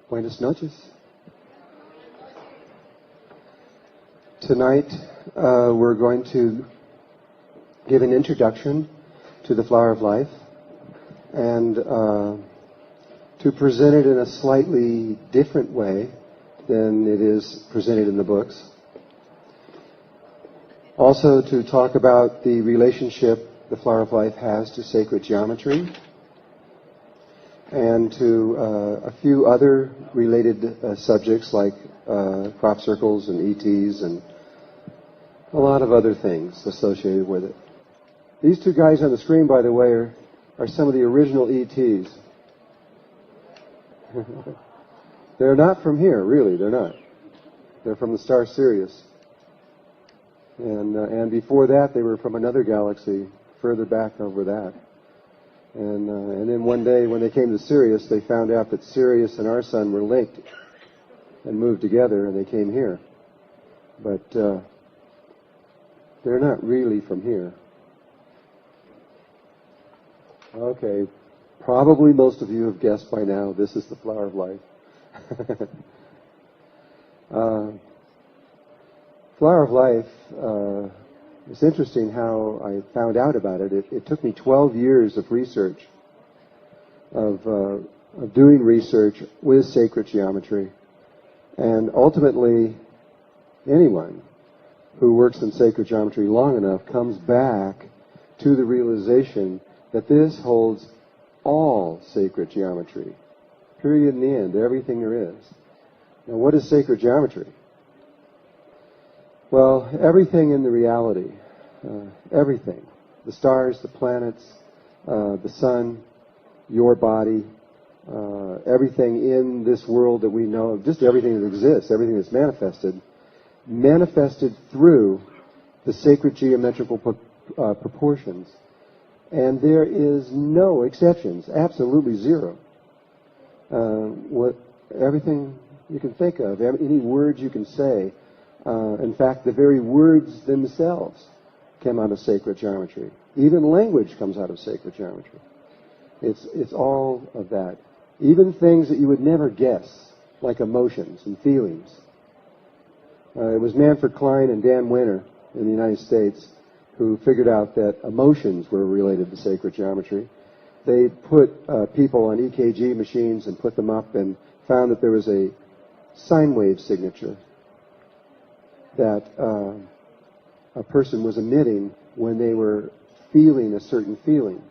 Buenas noches. Tonight we're going to give an introduction to the flower of life and to present it in a slightly different way than it is presented in the books. Also to talk about the relationship the flower of life has to sacred geometry and to a few other related subjects like crop circles and ETs and a lot of other things associated with it. These two guys on the screen, by the way, are some of the original ETs. They're not from here, really, they're not. They're from the star Sirius. And before that, they were from another galaxy further back over that. And then one day when they came to Sirius, they found out that Sirius and our sun were linked and moved together, and they came here. But they're not really from here. Okay, probably most of you have guessed by now this is the flower of life. Flower of life, it's interesting how I found out about it. It took me 12 years of research, of doing research with sacred geometry. And ultimately, anyone who works in sacred geometry long enough comes back to the realization that this holds all sacred geometry. Period in the end, everything there is. Now, what is sacred geometry? Well, everything in the reality, everything, the stars, the planets, the sun, your body, everything in this world that we know of, just everything that exists, everything that's manifested through the sacred geometrical proportions. And there is no exceptions, absolutely zero. Everything you can think of, any words you can say, in fact, the very words themselves came out of sacred geometry. Even language comes out of sacred geometry. It's all of that. Even things that you would never guess, like emotions and feelings. It was Manfred Klein and Dan Winter in the United States who figured out that emotions were related to sacred geometry. They put people on EKG machines and put them up and found that there was a sine wave signature that a person was emitting when they were feeling a certain feeling.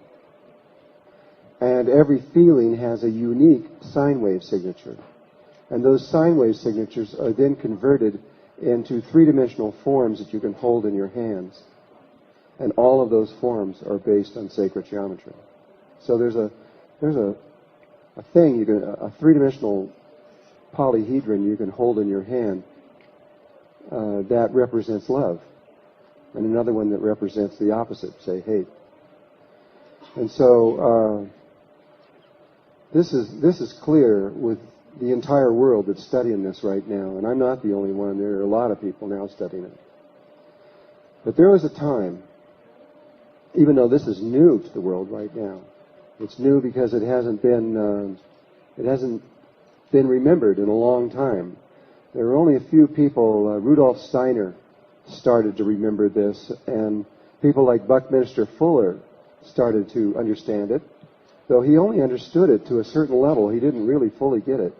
And every feeling has a unique sine wave signature. And those sine wave signatures are then converted into three-dimensional forms that you can hold in your hands. And all of those forms are based on sacred geometry. So there's a thing, a three-dimensional polyhedron you can hold in your hand that represents love, and another one that represents the opposite, say hate. And so this is clear with the entire world that's studying this right now, and I'm not the only one. There are a lot of people now studying it. But there was a time, even though this is new to the world right now, it's new because it hasn't been remembered in a long time. There were only a few people. Rudolf Steiner started to remember this, and people like Buckminster Fuller started to understand it, though he only understood it to a certain level. He didn't really fully get it.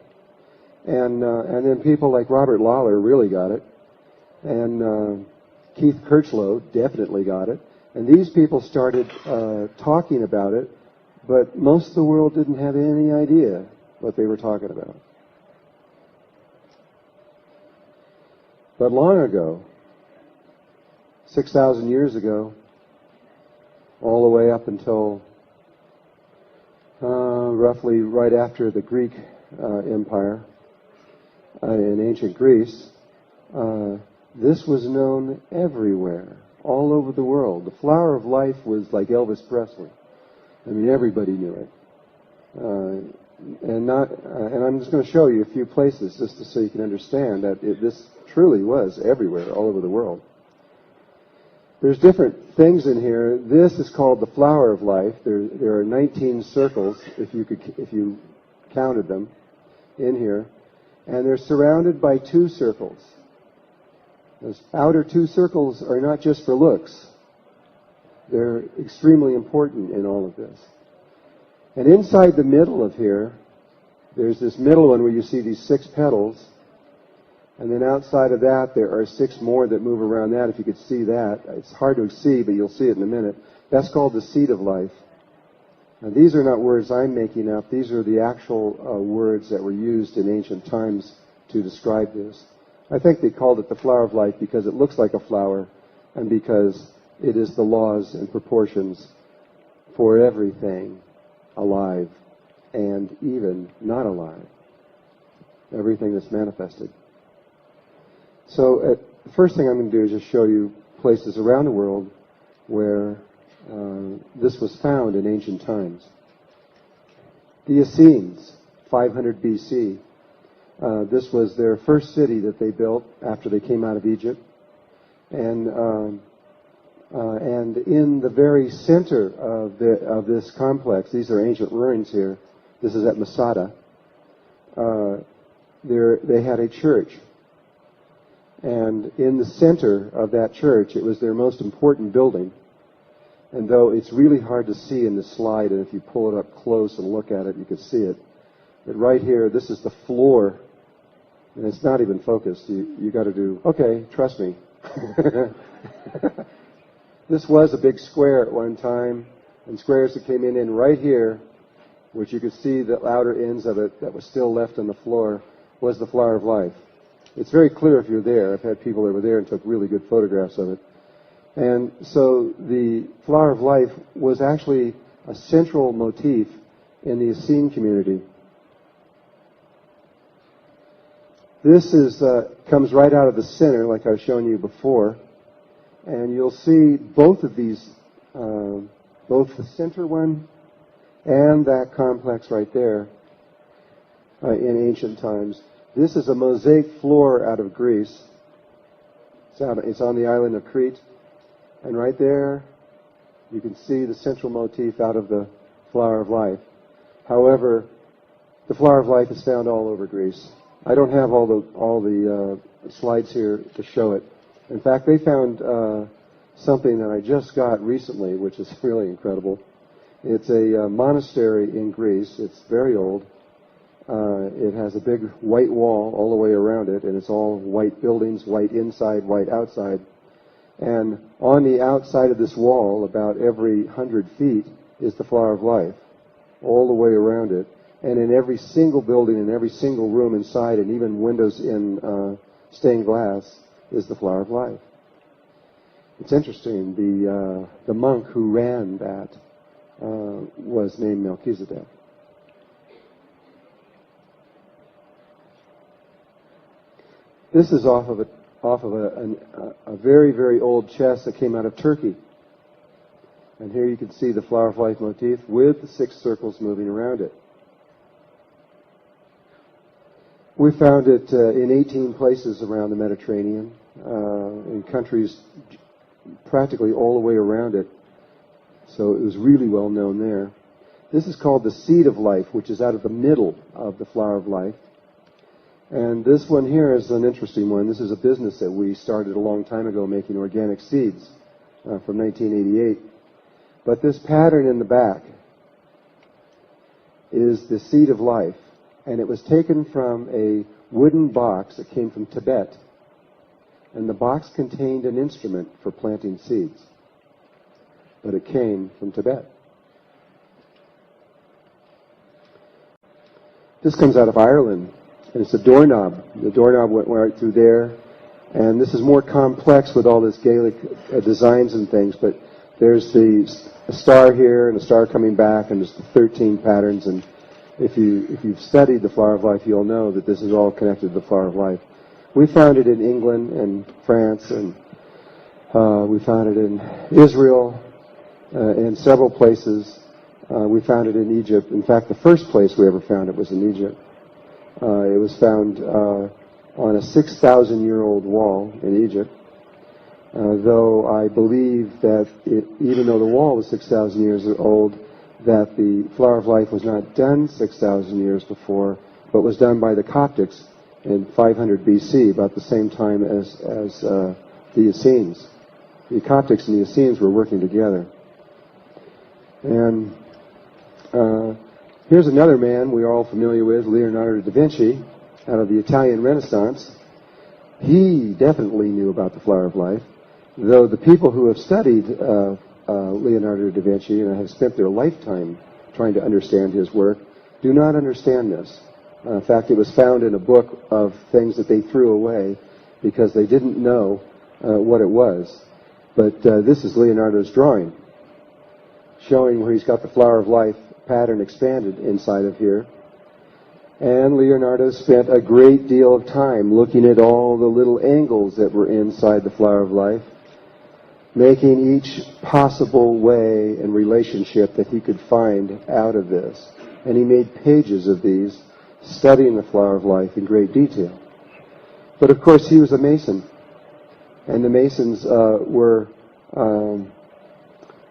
And then people like Robert Lawler really got it, and Keith Kirchlow definitely got it. And these people started talking about it, but most of the world didn't have any idea what they were talking about. But long ago, 6,000 years ago, all the way up until roughly right after the Greek Empire in ancient Greece, this was known everywhere, all over the world. The flower of life was like Elvis Presley. I mean, everybody knew it. And I'm just going to show you a few places just so you can understand that this truly was everywhere, all over the world. There's different things in here. This is called the flower of life. There are 19 circles, if you counted them. in here, and they're surrounded by two circles. Those outer two circles are not just for looks. They're extremely important in all of this. And inside the middle of here, there's this middle one where you see these 6 petals, and then outside of that there are 6 more that move around that, if you could see that. It's hard to see, but you'll see it in a minute. That's called the seed of life. Now, these are not words I'm making up. These are the actual words that were used in ancient times to describe this. I think they called it the flower of life because it looks like a flower and because it is the laws and proportions for everything alive and even not alive. Everything that's manifested. So the first thing I'm going to do is just show you places around the world where this was found in ancient times. The Essenes, 500 BC. This was their first city that they built after they came out of Egypt. And in the very center of this complex, these are ancient ruins here. This is at Masada. They had a church. And in the center of that church, it was their most important building. And though it's really hard to see in this slide, and if you pull it up close and look at it, you can see it. But right here, this is the floor. And it's not even focused. You got to do, okay, trust me. This was a big square at one time, and squares that came in right here, which you could see the outer ends of it that was still left on the floor, was the flower of life. It's very clear if you're there. I've had people that were there and took really good photographs of it. And so the flower of life was actually a central motif in the Essene community. This comes right out of the center, like I was showing you before. And you'll see both of these, both the center one and that complex right there in ancient times. This is a mosaic floor out of Greece. It's on the island of Crete. And right there, you can see the central motif out of the flower of life. However, the flower of life is found all over Greece. I don't have all the slides here to show it. In fact, they found something that I just got recently, which is really incredible. It's a monastery in Greece. It's very old. It has a big white wall all the way around it, and it's all white buildings, white inside, white outside. And on the outside of this wall, about every 100 feet, is the flower of life, all the way around it. And in every single building, in every single room inside, and even windows in stained glass, is the flower of life. It's interesting. The monk who ran that was named Melchizedek. This is off of a very, very old chest that came out of Turkey. And here you can see the flower of life motif with the 6 circles moving around it. We found it in 18 places around the Mediterranean, in countries practically all the way around it. So it was really well known there. This is called the seed of life, which is out of the middle of the flower of life. And this one here is an interesting one. This is a business that we started a long time ago, making organic seeds from 1988. But this pattern in the back is the seed of life. And it was taken from a wooden box that came from Tibet. And the box contained an instrument for planting seeds. But it came from Tibet. This comes out of Ireland. And it's a doorknob. The doorknob went right through there. And this is more complex with all this Gaelic designs and things. But there's a star here and a star coming back, and there's the 13 patterns. And if you've studied the flower of life, you'll know that this is all connected to the flower of life. We found it in England and France, and we found it in Israel, in several places. We found it in Egypt. In fact, the first place we ever found it was in Egypt. It was found on a 6,000-year-old wall in Egypt, though I believe that even though the wall was 6,000 years old, that the flower of life was not done 6,000 years before, but was done by the Coptics in 500 BC, about the same time as the Essenes. The Coptics and the Essenes were working together. And here's another man we're all familiar with, Leonardo da Vinci, out of the Italian Renaissance. He definitely knew about the flower of life, though the people who have studied Leonardo da Vinci and have spent their lifetime trying to understand his work do not understand this. In fact, it was found in a book of things that they threw away because they didn't know what it was. But this is Leonardo's drawing, showing where he's got the flower of life pattern expanded inside of here. And Leonardo spent a great deal of time looking at all the little angles that were inside the flower of life, making each possible way and relationship that he could find out of this. And he made pages of these, studying the flower of life in great detail. But of course he was a Mason, and the Masons were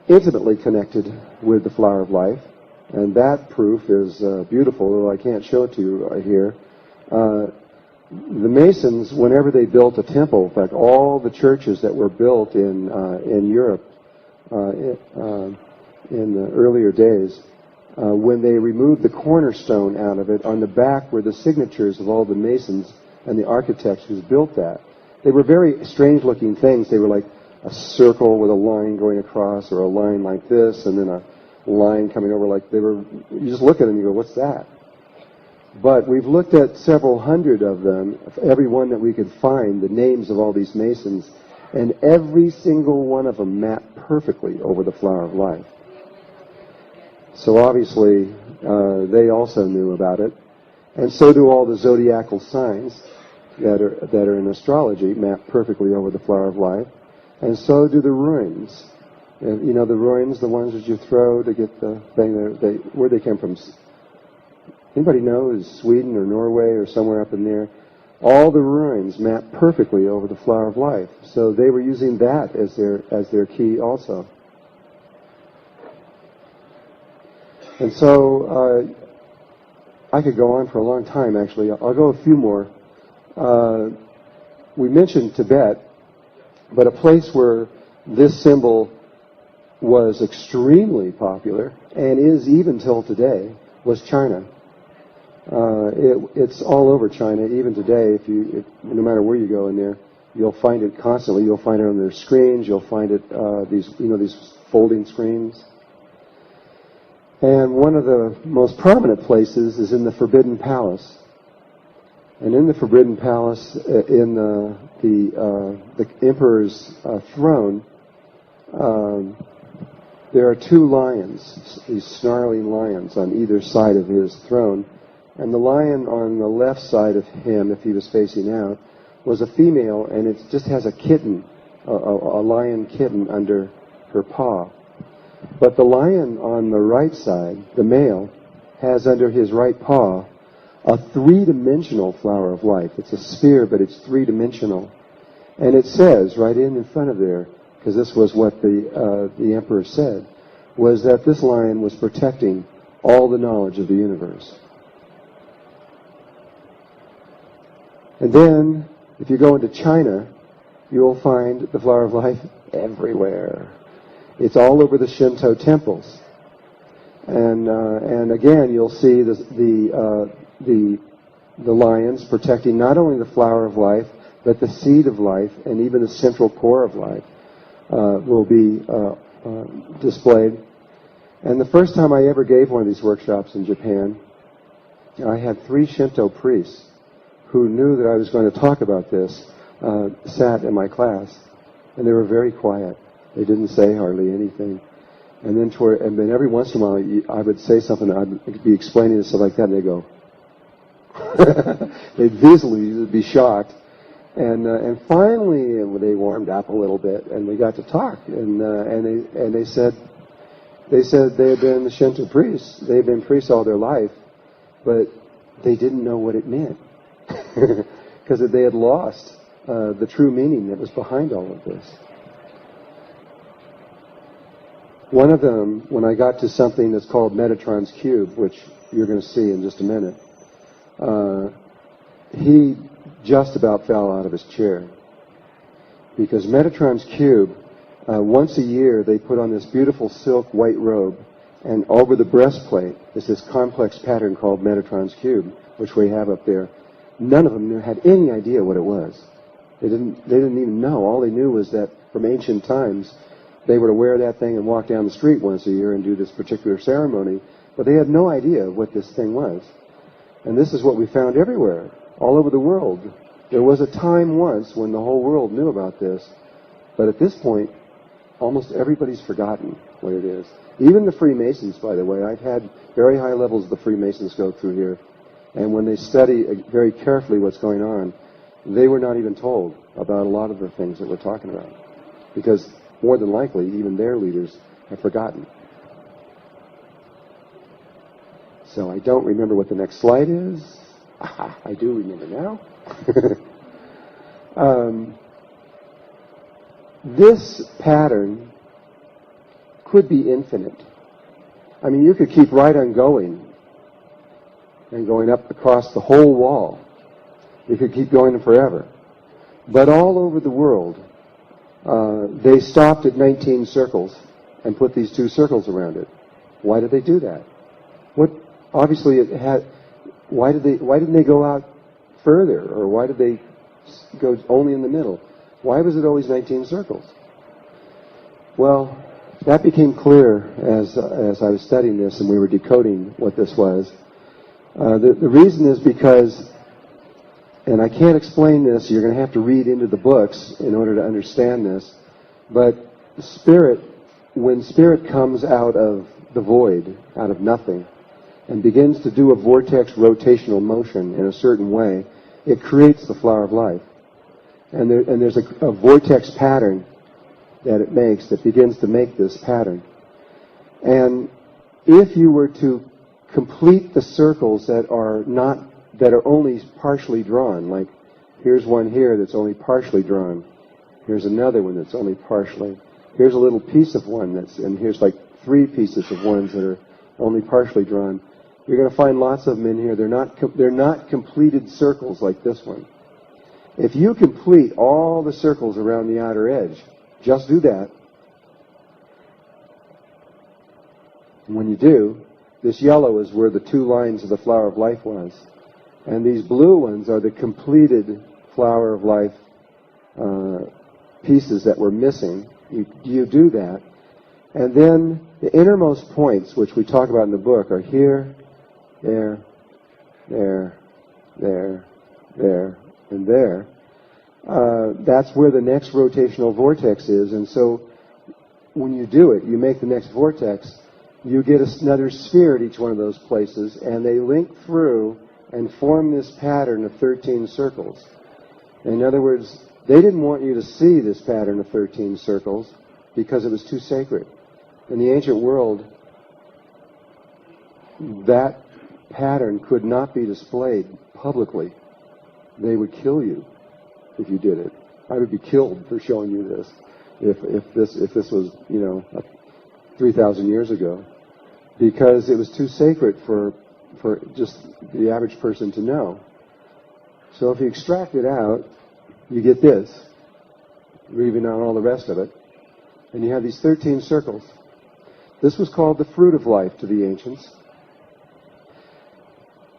intimately connected with the flower of life, and that proof is beautiful, though I can't show it to you here. The Masons, whenever they built a temple, in fact, all the churches that were built in Europe in the earlier days, when they removed the cornerstone out of it, on the back were the signatures of all the Masons and the architects who built that. They were very strange-looking things. They were like a circle with a line going across, or a line like this, and then a line coming over like they were. You just look at them and you go, what's that? But we've looked at several hundred of them, every one that we could find, the names of all these Masons, and every single one of them mapped perfectly over the flower of life. So obviously, they also knew about it, and so do all the zodiacal signs that are in astrology, mapped perfectly over the flower of life, and so do the runes. And, you know, the runes, the ones that you throw to get the thing. Where they came from? Anybody know? Is Sweden or Norway or somewhere up in there? All the runes mapped perfectly over the flower of life. So they were using that as their key also. And so I could go on for a long time, actually. I'll go a few more. We mentioned Tibet, but a place where this symbol was extremely popular, and is even till today, was China. It's all over China, even today. No matter where you go in there, you'll find it constantly. You'll find it on their screens. You'll find it these folding screens. And one of the most prominent places is in the Forbidden Palace. And in the Forbidden Palace, in the emperor's throne, there are two lions, these snarling lions on either side of his throne. And the lion on the left side of him, if he was facing out, was a female, and it just has a kitten, a lion kitten under her paw. But the lion on the right side, the male, has under his right paw a three-dimensional flower of life. It's a sphere, but it's three-dimensional. And it says right in front of there, because this was what the emperor said, was that this lion was protecting all the knowledge of the universe. And then, if you go into China, you'll find the flower of life everywhere. It's all over the Shinto temples. And again, you'll see the lions protecting not only the flower of life, but the seed of life, and even the central core of life will be displayed. And the first time I ever gave one of these workshops in Japan, I had 3 Shinto priests who knew that I was going to talk about this, sat in my class, and they were very quiet. They didn't say hardly anything. And then every once in a while, I would say something, I'd be explaining and stuff like that, and they'd go, they'd visibly be shocked. And finally, they warmed up a little bit, and we got to talk. And they said they had been Shinto priests. They had been priests all their life, but they didn't know what it meant because they had lost the true meaning that was behind all of this. One of them, when I got to something that's called Metatron's cube, which you're going to see in just a minute, he just about fell out of his chair. Because Metatron's cube, once a year, they put on this beautiful silk white robe, and over the breastplate is this complex pattern called Metatron's cube, which we have up there. None of them had any idea what it was. They didn't even know. All they knew was that from ancient times, they were to wear that thing and walk down the street once a year and do this particular ceremony, but they had no idea what this thing was. And this is what we found everywhere, all over the world. There was a time once when the whole world knew about this, but at this point, almost everybody's forgotten what it is. Even the Freemasons, by the way. I've had very high levels of the Freemasons go through here, and when they study very carefully what's going on, they were not even told about a lot of the things that we're talking about, because more than likely, even their leaders have forgotten. So I don't remember what the next slide is. Aha, I do remember now. This pattern could be infinite. I mean, you could keep right on going and going up across the whole wall. You could keep going forever. But all over the world, they stopped at 19 circles and put these 2 circles around it. Why did they do that? Obviously, it had. Why didn't they go out further, or why did they go only in the middle? Why was it always 19 circles? Well, that became clear as I was studying this and we were decoding what this was. The reason is because, and I can't explain this, you're going to have to read into the books in order to understand this, but spirit, when spirit comes out of the void, out of nothing, and begins to do a vortex rotational motion in a certain way, it creates the flower of life. And there's a vortex pattern that it makes that begins to make this pattern. And if you were to complete the circles that are only partially drawn, like here's one here that's only partially drawn, here's another one that's only partially, here's a little piece of one and here's like 3 pieces of ones that are only partially drawn. You're going to find lots of them in here. They're not completed circles like this one. If you complete all the circles around the outer edge, just do that. And when you do, this yellow is where the 2 lines of the flower of life was. And these blue ones are the completed flower of life pieces that were missing. You do that. And then the innermost points, which we talk about in the book, are here, there, there, there, there, and there. That's where the next rotational vortex is. And so when you do it, you make the next vortex, you get another sphere at each one of those places, and they link through and form this pattern of 13 circles. In other words, they didn't want you to see this pattern of 13 circles because it was too sacred. In the ancient world, that pattern could not be displayed publicly. They would kill you if you did it. I would be killed for showing you this if this was 3,000 years ago, because it was too sacred for just the average person to know. So if you extract it out, you get this, leaving out all the rest of it, and you have these 13 circles. This was called the fruit of life to the ancients.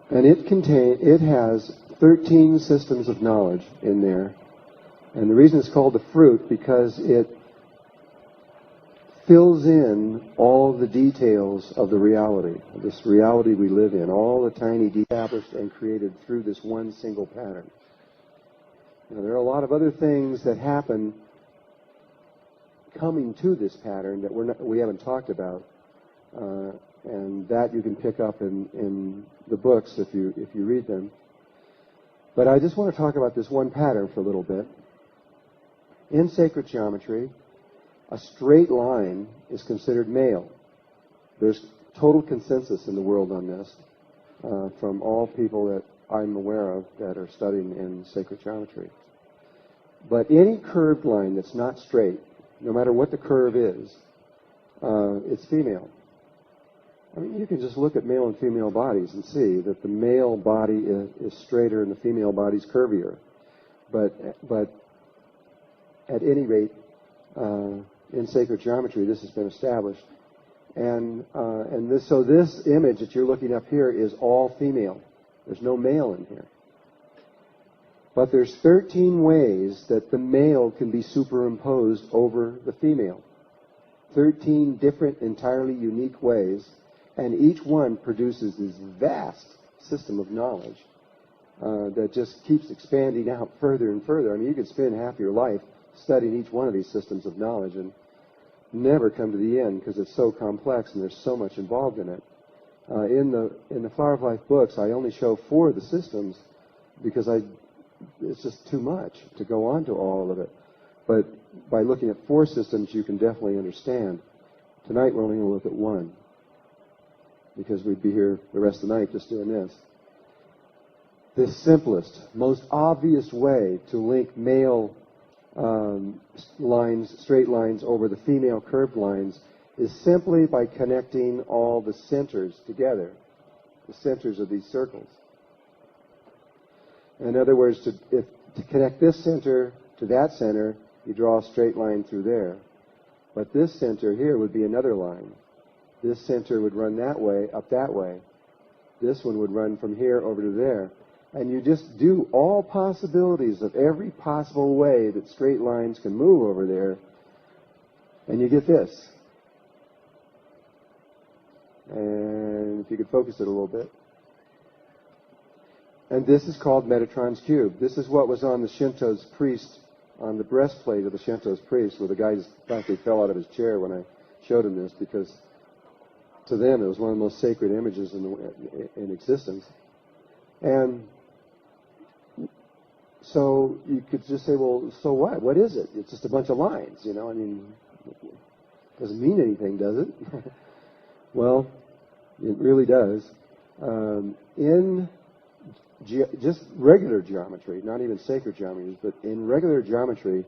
And it has 13 systems of knowledge in there. And the reason it's called the fruit, because it fills in all the details of the reality, this reality we live in, all the tiny established and created through this one single pattern. Now, there are a lot of other things that happen coming to this pattern that we haven't talked about, and that you can pick up in the books if you read them. But I just want to talk about this one pattern for a little bit. In sacred geometry, a straight line is considered male. There's total consensus in the world on this from all people that I'm aware of that are studying in sacred geometry. But any curved line that's not straight, no matter what the curve is, it's female. I mean, you can just look at male and female bodies and see that the male body is straighter and the female body is curvier. But at any rate, in sacred geometry, this has been established. So this image that you're looking up here is all female. There's no male in here. But there's 13 ways that the male can be superimposed over the female. 13 different, entirely unique ways, and each one produces this vast system of knowledge that just keeps expanding out further and further. I mean, you could spend half your life studying each one of these systems of knowledge and never come to the end because it's so complex and there's so much involved in it. In the Flower of Life books, I only show 4 of the systems because it's just too much to go on to all of it. But by looking at 4 systems, you can definitely understand. Tonight, we're only going to look at 1 because we'd be here the rest of the night just doing this. The simplest, most obvious way to link male straight lines over the female curved lines is simply by connecting all the centers together, the centers of these circles. In other words, to connect this center to that center, you draw a straight line through there. But this center here would be another line. This center would run that way, up that way. This one would run from here over to there. And you just do all possibilities of every possible way that straight lines can move over there, and you get this. And if you could focus it a little bit. And this is called Metatron's cube. This is what was on the Shinto's priest, on the breastplate of the Shinto's priest, where the guy practically fell out of his chair when I showed him this, because to them it was one of the most sacred images in existence. And so you could just say, well, so what? What is it? It's just a bunch of lines, you know. I mean, it doesn't mean anything, does it? Well, it really does. In just regular geometry, not even sacred geometry, but in regular geometry,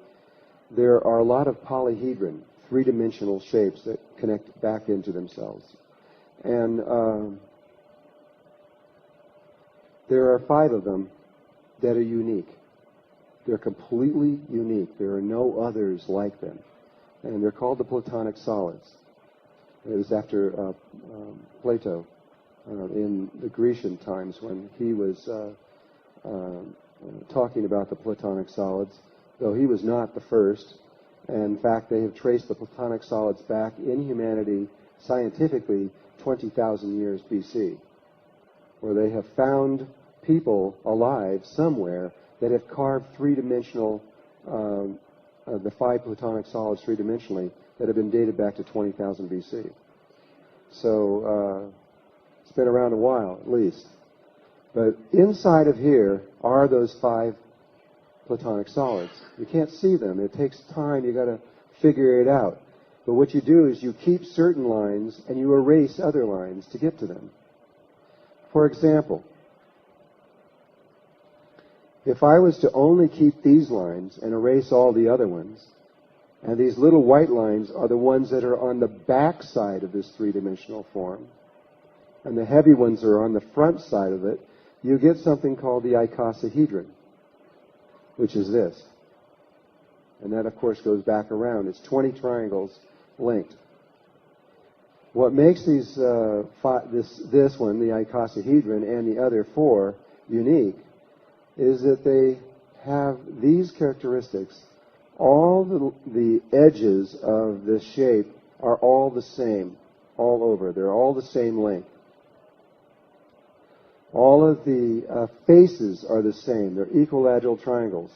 there are a lot of polyhedron, three-dimensional shapes that connect back into themselves. And there are 5 of them that are unique. They're completely unique. There are no others like them. And they're called the Platonic solids. It was after Plato in the Grecian times when he was talking about the Platonic solids, though he was not the first. And in fact, they have traced the Platonic solids back in humanity scientifically 20,000 years BC, where they have found people alive somewhere that have carved three-dimensional, the 5 Platonic solids three-dimensionally that have been dated back to 20,000 BC. So it's been around a while, at least. But inside of here are those 5 Platonic solids. You can't see them. It takes time. You've got to figure it out. But what you do is you keep certain lines and you erase other lines to get to them. For example, if I was to only keep these lines and erase all the other ones, and these little white lines are the ones that are on the back side of this three-dimensional form, and the heavy ones are on the front side of it, you get something called the icosahedron, which is this. And that, of course, goes back around. It's 20 triangles linked. What makes these this one, the icosahedron, and the other 4 unique is that they have these characteristics. All the edges of this shape are all the same, all over. They're all the same length. All of the faces are the same. They're equilateral triangles.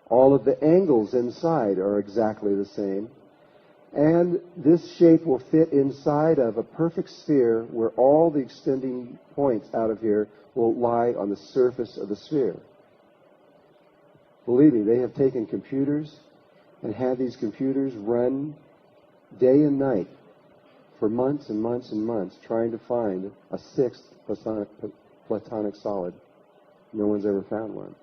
All of the angles inside are exactly the same. And this shape will fit inside of a perfect sphere where all the extending points out of here will lie on the surface of the sphere. Believe me, they have taken computers and had these computers run day and night for months and months and months trying to find a 6th Platonic solid. No one's ever found one.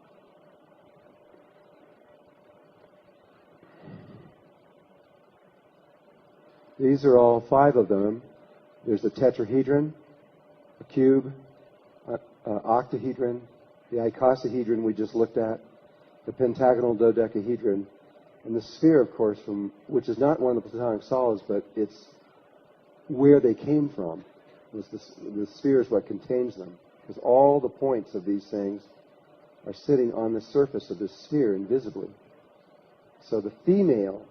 These are all 5 of them There's the tetrahedron, a cube, octahedron, the icosahedron we just looked at, the pentagonal dodecahedron, and the sphere, of course, which is not one of the Platonic solids, but it's where they came from. The sphere is what contains them, because all the points of these things are sitting on the surface of this sphere invisibly. So the female,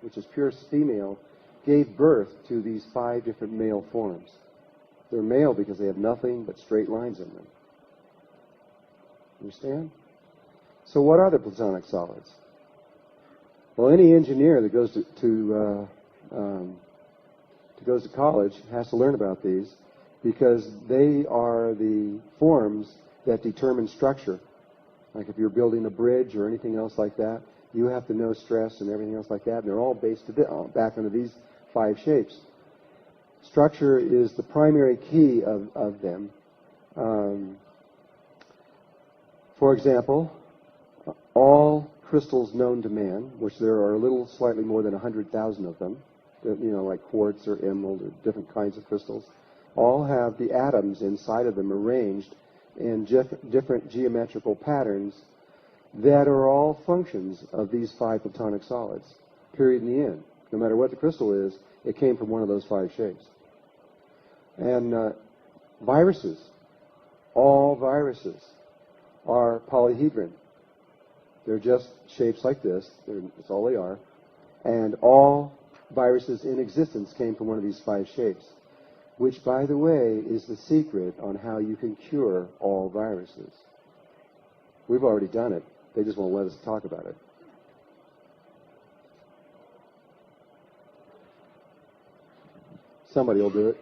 which is pure female, gave birth to these 5 different male forms. They're male because they have nothing but straight lines in them. Understand? So what are the Platonic solids? Well, any engineer that goes to college has to learn about these, because they are the forms that determine structure. Like if you're building a bridge or anything else like that, you have to know stress and everything else like that, and they're all based back into these 5 shapes. Structure is the primary key of them. For example, all crystals known to man, which there are a little slightly more than 100,000 of them, like quartz or emerald or different kinds of crystals, all have the atoms inside of them arranged in different geometrical patterns that are all functions of these 5 Platonic solids, period, in the end. No matter what the crystal is, it came from one of those 5 shapes. And viruses, all viruses are polyhedron. They're just shapes like this. That's all they are. And all viruses in existence came from one of these 5 shapes, which, by the way, is the secret on how you can cure all viruses. We've already done it. They just won't let us talk about it. Somebody will do it.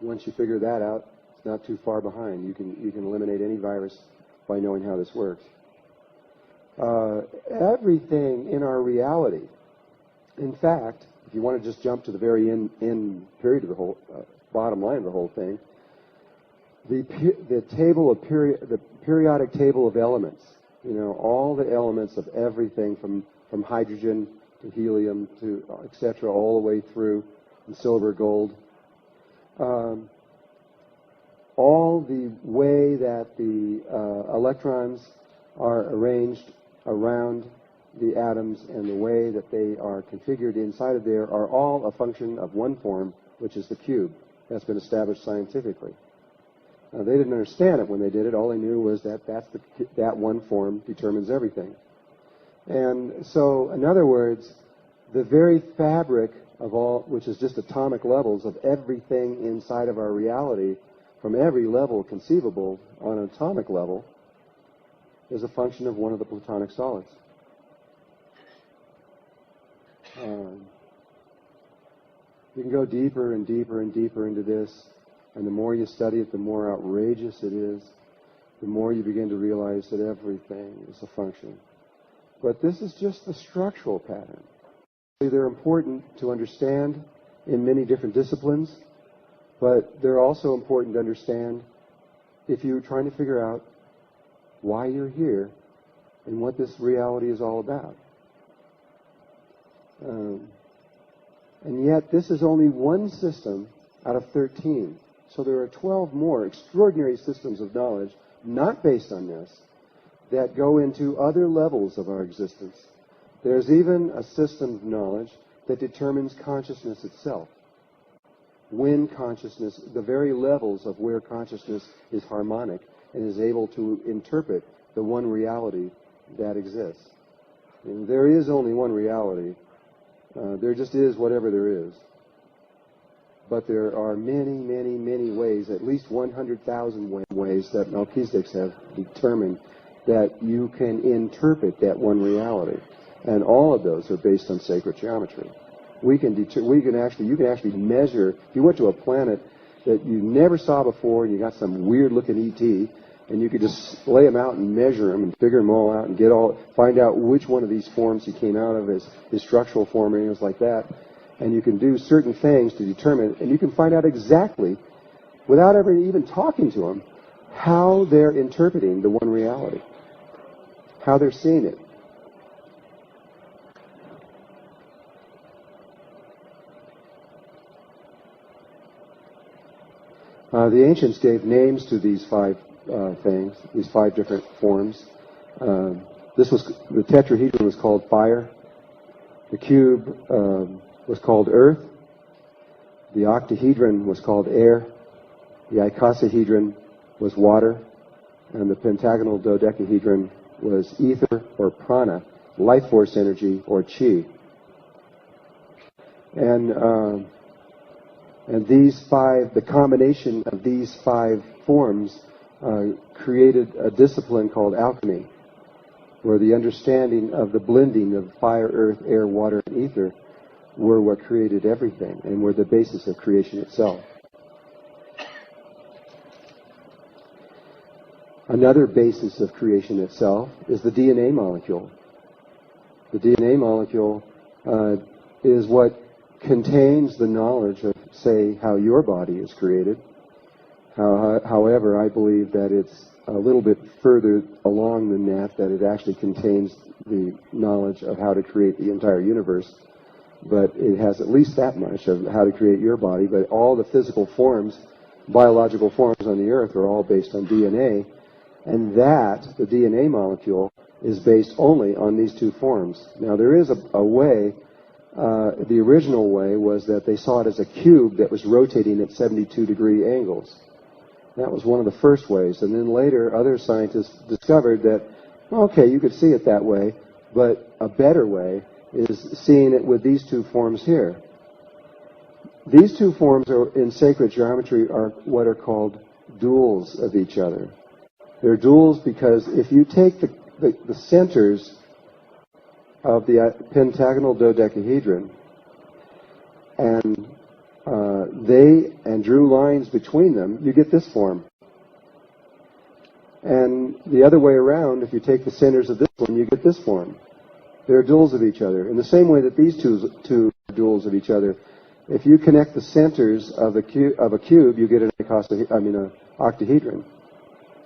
Once you figure that out, it's not too far behind. You can eliminate any virus by knowing how this works. Everything in our reality, in fact, if you want to just jump to the very end period of the whole, bottom line of the whole thing, the periodic table of elements, all the elements of everything from hydrogen to helium to etc., all the way through, and silver, gold, all the way that the electrons are arranged around the atoms and the way that they are configured inside of there are all a function of one form, which is the cube. That's been established scientifically. They didn't understand it when they did it. All they knew was that that one form determines everything. And so, in other words, the very fabric of all, which is just atomic levels of everything inside of our reality, from every level conceivable on an atomic level, is a function of one of the Platonic solids. You can go deeper and deeper and deeper into this, and the more you study it, the more outrageous it is, the more you begin to realize that everything is a function. But this is just the structural pattern. They're important to understand in many different disciplines, but they're also important to understand if you're trying to figure out why you're here and what this reality is all about. And yet, this is only one system out of 13. So there are 12 more extraordinary systems of knowledge, not based on this, that go into other levels of our existence. There's even a system of knowledge that determines consciousness itself. When consciousness, the very levels of where consciousness is harmonic and is able to interpret the one reality that exists. And there is only one reality. There just is whatever there is. But there are many, many, many ways, at least 100,000 ways that Melchizedeks have determined that you can interpret that one reality. And all of those are based on sacred geometry. You can actually measure. If you went to a planet that you never saw before and you got some weird looking ET, and you could just lay them out and measure them and figure them all out and find out which one of these forms he came out of, his structural form and things like that. And you can do certain things to determine, and you can find out exactly, without ever even talking to them, how they're interpreting the one reality, how they're seeing it. The ancients gave names to these five things, these five different forms. The tetrahedron was called fire. The cube was called earth. The octahedron was called air. The icosahedron was water. And the pentagonal dodecahedron was ether or prana, life force energy or chi. And these five, the combination of these five forms created a discipline called alchemy, where the understanding of the blending of fire, earth, air, water, and ether were what created everything and were the basis of creation itself. Another basis of creation itself is the DNA molecule. The DNA molecule is what contains the knowledge of, say, how your body is created. However, I believe that it's a little bit further along than that it actually contains the knowledge of how to create the entire universe. But it has at least that much of how to create your body. But all the physical forms, biological forms on the earth are all based on DNA. And that, the DNA molecule, is based only on these two forms. Now, there is a way, the original way was that they saw it as a cube that was rotating at 72-degree angles. That was one of the first ways. And then later, other scientists discovered that, okay, you could see it that way, but a better way is seeing it with these two forms here. These two forms in sacred geometry are what are called duals of each other. They're duals because if you take the centers of the pentagonal dodecahedron and drew lines between them, you get this form. And the other way around, if you take the centers of this one, you get this form. They're duals of each other. In the same way that these two are duals of each other, if you connect the centers of a cube, you get an octahedron.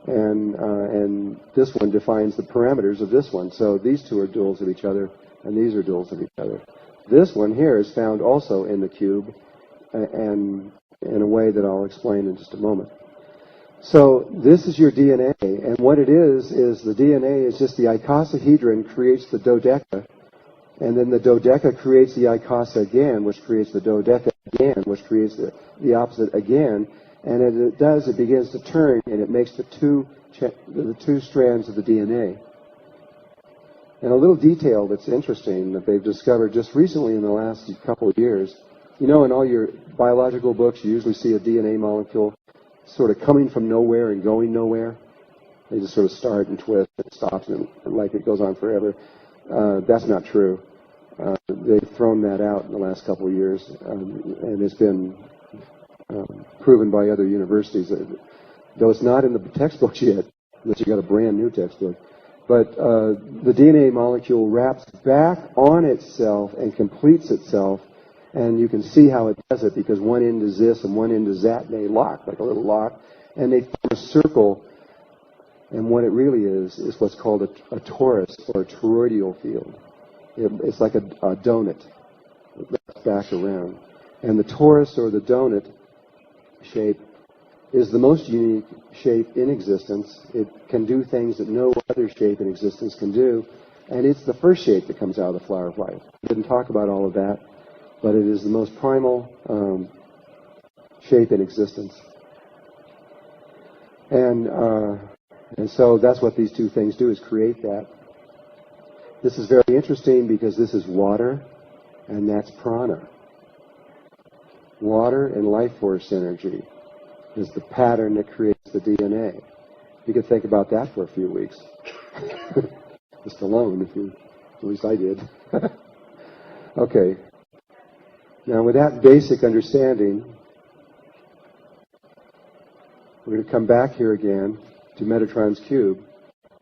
And this one defines the parameters of this one. So these two are duals of each other, and these are duals of each other. This one here is found also in the cube, and in a way that I'll explain in just a moment. So this is your DNA, and what it is the DNA is just the icosahedron creates the dodeca, and then the dodeca creates the icosa again, which creates the dodeca again, which creates the opposite again. And as it does, it begins to turn, and it makes the two strands of the DNA. And a little detail that's interesting that they've discovered just recently in the last couple of years, you know, in all your biological books, you usually see a DNA molecule sort of coming from nowhere and going nowhere. They just sort of start and twist and stops and like it goes on forever. That's not true. They've thrown that out in the last couple of years, and it's been proven by other universities, though it's not in the textbooks yet, unless you got a brand new textbook. But the DNA molecule wraps back on itself and completes itself, and you can see how it does it because one end is this and one end is that, and they lock like a little lock, and they form a circle. And what it really is what's called a torus or a toroidal field. It's like a donut. It wraps back around. And the torus or the donut shape is the most unique shape in existence. It can do things that no other shape in existence can do, and it's the first shape that comes out of the flower of life. We didn't talk about all of that, but it is the most primal shape in existence. And so that's what these two things do, is create that. This is very interesting because this is water, and that's prana. Water and life force energy is the pattern that creates the DNA. You could think about that for a few weeks. Just alone, at least I did. Okay. Now with that basic understanding, we're going to come back here again to Metatron's cube,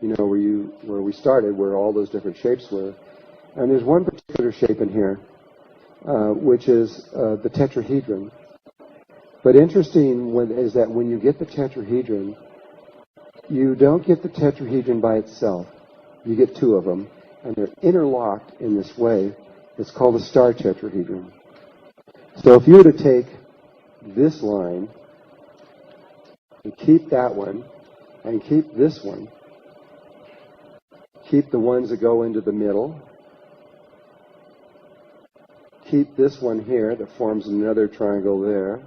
you know, where we started, where all those different shapes were. And there's one particular shape in here, which is the tetrahedron. But interesting is that when you get the tetrahedron, you don't get the tetrahedron by itself. You get two of them, and they're interlocked in this way. It's called a star tetrahedron. So if you were to take this line And keep that one, and keep this one. Keep the ones that go into the middle. Keep this one here that forms another triangle there.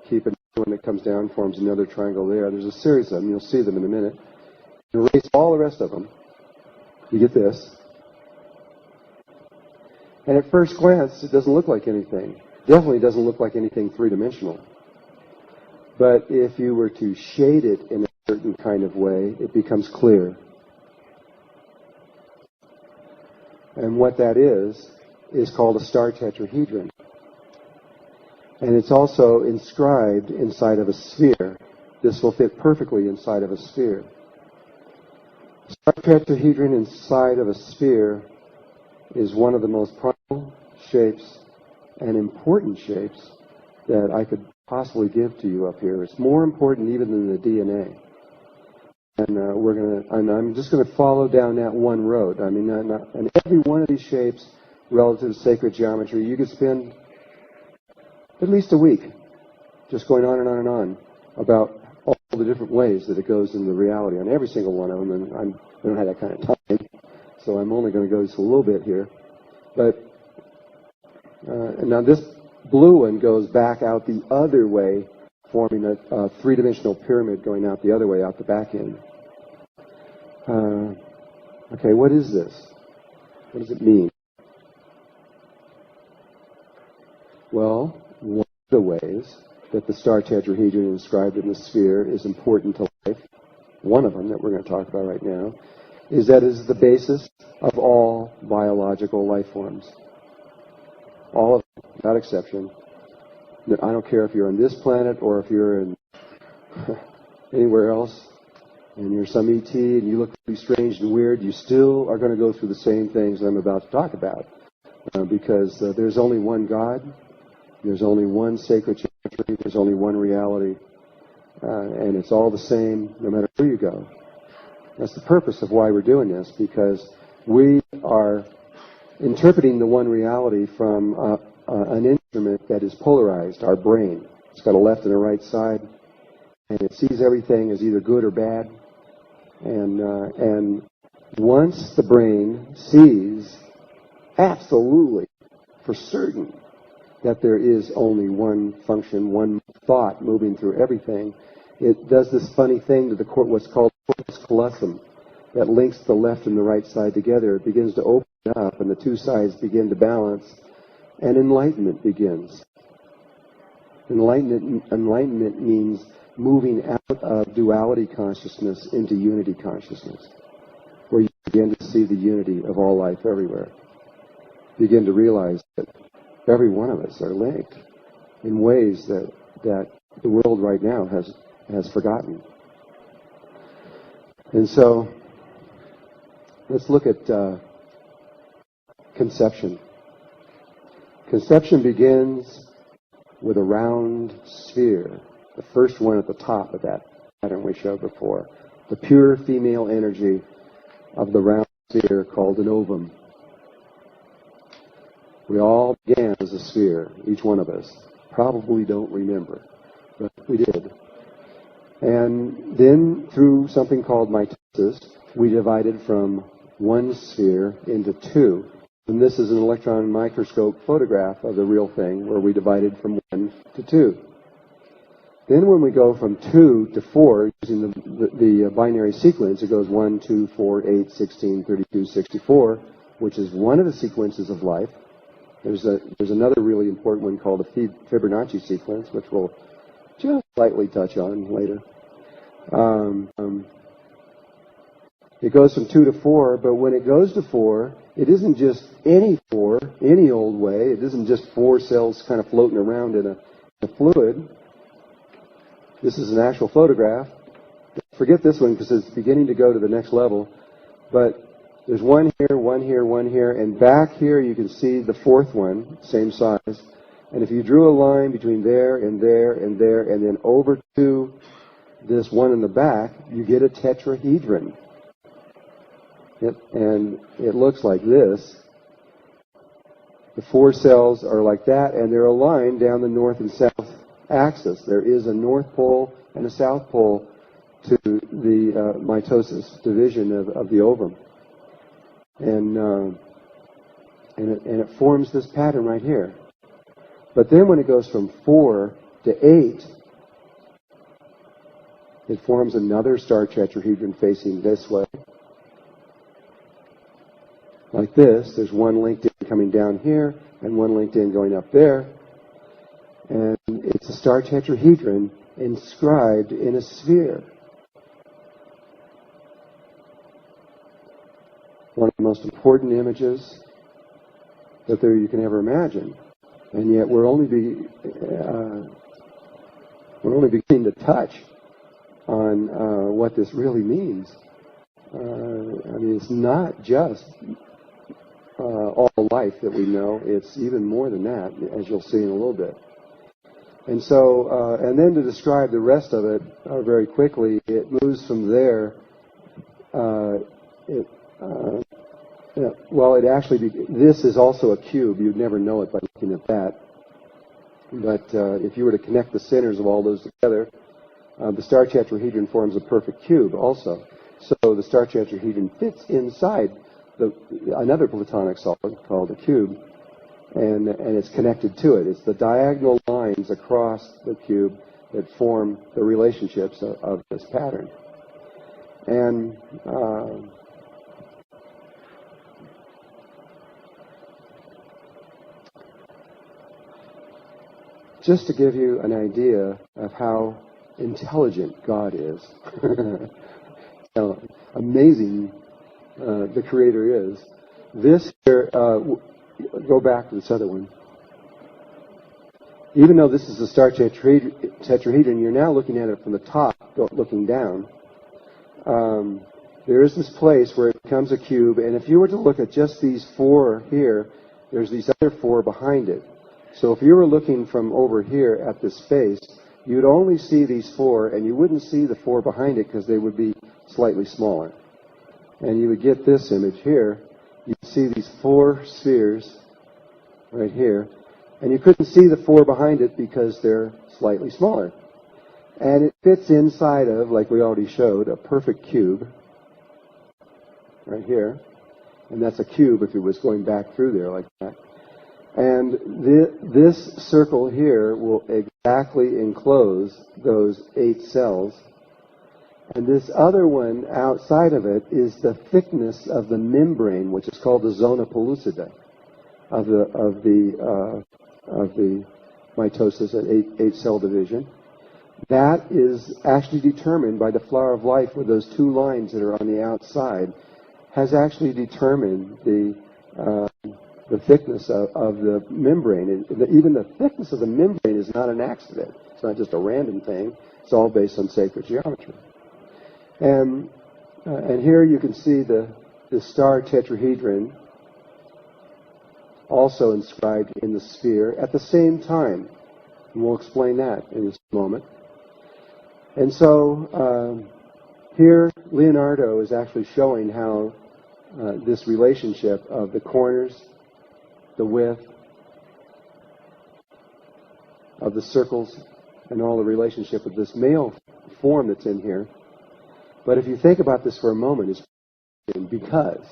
Keep another one that comes down, forms another triangle there. There's a series of them. You'll see them in a minute. Erase all the rest of them. You get this. And at first glance, it doesn't look like anything. Definitely doesn't look like anything three-dimensional. But if you were to shade it in a certain kind of way, it becomes clear. And what that is called a star tetrahedron. And it's also inscribed inside of a sphere. This will fit perfectly inside of a sphere. Star tetrahedron inside of a sphere is one of the most primal shapes and important shapes that I could possibly give to you up here. It's more important even than the DNA. And I'm just going to follow down that one road. I mean, and every one of these shapes relative to sacred geometry, you could spend at least a week just going on and on and on about all the different ways that it goes into reality on every single one of them. And I don't have that kind of time, so I'm only going to go just a little bit here. But now this blue one goes back out the other way, forming a three-dimensional pyramid going out the other way, out the back end. Okay, what is this? What does it mean? Well, one of the ways that the star tetrahedron inscribed in the sphere is important to life, one of them that we're going to talk about right now, is that it is the basis of all biological life forms. All of them, without exception. I don't care if you're on this planet or if you're in anywhere else, and you're some ET and you look really strange and weird, you still are going to go through the same things I'm about to talk about. Because there's only one God, there's only one sacred geometry, there's only one reality, and it's all the same no matter where you go. That's the purpose of why we're doing this, because we are interpreting the one reality from an instrument that is polarized, our brain. It's got a left and a right side, and it sees everything as either good or bad. And once the brain sees absolutely for certain that there is only one function, one thought moving through everything, it does this funny thing to what's called corpus callosum that links the left and the right side together. It begins to open up, and the two sides begin to balance, and enlightenment begins. Enlightenment means moving out of duality consciousness into unity consciousness, where you begin to see the unity of all life everywhere. You begin to realize that every one of us are linked in ways that the world right now has forgotten. And so, let's look at conception. Conception begins with a round sphere, the first one at the top of that pattern we showed before, the pure female energy of the round sphere called an ovum. We all began as a sphere, each one of us. Probably don't remember, but we did. And then through something called mitosis, we divided from one sphere into two. And this is an electron microscope photograph of the real thing, where we divided from 1 to 2. Then when we go from 2 to 4, using the binary sequence, it goes 1, 2, 4, 8, 16, 32, 64, which is one of the sequences of life. There's another really important one called the Fibonacci sequence, which we'll just slightly touch on later. It goes from 2 to 4, but when it goes to 4, it isn't just any 4, any old way. It isn't just 4 cells kind of floating around in a fluid. This is an actual photograph. Forget this one because it's beginning to go to the next level. But there's one here, one here, one here, and back here you can see the fourth one, same size. And if you drew a line between there and there and there, and then over to this one in the back, you get a tetrahedron. And it looks like this. The 4 cells are like that, and they're aligned down the north and south axis. There is a north pole and a south pole to the mitosis, division of the ovum. And it forms this pattern right here. But then when it goes from 4 to 8, it forms another star tetrahedron facing this way. Like this. There's one linked in coming down here and one linked in going up there. And it's a star tetrahedron inscribed in a sphere. One of the most important images that you can ever imagine. And yet we're only beginning to touch on what this really means. I mean, it's not just all life that we know. It's even more than that, as you'll see in a little bit. And so, and then to describe the rest of it very quickly, it moves from there. This is also a cube. You'd never know it by looking at that. But if you were to connect the centers of all those together, the star tetrahedron forms a perfect cube also. So the star tetrahedron fits inside another Platonic solid called a cube, and it's connected to it. It's the diagonal lines across the cube that form the relationships of this pattern. And just to give you an idea of how intelligent God is, how amazing the Creator is. This here, go back to this other one. Even though this is a star tetrahedron, you're now looking at it from the top, looking down. There is this place where it becomes a cube, and if you were to look at just these 4 here, there's these other 4 behind it. So if you were looking from over here at this face, you'd only see these 4, and you wouldn't see the 4 behind it because they would be slightly smaller. And you would get this image here. You'd see these 4 spheres right here, and you couldn't see the 4 behind it because they're slightly smaller. And it fits inside of, like we already showed, a perfect cube right here. And that's a cube if it was going back through there like that. And this circle here will exactly enclose those 8 cells. And this other one outside of it is the thickness of the membrane, which is called the zona pellucida of the mitosis at 8-cell division. That is actually determined by the flower of life, where those 2 lines that are on the outside has actually determined the thickness of the membrane. Even the thickness of the membrane is not an accident. It's not just a random thing. It's all based on sacred geometry. And here you can see the star tetrahedron also inscribed in the sphere at the same time. And we'll explain that in just a moment. And so here Leonardo is actually showing how this relationship of the corners, the width of the circles, and all the relationship of this male form that's in here. But if you think about this for a moment, it's because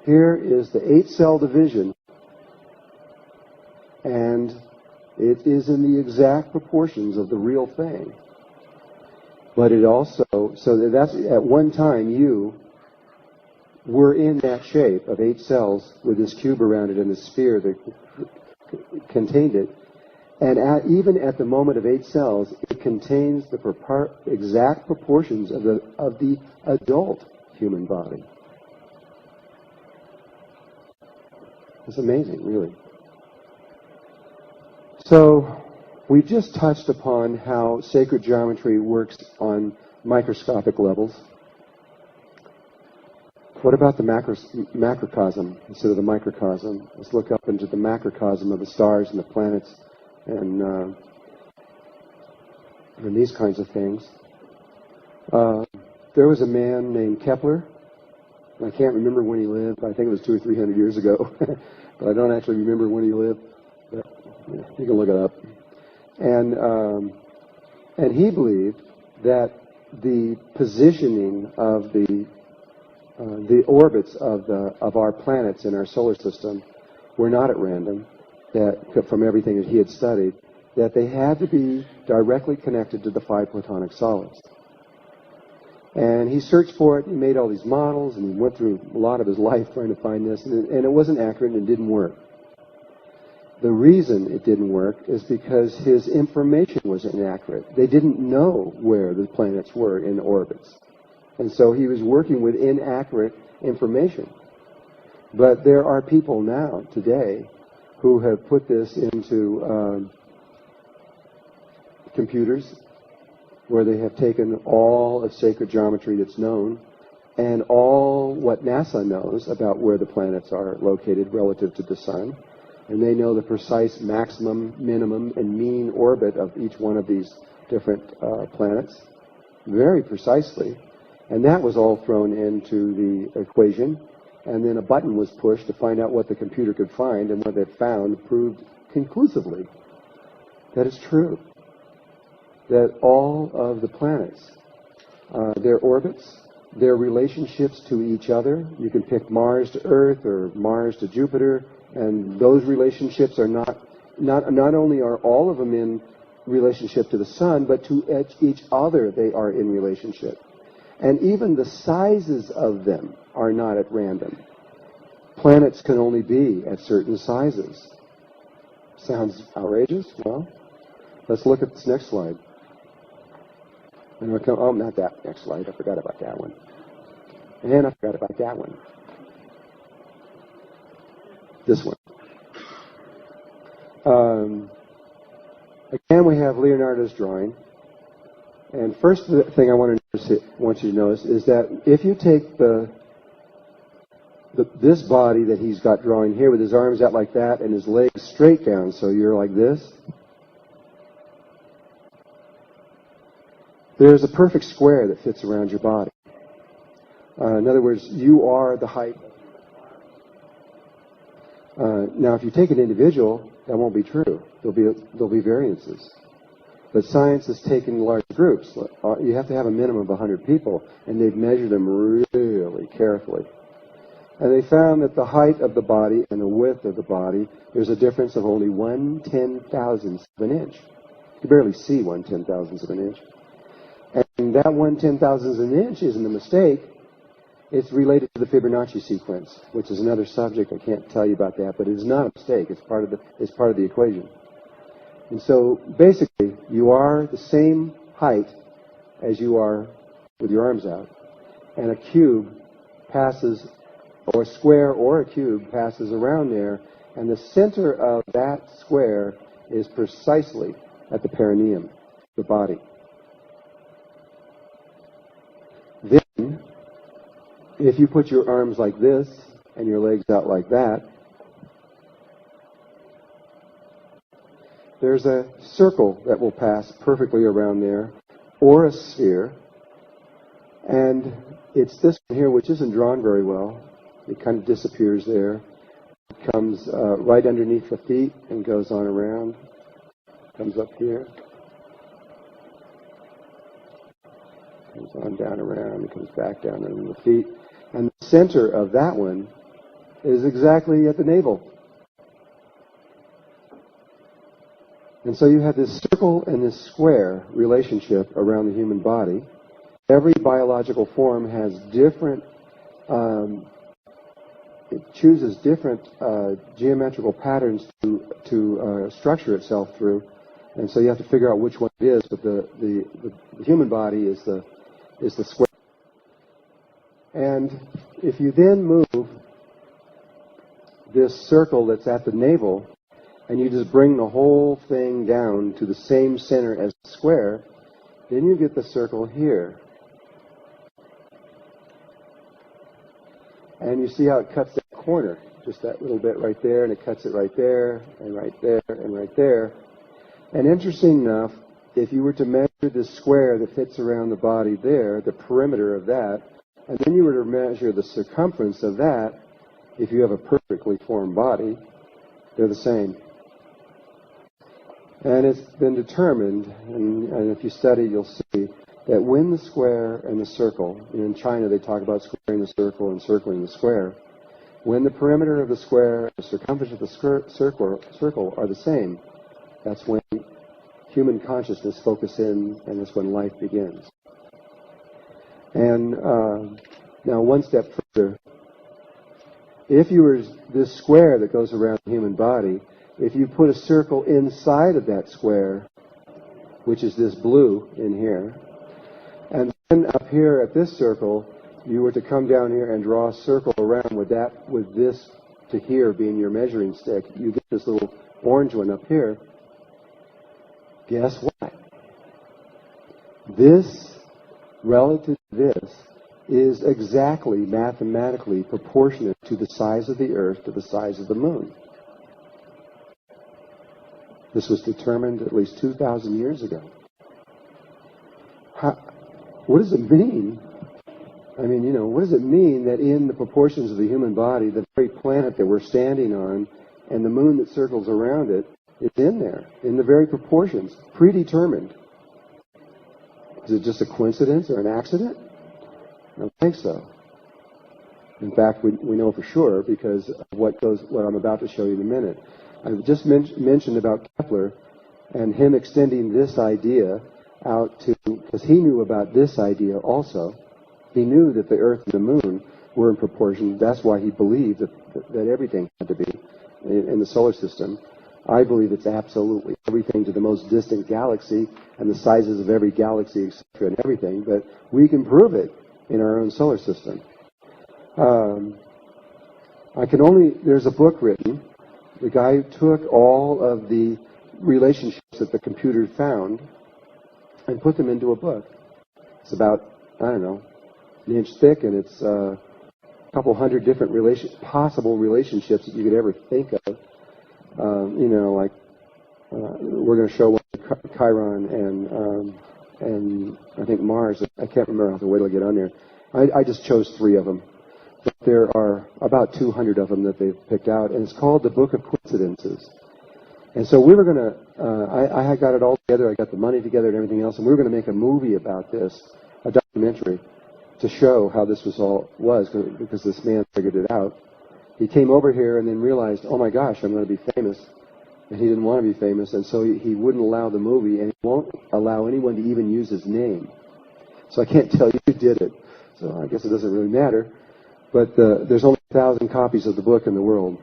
here is the 8-cell division, and it is in the exact proportions of the real thing. But it also, so that's at one time you were in that shape of 8 cells with this cube around it and the sphere that contained it. And even at the moment of 8 cells, it contains the exact proportions of the adult human body. It's amazing, really. So we've just touched upon how sacred geometry works on microscopic levels. What about the macrocosm instead of the microcosm? Let's look up into the macrocosm of the stars and the planets and these kinds of things. There was a man named Kepler. I can't remember when he lived. I think it was 200 or 300 years ago. But I don't actually remember when he lived. But you can look it up. And he believed that the positioning of the orbits of our planets in our solar system were not at random, that from everything that he had studied, that they had to be directly connected to the 5 platonic solids. And he searched for it, he made all these models, and he went through a lot of his life trying to find this, and it wasn't accurate and it didn't work. The reason it didn't work is because his information was inaccurate. They didn't know where the planets were in orbits. And so he was working with inaccurate information. But there are people now, today, who have put this into computers, where they have taken all of sacred geometry that's known and all what NASA knows about where the planets are located relative to the sun. And they know the precise maximum, minimum, and mean orbit of each one of these different planets very precisely. And that was all thrown into the equation. And then a button was pushed to find out what the computer could find, and what it found proved conclusively that it's true. That all of the planets, their orbits, their relationships to each other, you can pick Mars to Earth or Mars to Jupiter, and those relationships are not only are all of them in relationship to the sun, but to each other they are in relationship. And even the sizes of them are not at random. Planets can only be at certain sizes. Sounds outrageous? Well, let's look at this next slide. Oh, not that next slide. I forgot about that one. And I forgot about that one. This one. Again, we have Leonardo's drawing. And first thing I want you to notice is that if you take this body that he's got drawing here with his arms out like that and his legs straight down, so you're like this, there's a perfect square that fits around your body. In other words, you are the height. Now, if you take an individual, that won't be true. There'll be variances. But science has taken large groups. You have to have a minimum of 100 people, and they've measured them really carefully. And they found that the height of the body and the width of the body, there's a difference of only 1/10,000th of an inch. You can barely see 1/10,000th of an inch. And that 1/10,000th of an inch isn't a mistake. It's related to the Fibonacci sequence, which is another subject. I can't tell you about that, but it is not a mistake. It's part of the equation. And so basically, you are the same height as you are with your arms out. And a cube passes, or a square or a cube passes around there, and the center of that square is precisely at the perineum, the body. Then, if you put your arms like this and your legs out like that, there's a circle that will pass perfectly around there, or a sphere. And it's this one here, which isn't drawn very well. It kind of disappears there. It comes right underneath the feet and goes on around. Comes up here. Comes on down around and comes back down under the feet. And the center of that one is exactly at the navel. And so you have this circle and this square relationship around the human body. Every biological form has different, it chooses different geometrical patterns to structure itself through. And so you have to figure out which one it is, but the human body is the square. And if you then move this circle that's at the navel, and you just bring the whole thing down to the same center as the square, then you get the circle here. And you see how it cuts that corner, just that little bit right there, and it cuts it right there, and right there, and right there. And interesting enough, if you were to measure the square that fits around the body there, the perimeter of that, and then you were to measure the circumference of that, if you have a perfectly formed body, they're the same. And it's been determined, and if you study, you'll see, that when the square and the circle, in China they talk about squaring the circle and circling the square, when the perimeter of the square and the circumference of the circle are the same, that's when human consciousness focuses in, and that's when life begins. And now one step further, if you were this square that goes around the human body, if you put a circle inside of that square, which is this blue in here, and then up here at this circle, you were to come down here and draw a circle around with this to here being your measuring stick, you get this little orange one up here. Guess what? This, relative to this, is exactly mathematically proportionate to the size of the Earth to the size of the Moon. This was determined at least 2,000 years ago. What does it mean? I mean, what does it mean that in the proportions of the human body, the very planet that we're standing on and the moon that circles around it is in there, in the very proportions, predetermined? Is it just a coincidence or an accident? I don't think so. In fact, we know for sure because of what I'm about to show you in a minute. I've just mentioned about Kepler and him extending this idea out to, because he knew about this idea also. He knew that the Earth and the Moon were in proportion. That's why he believed that everything had to be in the solar system. I believe it's absolutely everything to the most distant galaxy and the sizes of every galaxy, etc., and everything. But we can prove it in our own solar system. There's a book written. The guy took all of the relationships that the computer found and put them into a book. It's about, an inch thick, and it's a couple hundred different possible relationships that you could ever think of. We're going to show one Chiron and I think Mars. I can't remember. I have to wait till I get on there. I just chose 3 of them. But there are about 200 of them that they've picked out, and it's called the Book of Coincidences. And so we were going to, I had got it all together, I got the money together and everything else, and we were going to make a movie about this, a documentary, to show how this was, because this man figured it out. He came over here and then realized, oh my gosh, I'm going to be famous. And he didn't want to be famous, and so he wouldn't allow the movie, and he won't allow anyone to even use his name. So I can't tell you who did it. So I guess it doesn't really matter. But there's only 1,000 copies of the book in the world.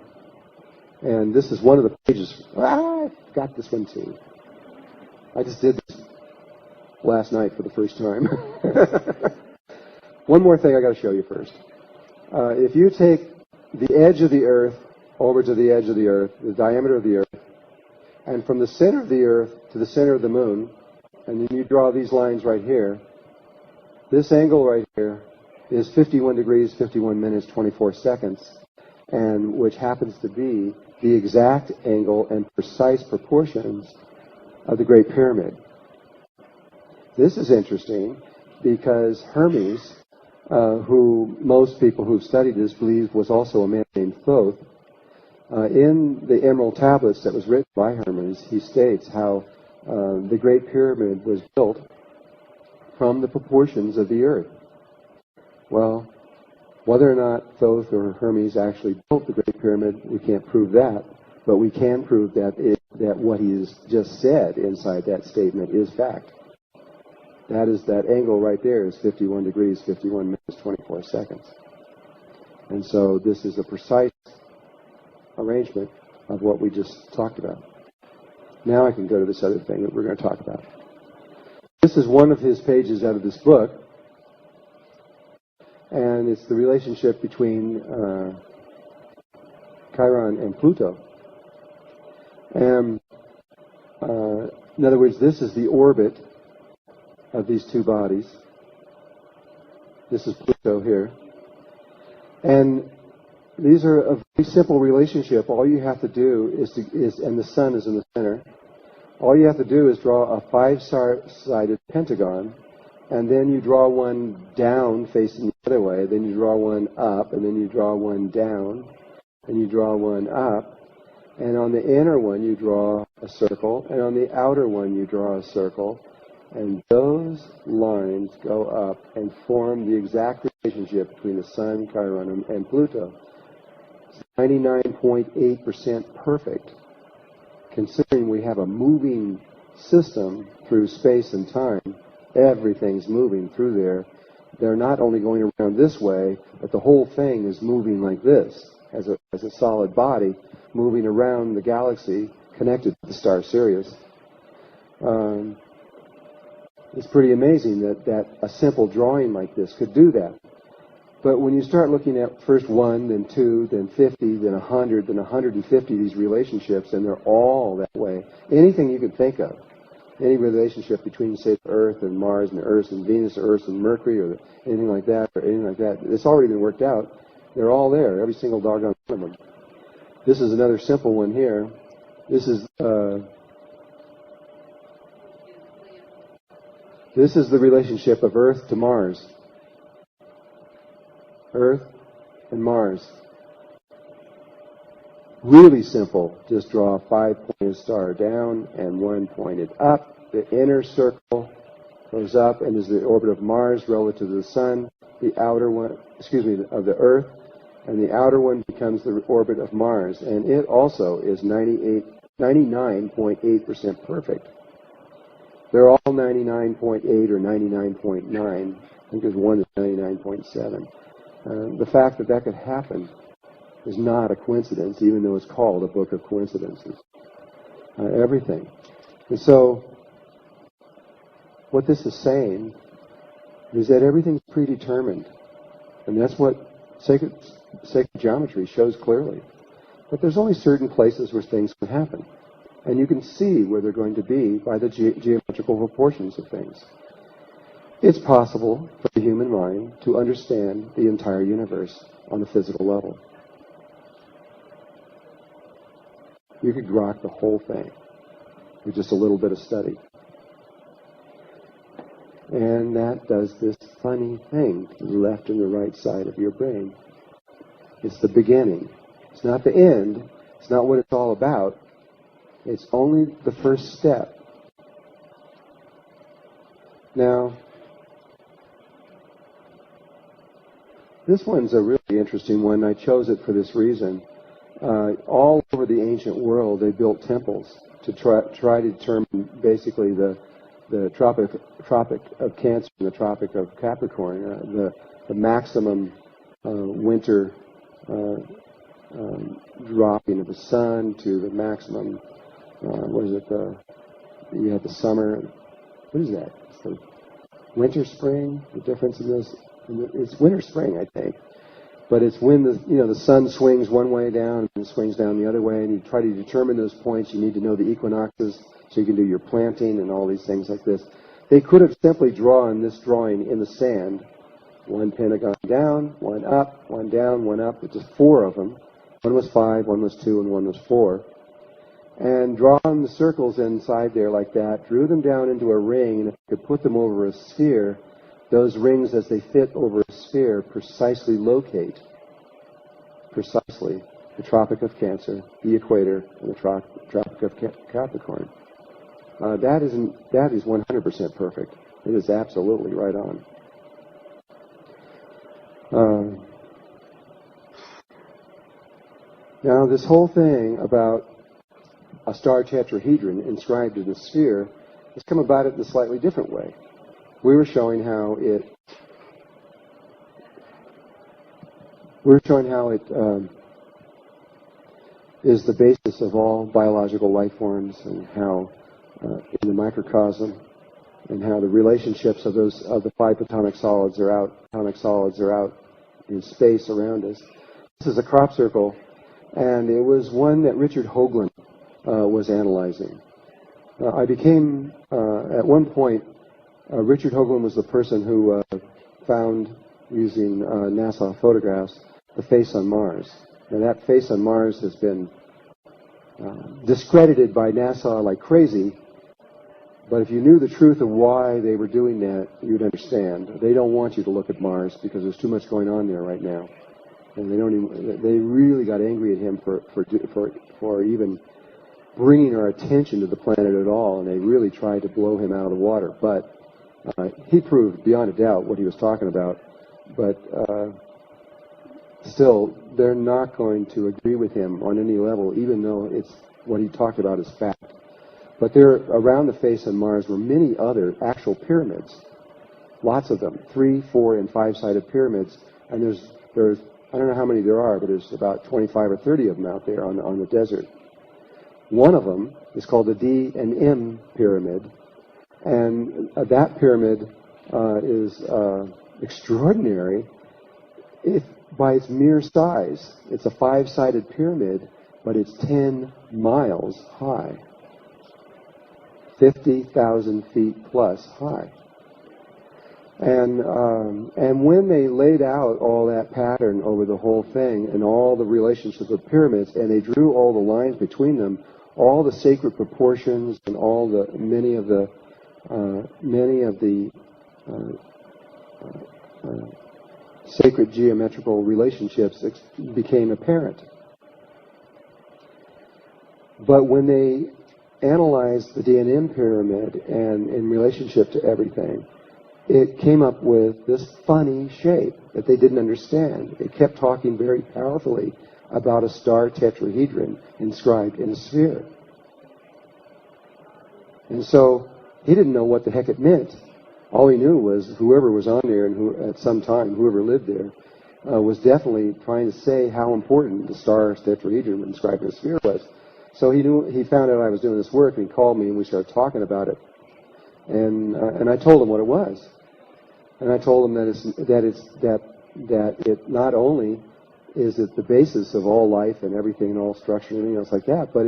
And this is one of the pages. I got this one too. I just did this last night for the first time. One more thing I got to show you first. If you take the edge of the Earth over to the edge of the Earth, the diameter of the Earth, and from the center of the Earth to the center of the Moon, and then you draw these lines right here, this angle right here is 51 degrees, 51 minutes, 24 seconds, and which happens to be the exact angle and precise proportions of the Great Pyramid. This is interesting because Hermes, who most people who've studied this believe was also a man named Thoth, in the Emerald Tablets that was written by Hermes, he states how the Great Pyramid was built from the proportions of the Earth. Well, whether or not Thoth or Hermes actually built the Great Pyramid, we can't prove that, but we can prove that what he has just said inside that statement is fact. That angle right there is 51 degrees, 51 minutes, 24 seconds. And so this is a precise arrangement of what we just talked about. Now I can go to this other thing that we're going to talk about. This is one of his pages out of this book, and it's the relationship between Chiron and Pluto. And in other words, this is the orbit of these two bodies. This is Pluto here. And these are a very simple relationship. All you have to do and the sun is in the center. All you have to do is draw a 5-sided pentagon, and then you draw one down facing the other way, then you draw one up, and then you draw one down, and you draw one up, and on the inner one you draw a circle, and on the outer one you draw a circle, and those lines go up and form the exact relationship between the Sun, Chiron, and Pluto. It's 99.8% perfect, considering we have a moving system through space and time. Everything's moving through there. They're not only going around this way, but the whole thing is moving like this, as a solid body, moving around the galaxy, connected to the star Sirius. It's pretty amazing that a simple drawing like this could do that. But when you start looking at first 1, then 2, then 50, then 100, then 150, these relationships, and they're all that way. Anything you can think of, any relationship between, say, Earth and Mars and Earth and Venus, or Earth and Mercury, or anything like that, it's already been worked out. They're all there, every single doggone one of them. This is another simple one here. This is the relationship of Earth to Mars. Earth and Mars. Really simple. Just draw a 5-pointed star down and 1 pointed up. The inner circle goes up and is the orbit of Mars relative to the Sun. The outer one, of the Earth, and the outer one becomes the orbit of Mars. And it also is 99.8% perfect. They're all 99.8 or 99.9. I think there's one that's 99.7. The fact that could happen is not a coincidence, even though it's called a book of coincidences. Everything. And so, what this is saying is that everything's predetermined. And that's what sacred geometry shows clearly. But there's only certain places where things can happen. And you can see where they're going to be by the geometrical proportions of things. It's possible for the human mind to understand the entire universe on the physical level. You could grok the whole thing with just a little bit of study. And that does this funny thing to the left and the right side of your brain. It's the beginning. It's not the end. It's not what it's all about. It's only the first step. Now, this one's a really interesting one. I chose it for this reason. All over the ancient world, they built temples to try to determine basically the Tropic of Cancer and the Tropic of Capricorn, the maximum winter dropping of the sun to the maximum. You have the summer. What is that? It's the winter, spring. The difference in this, it's winter, spring, I think. But it's when the sun swings one way down and swings down the other way, and you try to determine those points. You need to know the equinoxes so you can do your planting and all these things like this. They could have simply drawn this drawing in the sand, one pentagon down, one up, one down, one up. It's just 4 of them. One was 5, one was 2, and one was 4. And drawn the circles inside there like that, drew them down into a ring, and if you could put them over a sphere, those rings, as they fit over a sphere, precisely locate the Tropic of Cancer, the equator, and the Tropic of Capricorn. That is 100% perfect. It is absolutely right on. Now, this whole thing about a star tetrahedron inscribed in a sphere has come about it in a slightly different way. We were showing how it is the basis of all biological life forms, and how in the microcosm, and how the relationships of the 5 atomic solids are out in space around us. This is a crop circle, and it was one that Richard Hoagland was analyzing. I became at one point. Richard Hoagland was the person who found, using NASA photographs, the face on Mars. And that face on Mars has been discredited by NASA like crazy, but if you knew the truth of why they were doing that, you'd understand. They don't want you to look at Mars because there's too much going on there right now. And they really got angry at him for even bringing our attention to the planet at all, and they really tried to blow him out of the water. But he proved beyond a doubt what he was talking about. But still, they're not going to agree with him on any level, even though it's what he talked about is fact. But there, around the face of Mars, were many other actual pyramids. Lots of them, 3-, 4-, and 5-sided pyramids. And there's I don't know how many there are, but there's about 25 or 30 of them out there on the desert. One of them is called the D&M pyramid, and that pyramid is extraordinary by its mere size. It's a 5-sided pyramid, but it's 10 miles high, 50,000 feet plus high. And when they laid out all that pattern over the whole thing and all the relationships of pyramids, and they drew all the lines between them, all the sacred proportions and all the many of the sacred geometrical relationships became apparent. But when they analyzed the D&M pyramid and in relationship to everything, it came up with this funny shape that they didn't understand. It kept talking very powerfully about a star tetrahedron inscribed in a sphere. And so he didn't know what the heck it meant. All he knew was whoever was on there, and who, at some time, whoever lived there, was definitely trying to say how important the star tetrahedron inscribed in a sphere was. So he found out I was doing this work, and he called me, and we started talking about it. And I told him what it was. And I told him that it not only is it the basis of all life and everything and all structure and everything else like that, but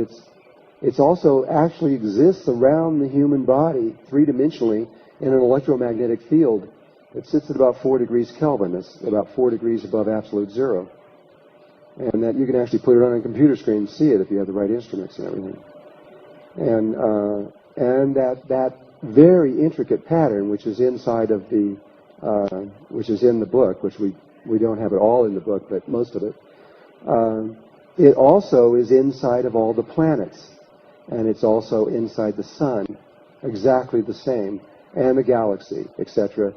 it's also actually exists around the human body three-dimensionally in an electromagnetic field that sits at about 4 degrees Kelvin. That's about 4 degrees above absolute zero. And that you can actually put it on a computer screen and see it if you have the right instruments and everything. And that very intricate pattern, which is inside of which is in the book, which we don't have it all in the book, but most of it, it also is inside of all the planets, and it's also inside the sun, exactly the same, and the galaxy, etc.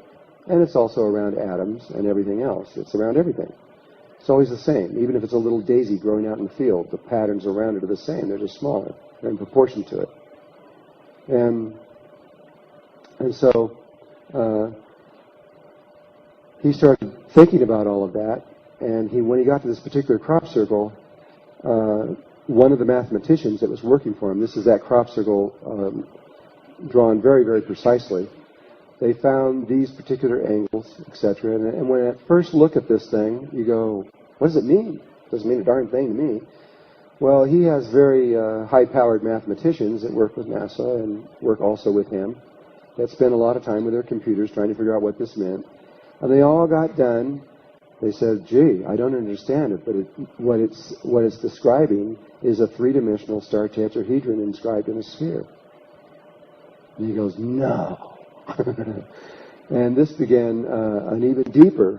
And it's also around atoms and everything else. It's around everything. It's always the same. Even if it's a little daisy growing out in the field, the patterns around it are the same. They're just smaller. They're in proportion to it. And so he started thinking about all of that, and when he got to this particular crop circle, one of the mathematicians that was working for him, this is that crop circle drawn very, very precisely, they found these particular angles, etc. And when at first look at this thing, you go, what does it mean? It doesn't mean a darn thing to me. Well, he has very high-powered mathematicians that work with NASA and work also with him that spend a lot of time with their computers trying to figure out what this meant. And they all got done. They said, gee, I don't understand it, but what it's describing is a three-dimensional star tetrahedron inscribed in a sphere. And he goes, no. And this began an even deeper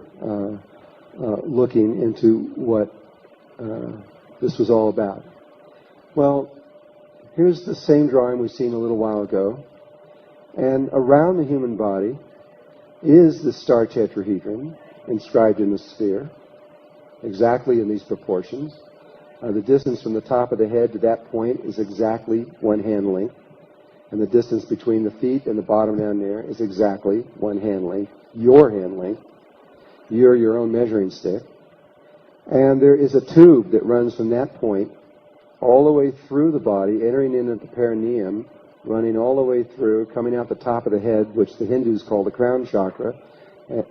looking into what this was all about. Well, here's the same drawing we've seen a little while ago. And around the human body is the star tetrahedron inscribed in the sphere, exactly in these proportions. The distance from the top of the head to that point is exactly 1 hand length. And the distance between the feet and the bottom down there is exactly 1 hand length, your hand length. You're your own measuring stick. And there is a tube that runs from that point all the way through the body, entering in at the perineum, running all the way through, coming out the top of the head, which the Hindus call the crown chakra,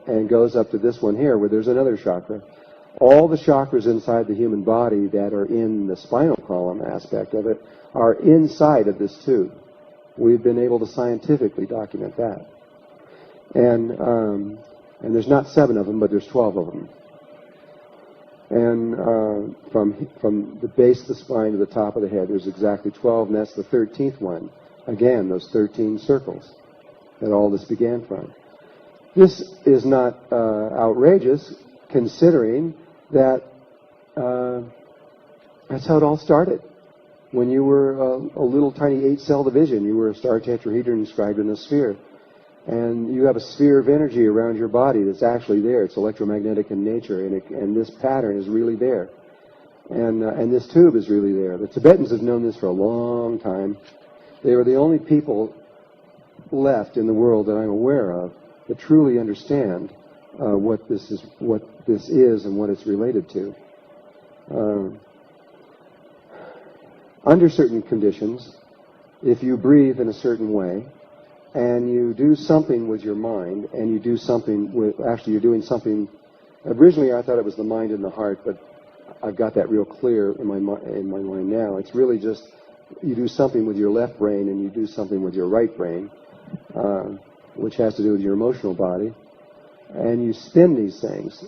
and goes up to this one here, where there's another chakra. All the chakras inside the human body that are in the spinal column aspect of it are inside of this tube. We've been able to scientifically document that. And there's not 7 of them, but there's 12 of them. And from the base of the spine to the top of the head, there's exactly 12, and that's the 13th one. Again, those 13 circles that all this began from. This is not outrageous, considering that that's how it all started. When you were a little tiny 8-cell division, you were a star tetrahedron inscribed in a sphere. And you have a sphere of energy around your body that's actually there. It's electromagnetic in nature, and this pattern is really there. And this tube is really there. The Tibetans have known this for a long time. They were the only people left in the world that I'm aware of that truly understand what this is and what it's related to. Under certain conditions, if you breathe in a certain way, and you do something with your mind, and you do something with, actually you're doing something, originally I thought it was the mind and the heart, but I've got that real clear in my mind now. It's really just, you do something with your left brain and you do something with your right brain, which has to do with your emotional body, and you spin these things.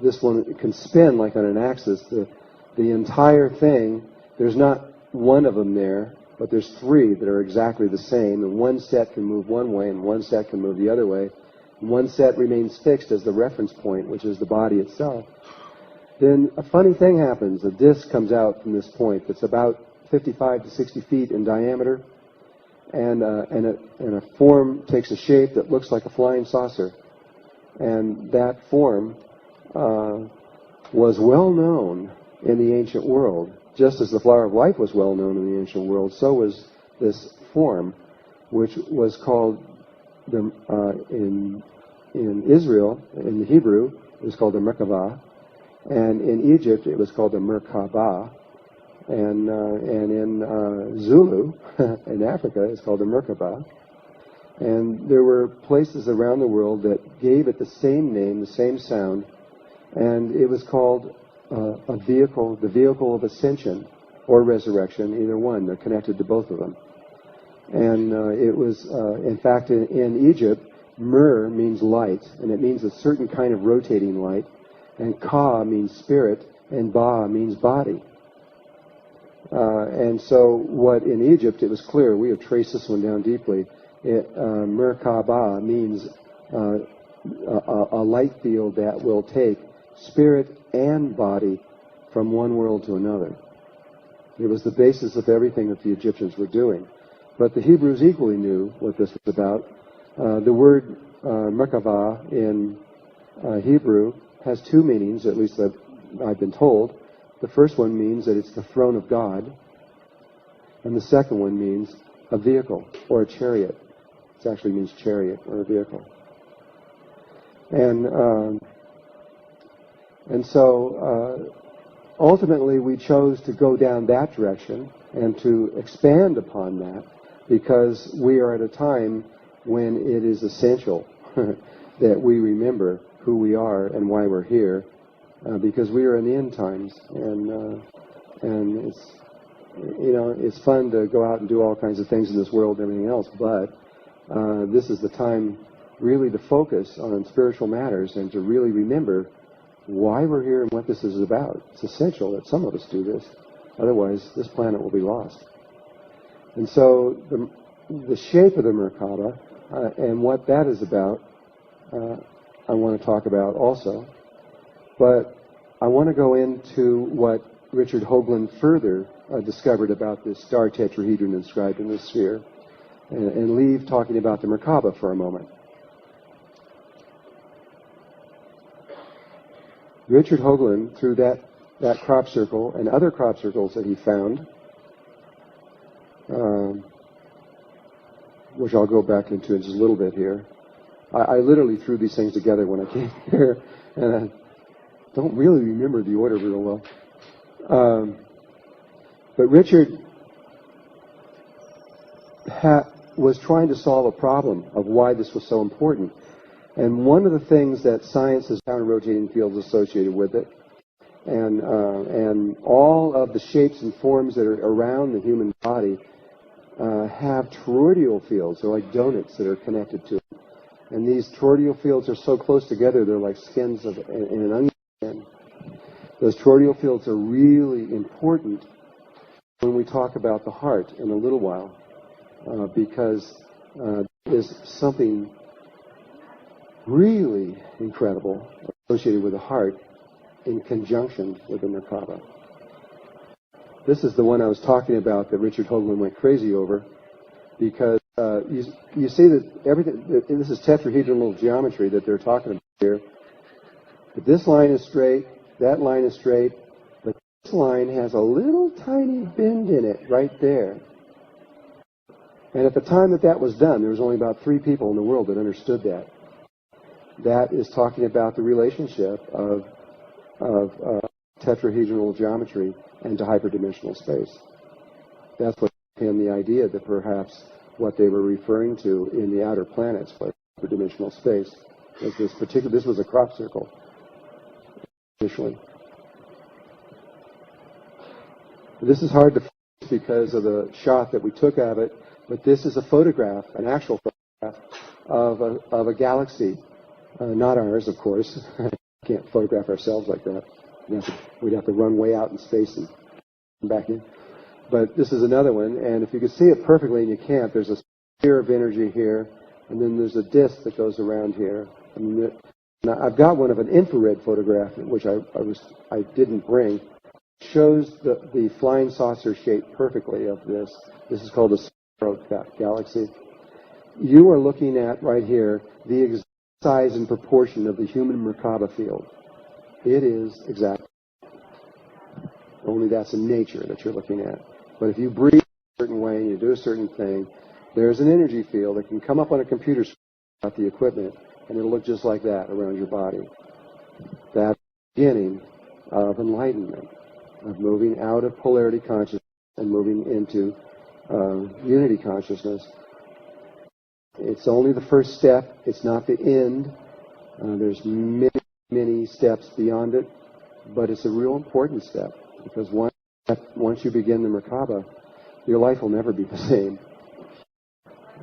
This one can spin like on an axis. The entire thing, there's not one of them there, but there's 3 that are exactly the same, and one set can move one way and one set can move the other way. And one set remains fixed as the reference point, which is the body itself. Then a funny thing happens. A disc comes out from this point that's about 55 to 60 feet in diameter, and a form takes a shape that looks like a flying saucer. And that form was well known in the ancient world. Just as the flower of life was well known in the ancient world, so was this form, which was called, in Israel, in the Hebrew, it was called the Merkavah, and in Egypt it was called the Merkabah, and in Zulu, in Africa, it's called the Merkabah. And there were places around the world that gave it the same name, the same sound, and it was called a vehicle, the vehicle of ascension or resurrection, either one. They're connected to both of them. And it was, in fact, in Egypt, Mer means light, and it means a certain kind of rotating light, and Ka means spirit, and Ba means body. And so what in Egypt, it was clear, we have traced this one down deeply, Merkaba means a light field that will take spirit and body from one world to another. It was the basis of everything that the Egyptians were doing. But the Hebrews equally knew what this was about. The word Merkavah in Hebrew has 2 meanings, at least that I've been told. The first one means that it's the throne of God, and the second one means a vehicle or a chariot. It actually means chariot or a vehicle. And so ultimately we chose to go down that direction and to expand upon that, because we are at a time when it is essential that we remember who we are and why we're here, because we are in the end times, and it's, you know, it's fun to go out and do all kinds of things in this world and everything else, but this is the time really to focus on spiritual matters and to really remember why we're here and what this is about. It's essential that some of us do this. Otherwise, this planet will be lost. And so the shape of the Merkaba and what that is about, I want to talk about also. But I want to go into what Richard Hoagland further discovered about this star tetrahedron inscribed in the sphere, and leave talking about the Merkaba for a moment. Richard Hoagland, through that crop circle and other crop circles that he found, which I'll go back into in just a little bit here. I literally threw these things together when I came here, and I don't really remember the order real well. But Richard was trying to solve a problem of why this was so important. And one of the things that science has found rotating fields associated with it, and all of the shapes and forms that are around the human body have toroidal fields. They're like donuts that are connected to it. And these toroidal fields are so close together, they're like skins in an onion skin. Those toroidal fields are really important when we talk about the heart in a little while, because there's something really incredible associated with the heart in conjunction with the Merkaba. This is the one I was talking about that Richard Hoagland went crazy over, because you see that everything, this is tetrahedral geometry that they're talking about here. But this line is straight, that line is straight, but this line has a little tiny bend in it right there. And at the time that that was done, there was only about 3 people in the world that understood that. That is talking about the relationship of tetrahedral geometry and to hyperdimensional space. That's what gave him the idea that perhaps what they were referring to in the outer planets was hyperdimensional space. This was a crop circle, initially. This is hard to focus because of the shot that we took of it, but this is a photograph, an actual photograph of a galaxy. Not ours, of course. Can't photograph ourselves like that. We'd have to run way out in space and back in. But this is another one, and if you can see it perfectly, and you can't, there's a sphere of energy here, and then there's a disk that goes around here. Now, I've got one of an infrared photograph, which I didn't bring. It shows the flying saucer shape perfectly of this. This is called a spiral galaxy. You are looking at, right here, the exact size and proportion of the human Merkaba field. It is exact. Only that's in nature that you're looking at. But if you breathe a certain way and you do a certain thing, there's an energy field that can come up on a computer screen without the equipment, and it'll look just like that around your body. That's the beginning of enlightenment, of moving out of polarity consciousness and moving into unity consciousness. It's only the first step. It's not the end. There's many steps beyond it, but it's a real important step, because once you begin the Merkaba, your life will never be the same.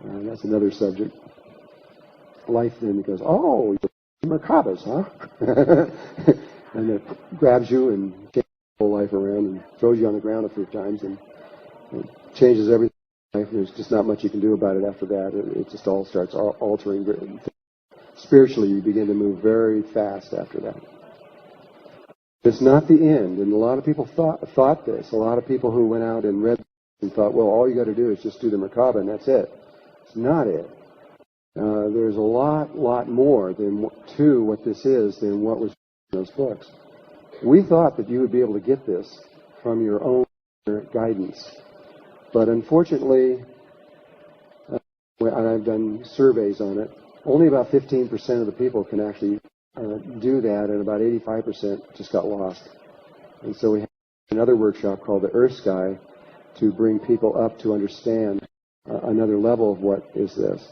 That's another subject. Life then goes, oh, you're Merkabas, huh? And it grabs you and changes your whole life around and throws you on the ground a few times and changes everything. There's just not much you can do about it after that. It just all starts altering. Spiritually, you begin to move very fast after that. It's not the end, and a lot of people thought this. A lot of people who went out and read and thought, well, all you got to do is just do the Merkaba and that's it. It's not it. There's a lot more to what this is than what was in those books. We thought that you would be able to get this from your own guidance. But unfortunately, and I've done surveys on it, only about 15% of the people can actually do that, and about 85% just got lost. And so we have another workshop called the Earth Sky to bring people up to understand another level of what is this.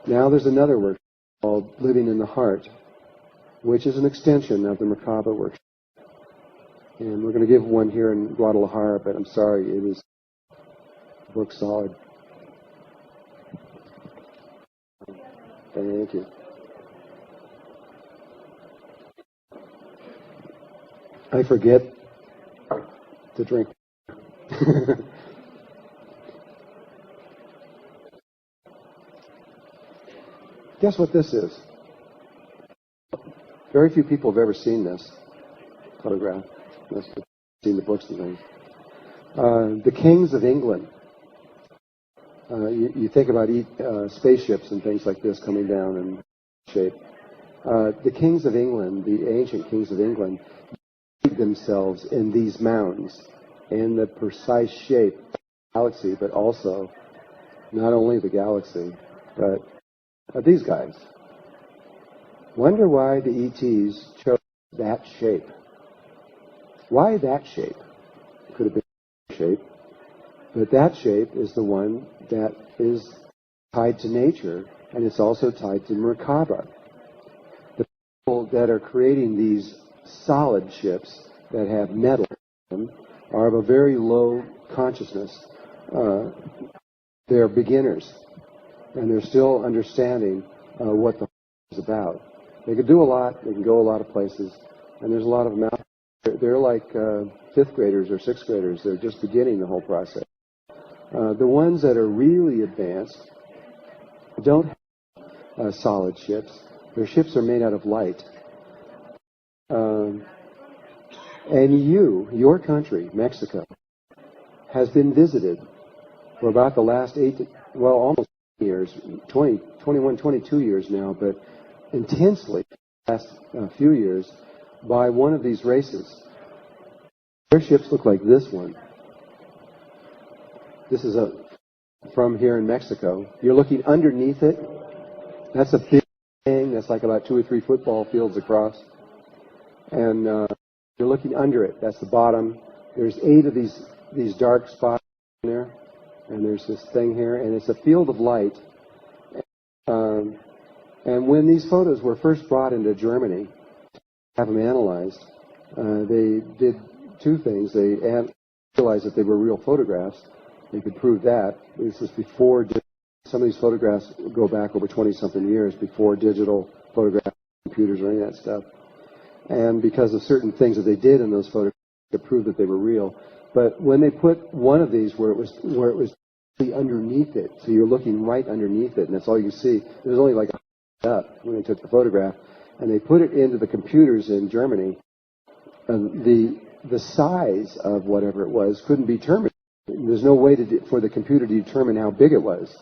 Now there's another workshop called Living in the Heart, which is an extension of the Merkaba workshop. And we're going to give one here in Guadalajara, but I'm sorry, it is book solid. Thank you. I forget to drink. Guess what this is? Very few people have ever seen this photograph. Seen the books and things. The kings of England. You think about spaceships and things like this coming down in shape. The kings of England, the ancient kings of England, made themselves in these mounds, in the precise shape of the galaxy, but also not only the galaxy, but these guys. Wonder why the ETs chose that shape. Why that shape? It could have been shape. But that shape is the one that is tied to nature, and it's also tied to Merkaba. The people that are creating these solid ships that have metal in them are of a very low consciousness. They're beginners, and they're still understanding what the is about. They can do a lot, they can go a lot of places, and there's a lot of them out there. They're like 5th graders or 6th graders. They're just beginning the whole process. The ones that are really advanced don't have solid ships. Their ships are made out of light. And your country, Mexico, has been visited for about the last almost years, 21, 22 years now, but intensely the last few years by one of these races. Their ships look like this one. This is from here in Mexico. You're looking underneath it. That's a big thing. That's like about 2 or 3 football fields across. And you're looking under it. That's the bottom. There's 8 of these dark spots in there. And there's this thing here. And it's a field of light. And when these photos were first brought into Germany, to have them analyzed, they did 2 things. They realized that they were real photographs. They could prove that. This is before some of these photographs go back over 20-something years, before digital photograph computers or any of that stuff. And because of certain things that they did in those photographs, to prove that they were real. But when they put one of these where it was underneath it, so you're looking right underneath it, and that's all you see. It was only like a up when they took the photograph, and they put it into the computers in Germany. The size of whatever it was couldn't be determined. There's no way for the computer to determine how big it was,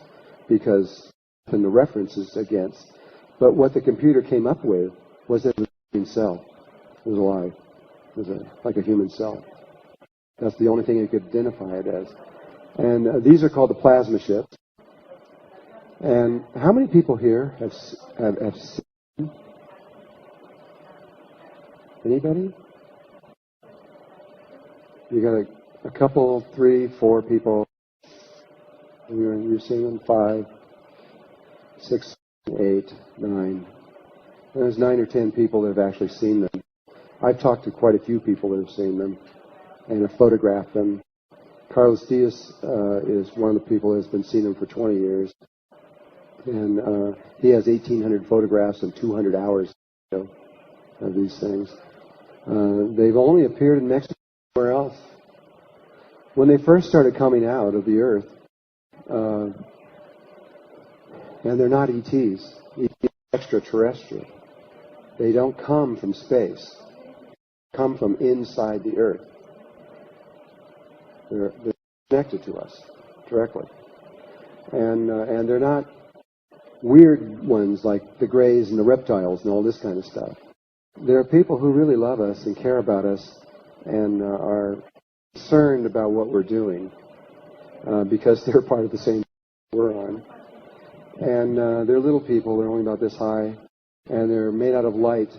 because in the references against. But what the computer came up with was that it was a human cell. It was alive. It was like a human cell. That's the only thing it could identify it as. And these are called the plasma ships. And how many people here have seen? Anybody? You got a couple, 3, 4 people. You're seeing them 5, 6, 8, 9. There's 9 or 10 people that have actually seen them. I've talked to quite a few people that have seen them and have photographed them. Carlos Diaz is one of the people that has been seeing them for 20 years. And he has 1,800 photographs and 200 hours of these things. They've only appeared in Mexico. Where else? When they first started coming out of the Earth, and they're not ETs, extraterrestrial. They don't come from space. They come from inside the Earth. They're connected to us directly, and they're not weird ones like the Greys and the reptiles and all this kind of stuff. There are people who really love us and care about us and are concerned about what we're doing because they're part of the same we're on. And they're little people. They're only about this high, and they're made out of light.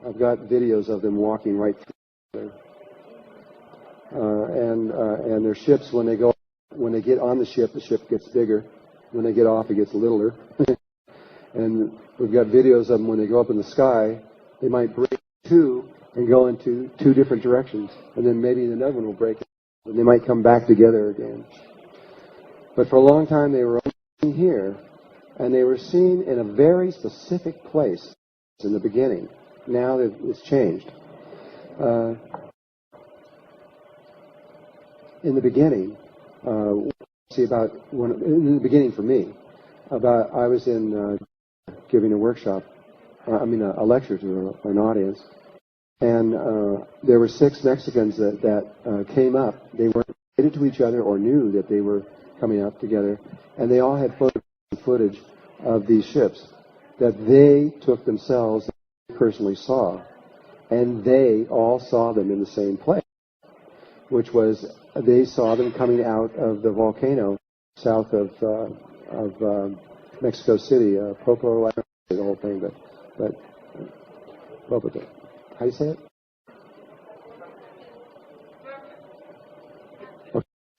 I've got videos of them walking right through there. And their ships, when they get on the ship gets bigger. When they get off, it gets littler. And we've got videos of them when they go up in the sky. They might break 2 and go into 2 different directions, and then maybe another one will break, and they might come back together again. But for a long time, they were only here, and they were seen in a very specific place in the beginning. Now it's changed. In the beginning, in the beginning for me, I was in giving a workshop, a lecture to an audience. And there were 6 Mexicans that came up. They weren't related to each other or knew that they were coming up together. And they all had footage of these ships that they took themselves and personally saw. And they all saw them in the same place, which was they saw them coming out of the volcano south of Mexico City, Popo, I don't know the whole thing, but Popo. How do you say it?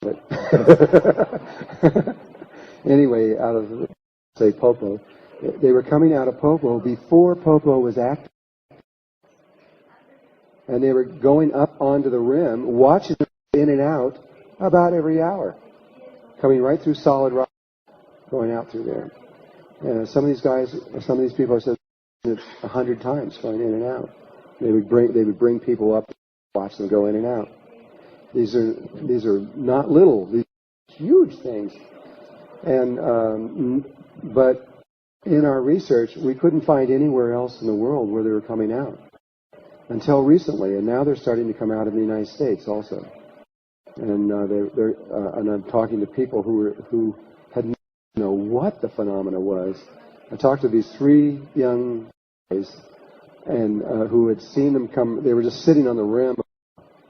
Okay. Anyway, out of, say, Popo. They were coming out of Popo before Popo was active. And they were going up onto the rim, watching them in and out about every hour. Coming right through solid rock, going out through there. And some of these people have said it 100 times going in and out. They would bring people up, watch them go in and out. These are not little, these are huge things. And but in our research, we couldn't find anywhere else in the world where they were coming out. until recently, and now they're starting to come out in the United States also. And and I'm talking to people who had no idea what the phenomena was. I talked to these 3 young guys, and who had seen them come. They were just sitting on the rim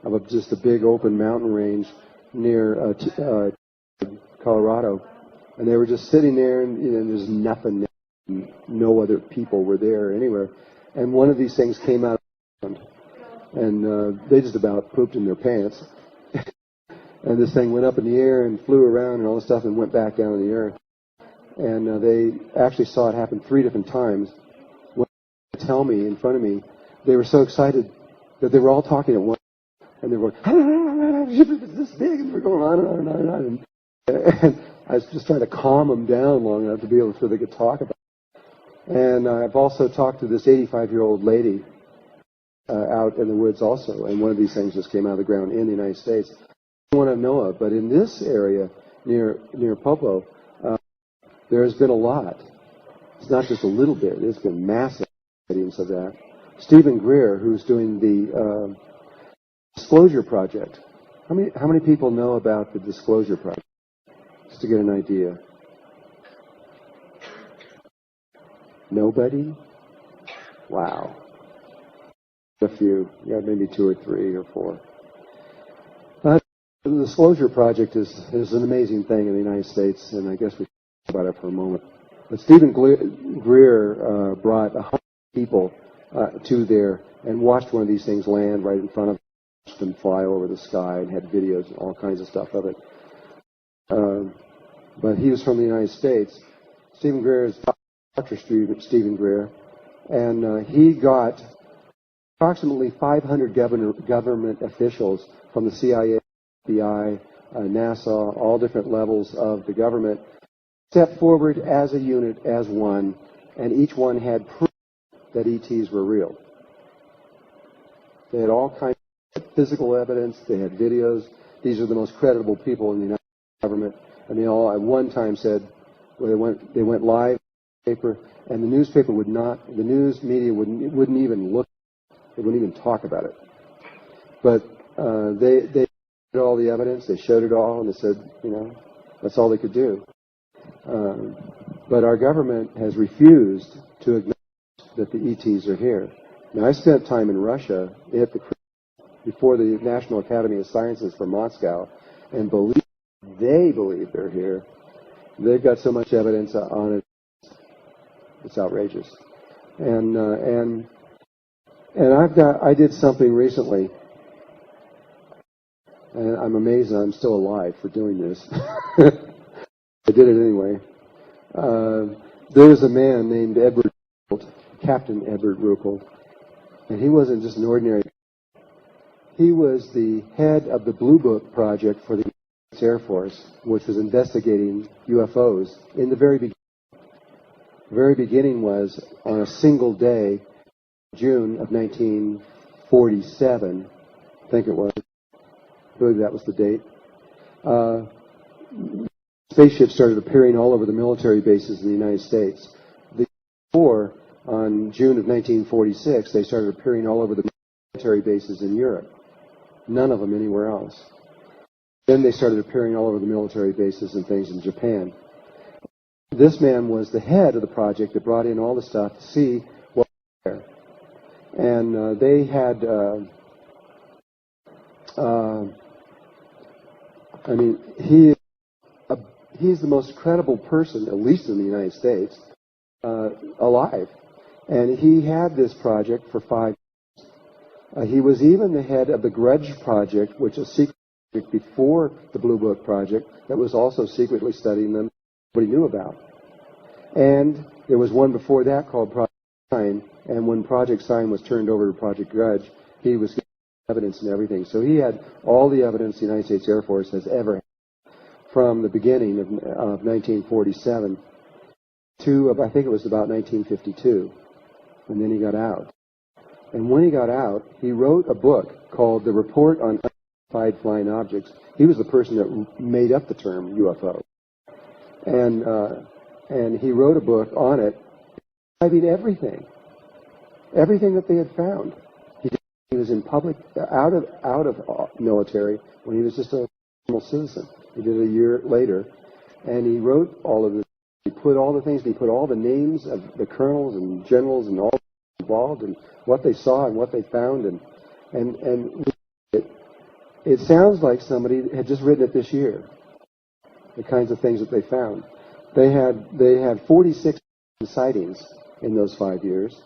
of just a big open mountain range near Colorado, and they were just sitting there, and there's nothing there. No other people were there anywhere. And one of these things came out, and they just about pooped in their pants. And this thing went up in the air and flew around and all this stuff and went back down in the earth. And they actually saw it happen 3 different times. When they tell me in front of me, they were so excited that they were all talking at once. And they were going, it's this big, and we're going on and on and on and on. And I was just trying to calm them down long enough to be able so they could talk about it. And I've also talked to this 85-year-old lady out in the woods also, and one of these things just came out of the ground in the United States. One I know of, but in this area near Popo, there has been a lot. It's not just a little bit; it's been massive sightings of that. Stephen Greer, who's doing the Disclosure Project. How many people know about the Disclosure Project? Just to get an idea. Nobody? Wow. A few. Yeah, maybe 2 or 3 or 4. The Disclosure Project is an amazing thing in the United States, and I guess we should talk about it for a moment. But Stephen Greer brought 100 people to there and watched one of these things land right in front of them, fly over the sky, and had videos and all kinds of stuff of it. But he was from the United States. Stephen Greer is Dr. Stephen Greer, and he got approximately 500 government officials from the CIA, FBI, NASA, all different levels of the government, stepped forward as a unit, as one, and each one had proof that ETs were real. They had all kinds of physical evidence. They had videos. These are the most credible people in the United States government, and they all at one time said, well, they went live in the paper, and the newspaper would not, the news media wouldn't even look, they wouldn't even talk about it. But they all the evidence, they showed it all, and they said, that's all they could do. But our government has refused to acknowledge that the ETs are here. Now, I spent time in Russia before the National Academy of Sciences from Moscow, and they believe they're here. They've got so much evidence on it, it's outrageous. And I did something recently. And I'm amazed that I'm still alive for doing this. I did it anyway. There was a man named Captain Edward Ruppel, and he wasn't just an ordinary. He was the head of the Blue Book project for the United States Air Force, which was investigating UFOs in the very beginning. The very beginning was on a single day, June of 1947, I think it was. I believe that was the date. Spaceships started appearing all over the military bases in the United States. Before, on June of 1946, they started appearing all over the military bases in Europe. None of them anywhere else. Then they started appearing all over the military bases and things in Japan. This man was the head of the project that brought in all the stuff to see what was there. And they had... he's the most credible person, at least in the United States, alive. And he had this project for 5 years. He was even the head of the Grudge Project, which was a secret project before the Blue Book Project, that was also secretly studying them, nobody knew about. And there was one before that called Project Sign, and when Project Sign was turned over to Project Grudge, he was getting evidence and everything. So he had all the evidence the United States Air Force has ever had from the beginning of 1947 to, I think it was about 1952, and then he got out. And when he got out, he wrote a book called The Report on Unidentified Flying Objects. He was the person that made up the term UFO. And he wrote a book on it, describing everything that they had found. He did he was in public, out of military, when he was just a normal citizen. He did it a year later, and he wrote all of this. He put all the things, he put all the names of the colonels and generals and all involved, and what they saw and what they found, and it sounds like somebody had just written it this year. The kinds of things that they found. They had 46 sightings in those 5 years,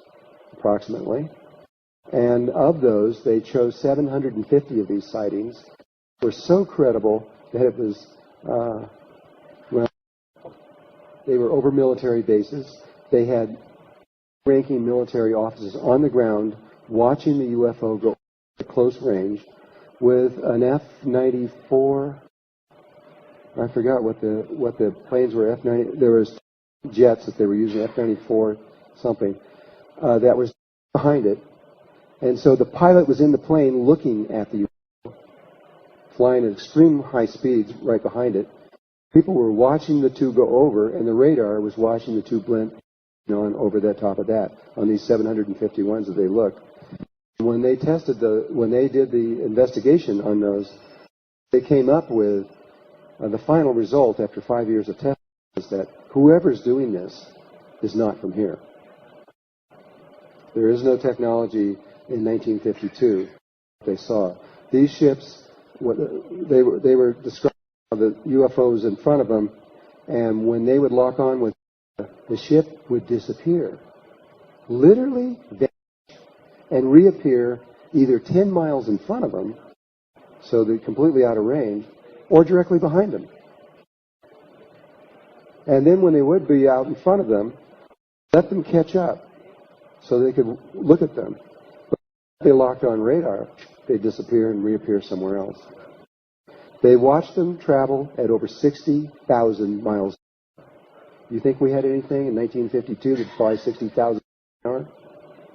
approximately. And of those, they chose 750 of these sightings were so credible that it was, they were over military bases. They had ranking military officers on the ground watching the UFO go at close range with an F-94. I forgot what the planes were. F-90. There was jets that they were using, F-94 something, that was behind it. And so the pilot was in the plane looking at the UFO, flying at extreme high speeds right behind it. People were watching the two go over, and the radar was watching the two blend on over the top of that on these 750 ones that they looked. When they when they did the investigation on those, they came up with the final result after 5 years of testing is that whoever's doing this is not from here. There is no technology in 1952 they saw. These ships, they were describing the UFOs in front of them, and when they would lock on with the ship would disappear. Literally vanish and reappear either 10 miles in front of them, so they're completely out of range, or directly behind them. And then when they would be out in front of them, let them catch up so they could look at them. But if they locked on radar, they'd disappear and reappear somewhere else. They watched them travel at over 60,000 miles. You think we had anything in 1952 that fly 60,000 an hour?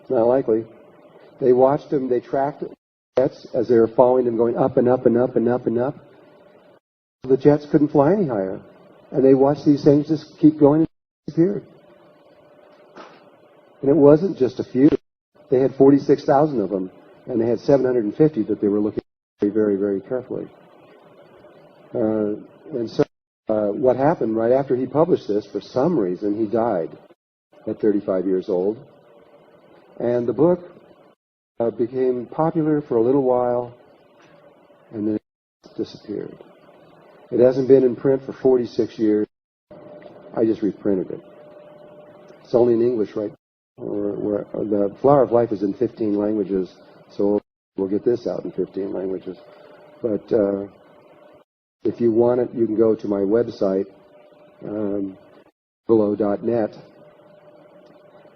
It's not likely. They watched them, they tracked jets as they were following them going up and up and up and up and up. The jets couldn't fly any higher. And they watched these things just keep going and disappeared. And it wasn't just a few. They had 46,000 of them, and they had 750 that they were looking at very, very carefully. And so what happened right after he published this, for some reason, he died at 35 years old. And the book became popular for a little while, and then it disappeared. It hasn't been in print for 46 years. I just reprinted it. It's only in English, right? The Flower of Life is in 15 languages, so we'll get this out in 15 languages. But if you want it, you can go to my website, below.net,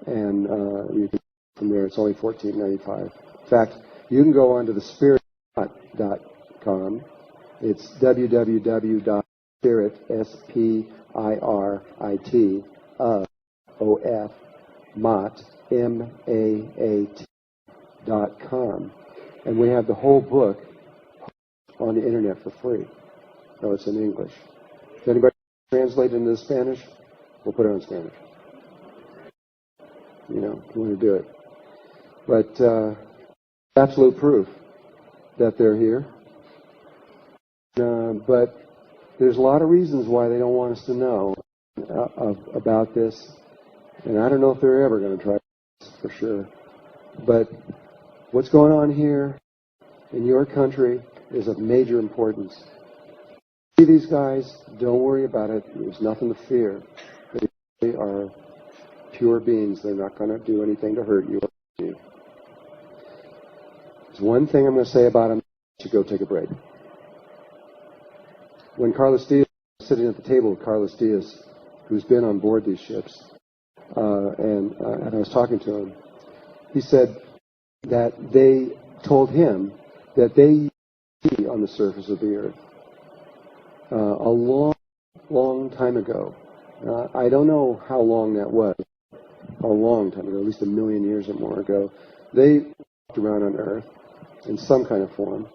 and you can from there. It's only $14.95. In fact, you can go onto the spirit.com. It's www.spirit, S-P-I-R-I-T, O-F, Maat, M-A-A-T.com. And we have the whole book on the internet for free. No, it's in English. If anybody translate it into Spanish, we'll put it on Spanish. You know, if you want to do it. But absolute proof that they're here. But there's a lot of reasons why they don't want us to know about this. And I don't know if they're ever going to try this for sure. But what's going on here in your country is of major importance. See these guys, don't worry about it. There's nothing to fear. They are pure beings. They're not going to do anything to hurt you. There's one thing I'm going to say about them. You go take a break. When Carlos Diaz was sitting at the table with Carlos Diaz, who's been on board these ships, and I was talking to him, he said that they told him that they see on the surface of the earth a long, long time ago. I don't know how long that was. A long time ago, at least 1 million years or more ago. They walked around on Earth in some kind of form,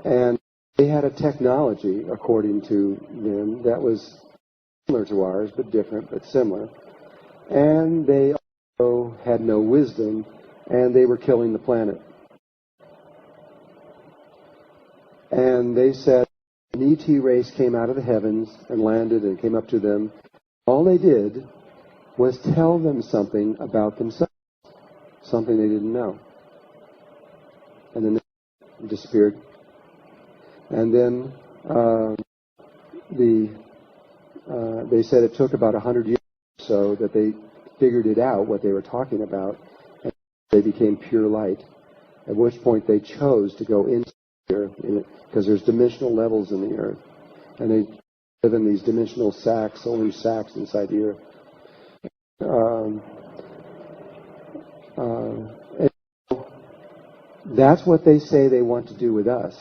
and they had a technology, according to them, that was similar to ours, but different, but similar. And they also had no wisdom, and they were killing the planet. And they said an ET race came out of the heavens and landed and came up to them. All they did was tell them something about themselves, something they didn't know. And then they disappeared. And then they said it took about 100 years or so that they figured it out, what they were talking about, and they became pure light, at which point they chose to go into the earth, because there's dimensional levels in the earth, and they live in these dimensional sacs, orange sacs inside the earth. And that's what they say they want to do with us,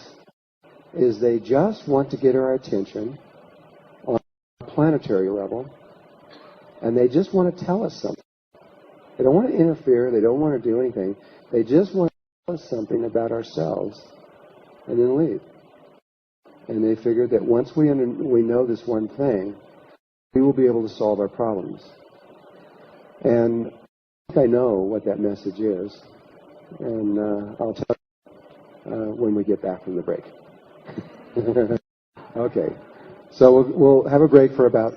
is they just want to get our attention on a planetary level, and they just want to tell us something. They don't want to interfere, they don't want to do anything, they just want to tell us something about ourselves and then leave. And they figured that once we know this one thing, we will be able to solve our problems. And I think I know what that message is, and I'll tell you when we get back from the break. Okay, so we'll have a break for about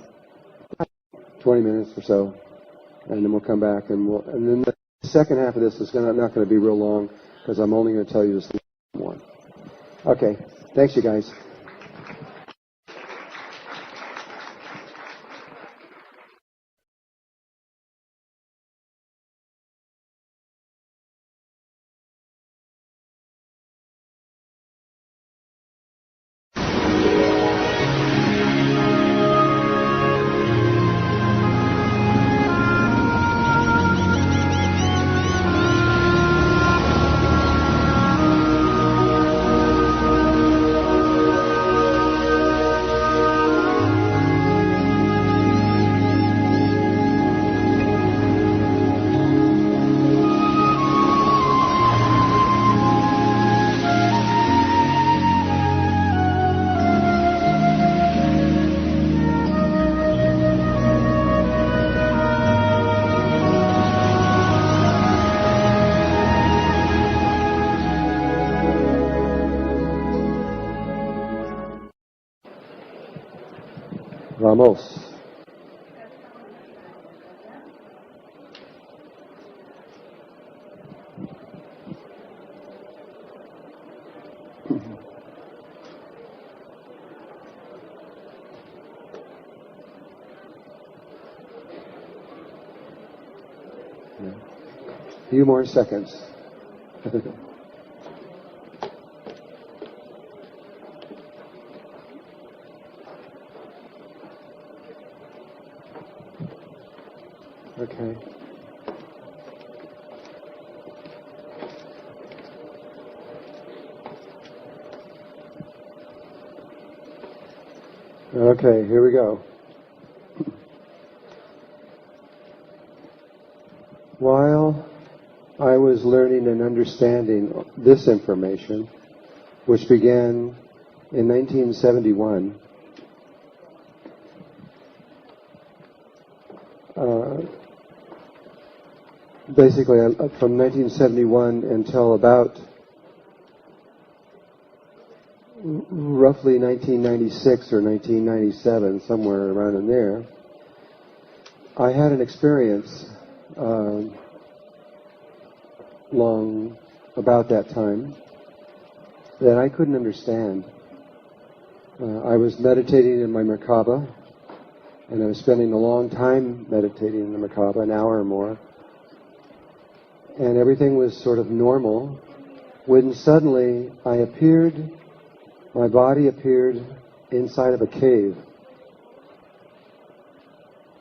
20 minutes or so, and then we'll come back, and then the second half of this is not going to be real long, because I'm only going to tell you this one. Okay, thanks you guys. Vamos. A few more seconds. Okay. Okay, here we go. While I was learning and understanding this information, which began in 1971, basically from 1971 until about roughly 1996 or 1997, somewhere around in there, I had an experience long about that time that I couldn't understand. I was meditating in my Merkaba, and I was spending a long time meditating in the Merkaba, an hour or more, and everything was sort of normal, when suddenly my body appeared inside of a cave.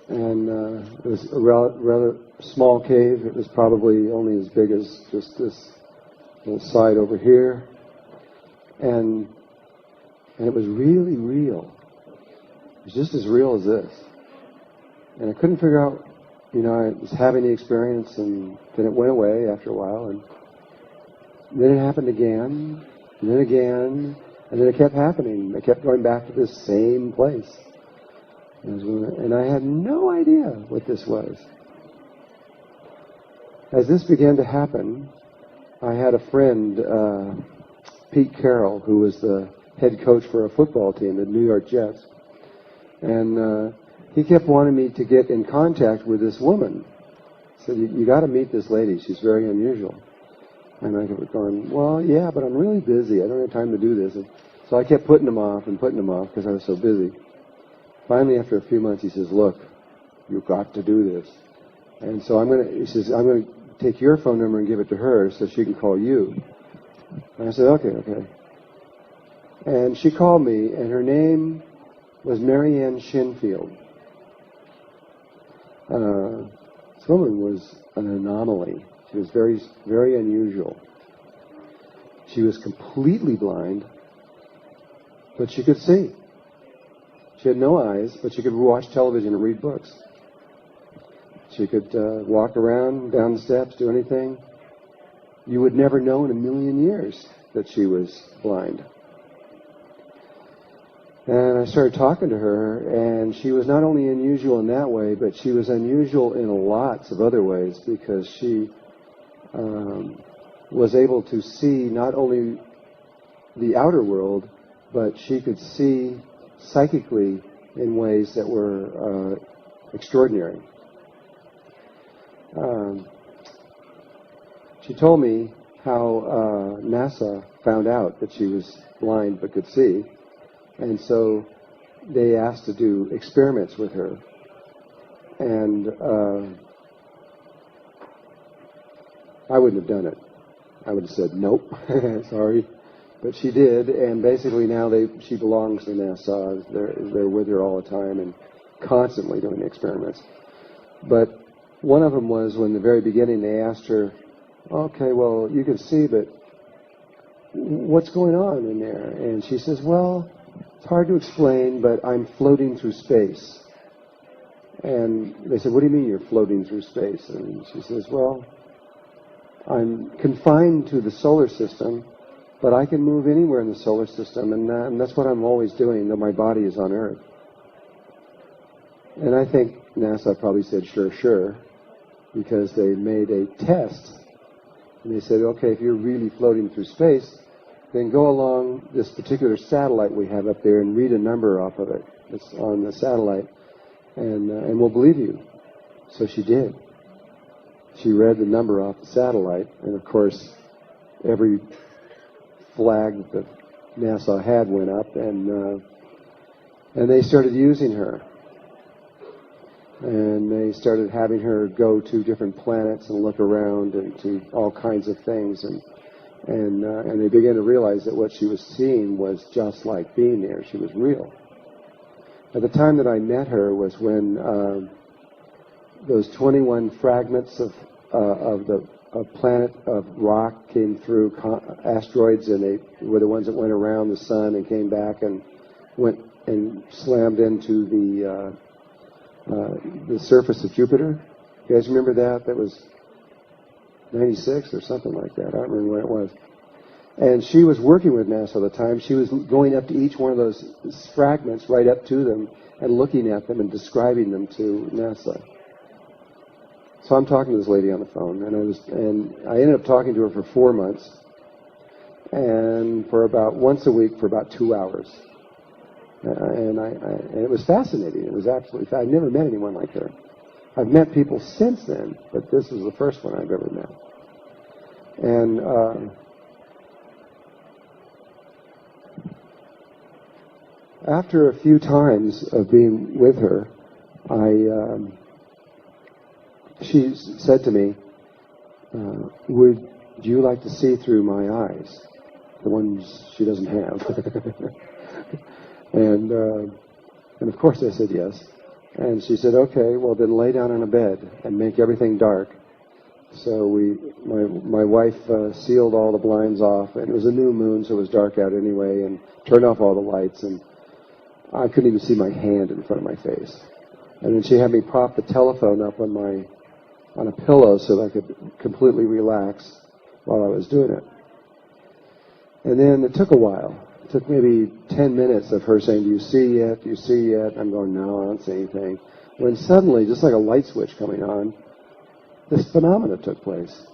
And it was a rather small cave. It was probably only as big as just this little side over here. And it was really real. It was just as real as this. And I couldn't figure out, I was having the experience, and then it went away after a while. And then it happened again, and then again, and then it kept happening. I kept going back to this same place. And I had no idea what this was. As this began to happen, I had a friend, Pete Carroll, who was the head coach for a football team, the New York Jets. And he kept wanting me to get in contact with this woman. He said, you got to meet this lady. She's very unusual. And I kept going, well, yeah, but I'm really busy. I don't have time to do this. And so I kept putting him off because I was so busy. Finally, after a few months, he says, look, you've got to do this. And so I'm going to take your phone number and give it to her so she can call you. And I said, okay. And she called me, and her name was Marianne Shinfield. This woman was an anomaly. She was very, very unusual. She was completely blind, but she could see. She had no eyes, but she could watch television and read books. She could walk around, down the steps, do anything. You would never know in a million years that she was blind. And I started talking to her, and she was not only unusual in that way, but she was unusual in lots of other ways, because she was able to see not only the outer world, but she could see psychically in ways that were extraordinary. She told me how NASA found out that she was blind but could see, and so they asked to do experiments with her. And I wouldn't have done it. I would have said, nope, sorry. But she did, and basically now she belongs to NASA. They're with her all the time and constantly doing experiments. But one of them was when, in the very beginning, they asked her, okay, well, you can see, but what's going on in there? And she says, well, it's hard to explain, but I'm floating through space. And they said, what do you mean you're floating through space? And she says, well, I'm confined to the solar system, but I can move anywhere in the solar system, and that's what I'm always doing, though my body is on Earth. And I think NASA probably said, sure, because they made a test. And they said, okay, if you're really floating through space, then go along this particular satellite we have up there and read a number off of it. It's on the satellite, and we'll believe you. So she did. She read the number off the satellite, and of course, every flag that NASA had went up, and they started using her. And they started having her go to different planets and look around and to all kinds of things, and they began to realize that what she was seeing was just like being there. She was real. At the time that I met her was when those 21 fragments of a planet of rock came through asteroids, and they were the ones that went around the sun and came back and went and slammed into the surface of Jupiter. You guys remember that? That was 96 or something like that. I don't remember when it was. And she was working with NASA at the time. She was going up to each one of those fragments, right up to them, and looking at them and describing them to NASA. So I'm talking to this lady on the phone, and I ended up talking to her for 4 months, and for about once a week for about 2 hours. And it was fascinating. It was absolutely. I've never met anyone like her. I've met people since then, but this was the first one I've ever met. And after a few times of being with her, she said to me, would you like to see through my eyes? The ones she doesn't have. And of course I said yes. And she said, okay, well then lay down on a bed and make everything dark. So my wife sealed all the blinds off, and it was a new moon, so it was dark out anyway, and turned off all the lights, and I couldn't even see my hand in front of my face. And then she had me prop the telephone up on a pillow so that I could completely relax while I was doing it. And then it took a while. It took maybe 10 minutes of her saying, do you see yet? Do you see yet? I'm going, no, I don't see anything. When suddenly, just like a light switch coming on, this phenomena took place.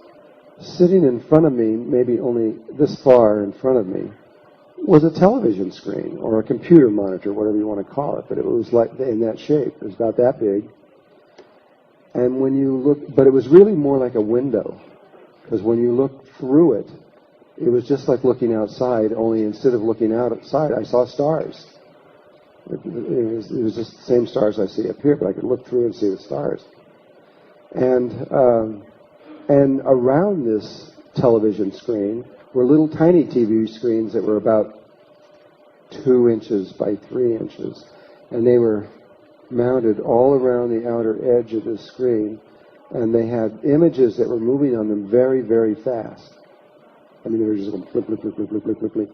Sitting in front of me, maybe only this far in front of me, was a television screen or a computer monitor, whatever you want to call it, but it was like in that shape. It was about that big. And when you look, but it was really more like a window, because when you looked through it, it was just like looking outside, only instead of looking outside, I saw stars. It was just the same stars I see up here, but I could look through and see the stars. And around this television screen were little tiny TV screens that were about 2 inches by 3 inches. And they were mounted all around the outer edge of the screen. And they had images that were moving on them very, very fast. I mean, they were just going flip, flip, flip, flip, flip, flip, flip, flip.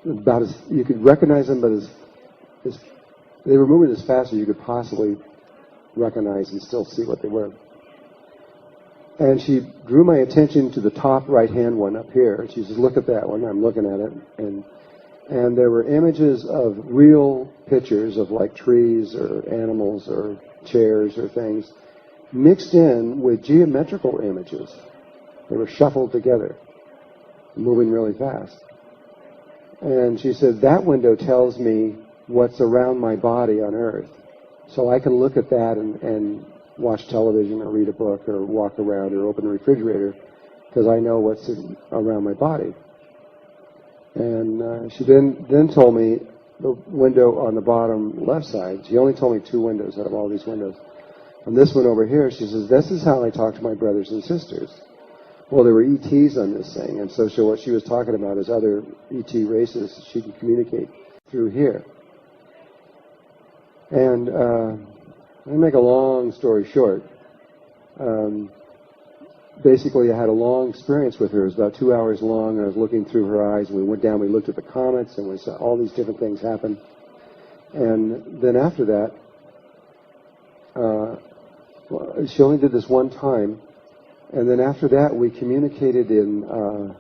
About as, you could recognize them, but as they were moving as fast as you could possibly recognize and still see what they were. And she drew my attention to the top right-hand one up here. She says, look at that one. I'm looking at it. And there were images of real pictures of like trees or animals or chairs or things mixed in with geometrical images. They were shuffled together, moving really fast. And she said, that window tells me what's around my body on Earth. So I can look at that and watch television or read a book or walk around or open the refrigerator because I know what's around my body. And she then told me the window on the bottom left side. She only told me 2 windows out of all these windows. And this one over here, she says, this is how I talk to my brothers and sisters. Well, there were ETs on this thing, and so what she was talking about is other ET races she could communicate through here. And let me make a long story short. Basically, I had a long experience with her. It was about 2 hours long. I was looking through her eyes, and we went down, we looked at the comets, and we saw all these different things happen. And then after that, she only did this one time. And then after that, we communicated in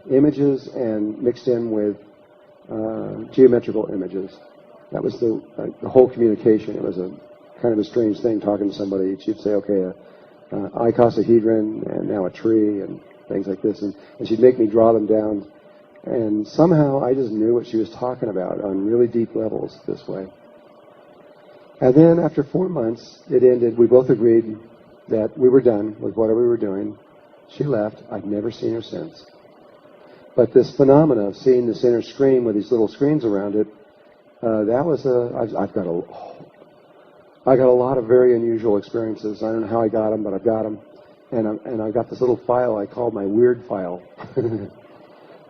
images and mixed in with geometrical images. That was the whole communication. It was a kind of a strange thing talking to somebody. She'd say, okay, icosahedron and now a tree and things like this. And she'd make me draw them down. And somehow I just knew what she was talking about on really deep levels this way. And then after 4 months, it ended. We both agreed that we were done with whatever we were doing. She left. I've never seen her since. But this phenomena of seeing this inner screen with these little screens around it, that was I got a lot of very unusual experiences. I don't know how I got them, but I've got them. And I got this little file I called my weird file.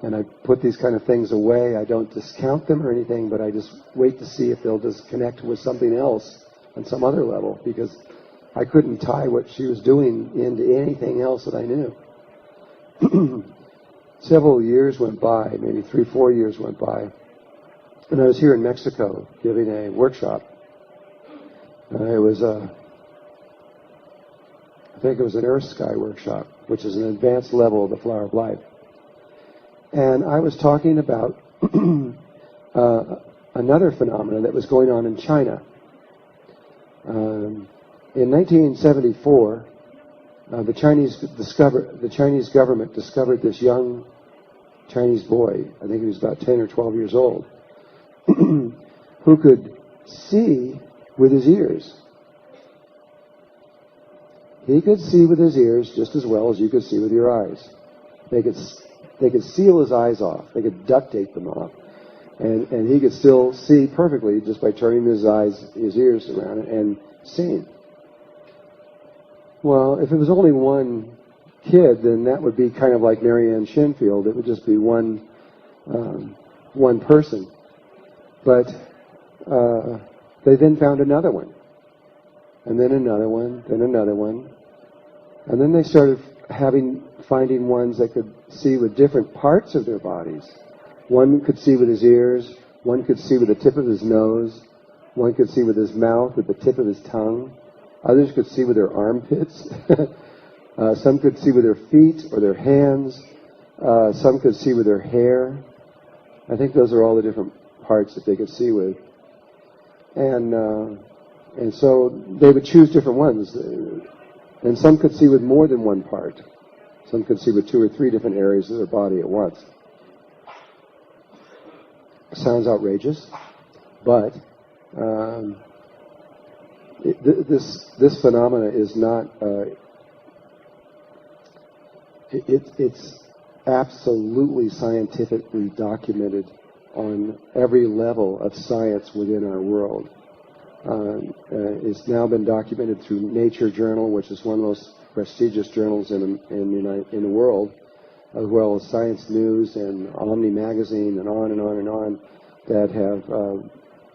And I put these kind of things away. I don't discount them or anything, but I just wait to see if they'll just connect with something else on some other level, because I couldn't tie what she was doing into anything else that I knew. Several years went by, maybe 3-4 years went by, and I was here in Mexico giving a workshop. It was I think it was an Earth Sky workshop, which is an advanced level of the Flower of Life. And I was talking about another phenomenon that was going on in China. In 1974, the Chinese government discovered this young Chinese boy, I think he was about 10 or 12 years old, who could see with his ears. He could see with his ears just as well as you could see with your eyes. They could seal his eyes off. They could duct tape them off. And he could still see perfectly just by turning his ears around and seeing. Well, if it was only one kid, then that would be kind of like Marianne Shinfield. It would just be one person. But they then found another one, and then another one, then another one, and then they started finding ones that could see with different parts of their bodies. One could see with his ears, one could see with the tip of his nose, one could see with his mouth, with the tip of his tongue. Others could see with their armpits. Some could see with their feet or their hands. Some could see with their hair. I think those are all the different parts that they could see with. And so they would choose different ones. And some could see with more than one part. Some could see with 2 or 3 different areas of their body at once. sounds outrageous, but this phenomena is not. It's absolutely scientifically documented on every level of science within our world. It's now been documented through Nature Journal, which is one of the most prestigious journals in the world, as well as Science News and Omni Magazine, and on and on and on, that have,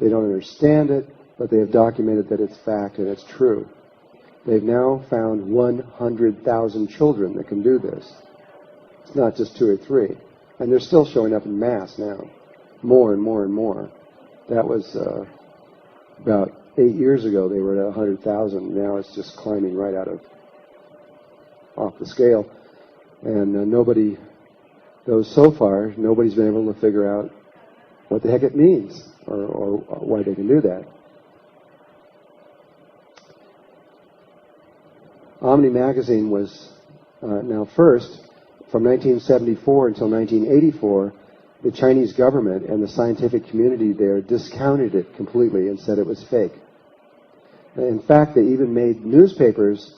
they don't understand it, but they have documented that it's fact and it's true. They've now found 100,000 children that can do this. It's not just 2 or 3. And they're still showing up in mass now. More and more and more. That was about 8 years ago they were at 100,000. Now it's just climbing right off the scale. And nobody, though so far, nobody's been able to figure out what the heck it means or why they can do that. Omni Magazine was, now first, from 1974 until 1984, the Chinese government and the scientific community there discounted it completely and said it was fake. In fact, they even made newspapers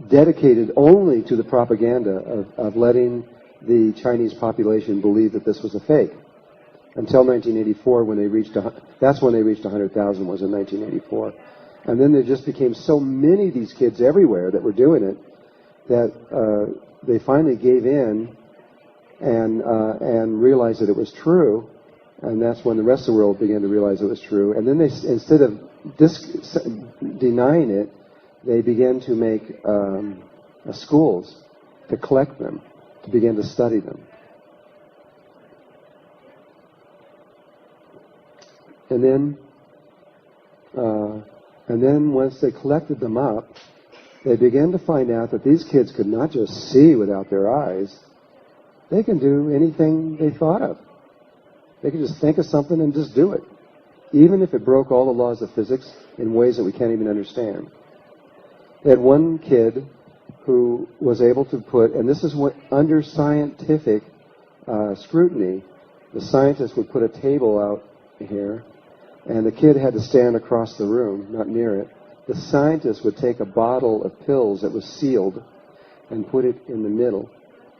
dedicated only to the propaganda of letting the Chinese population believe that this was a fake. Until 1984, when they reached, that's when they reached 100,000, was in 1984. And then there just became so many of these kids everywhere that were doing it that they finally gave in and realized that it was true. And that's when the rest of the world began to realize it was true. And then they, instead of denying it, they began to make schools to collect them, to begin to study them. And then once they collected them up, they began to find out that these kids could not just see without their eyes, they can do anything they thought of. They can just think of something and just do it, even if it broke all the laws of physics in ways that we can't even understand. They had one kid who was able to put, and this is what, under scientific scrutiny, the scientist would put a table out here, and the kid had to stand across the room, not near it. The scientist would take a bottle of pills that was sealed and put it in the middle.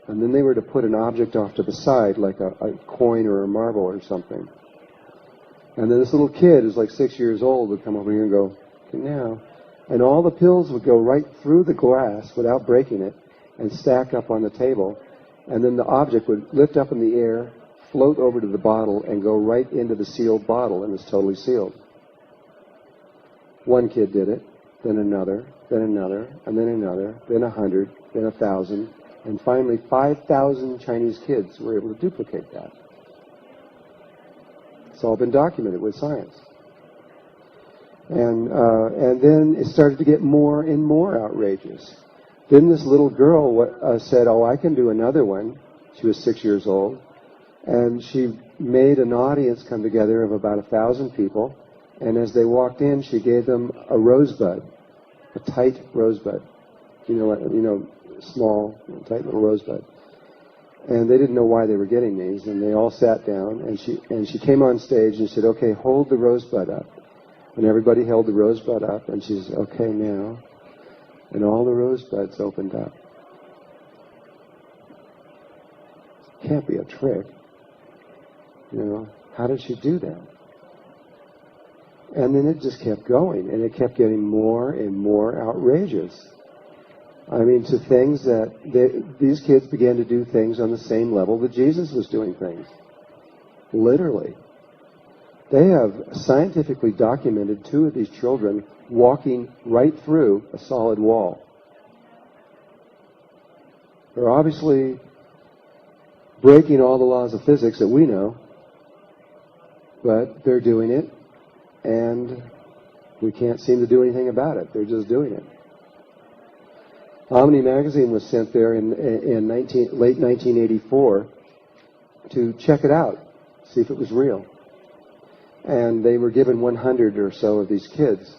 And then they were to put an object off to the side, like a coin or a marble or something. And then this little kid, who's like 6 years old, would come over here and go, okay, now. And all the pills would go right through the glass without breaking it and stack up on the table. And then the object would lift up in the air, float over to the bottle, and go right into the sealed bottle, and it's totally sealed. One kid did it, then another, and then another, then 100, then 1,000, and finally 5,000 Chinese kids were able to duplicate that. It's all been documented with science. And then it started to get more and more outrageous. Then this little girl said, oh, I can do another one. She was 6 years old. And she made an audience come together of about 1,000 people. And as they walked in, she gave them a rosebud, a tight rosebud. Small, tight little rosebud. And they didn't know why they were getting these. And they all sat down. And she came on stage and said, okay, hold the rosebud up. And everybody held the rosebud up. And she said, okay, now. And all the rosebuds opened up. Can't be a trick. How did she do that? And then it just kept going, and it kept getting more and more outrageous. I mean, to things that these kids began to do things on the same level that Jesus was doing things. Literally. They have scientifically documented 2 of these children walking right through a solid wall. They're obviously breaking all the laws of physics that we know, but they're doing it, and we can't seem to do anything about it. They're just doing it. Omni Magazine was sent there in late 1984 to check it out, see if it was real. And they were given 100 or so of these kids.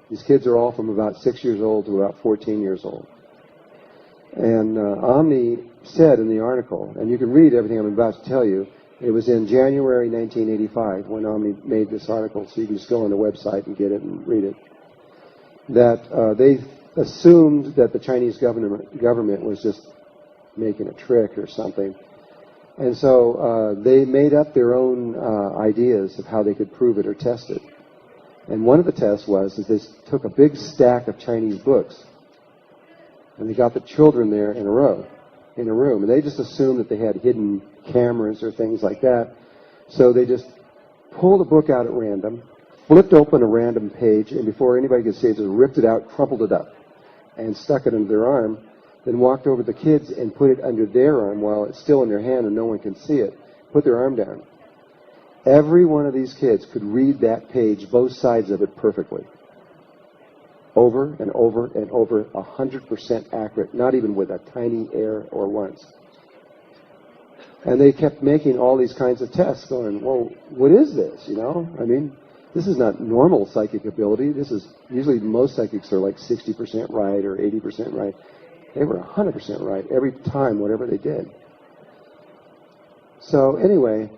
These kids are all from about 6 years old to about 14 years old. And Omni said in the article, and you can read everything I'm about to tell you, It was in January 1985 when Omni made this article, so you can just go on the website and get it and read it, that they assumed that the Chinese government was just making a trick or something. And so they made up their own ideas of how they could prove it or test it. And one of the tests was they took a big stack of Chinese books, and they got the children there in a row, in a room. And they just assumed that they had hidden cameras or things like that. So they just pulled a book out at random, flipped open a random page, and before anybody could see it, just ripped it out, crumpled it up, and stuck it under their arm, then walked over to the kids and put it under their arm while it's still in their hand and no one can see it, put their arm down. Every one of these kids could read that page, both sides of it, perfectly. Over and over and over, 100% accurate, not even with a tiny error or once. And they kept making all these kinds of tests going, well, what is this, you know? I mean, this is not normal psychic ability. This is, usually most psychics are like 60% right or 80% right. They were 100% right every time, whatever they did. So anyway,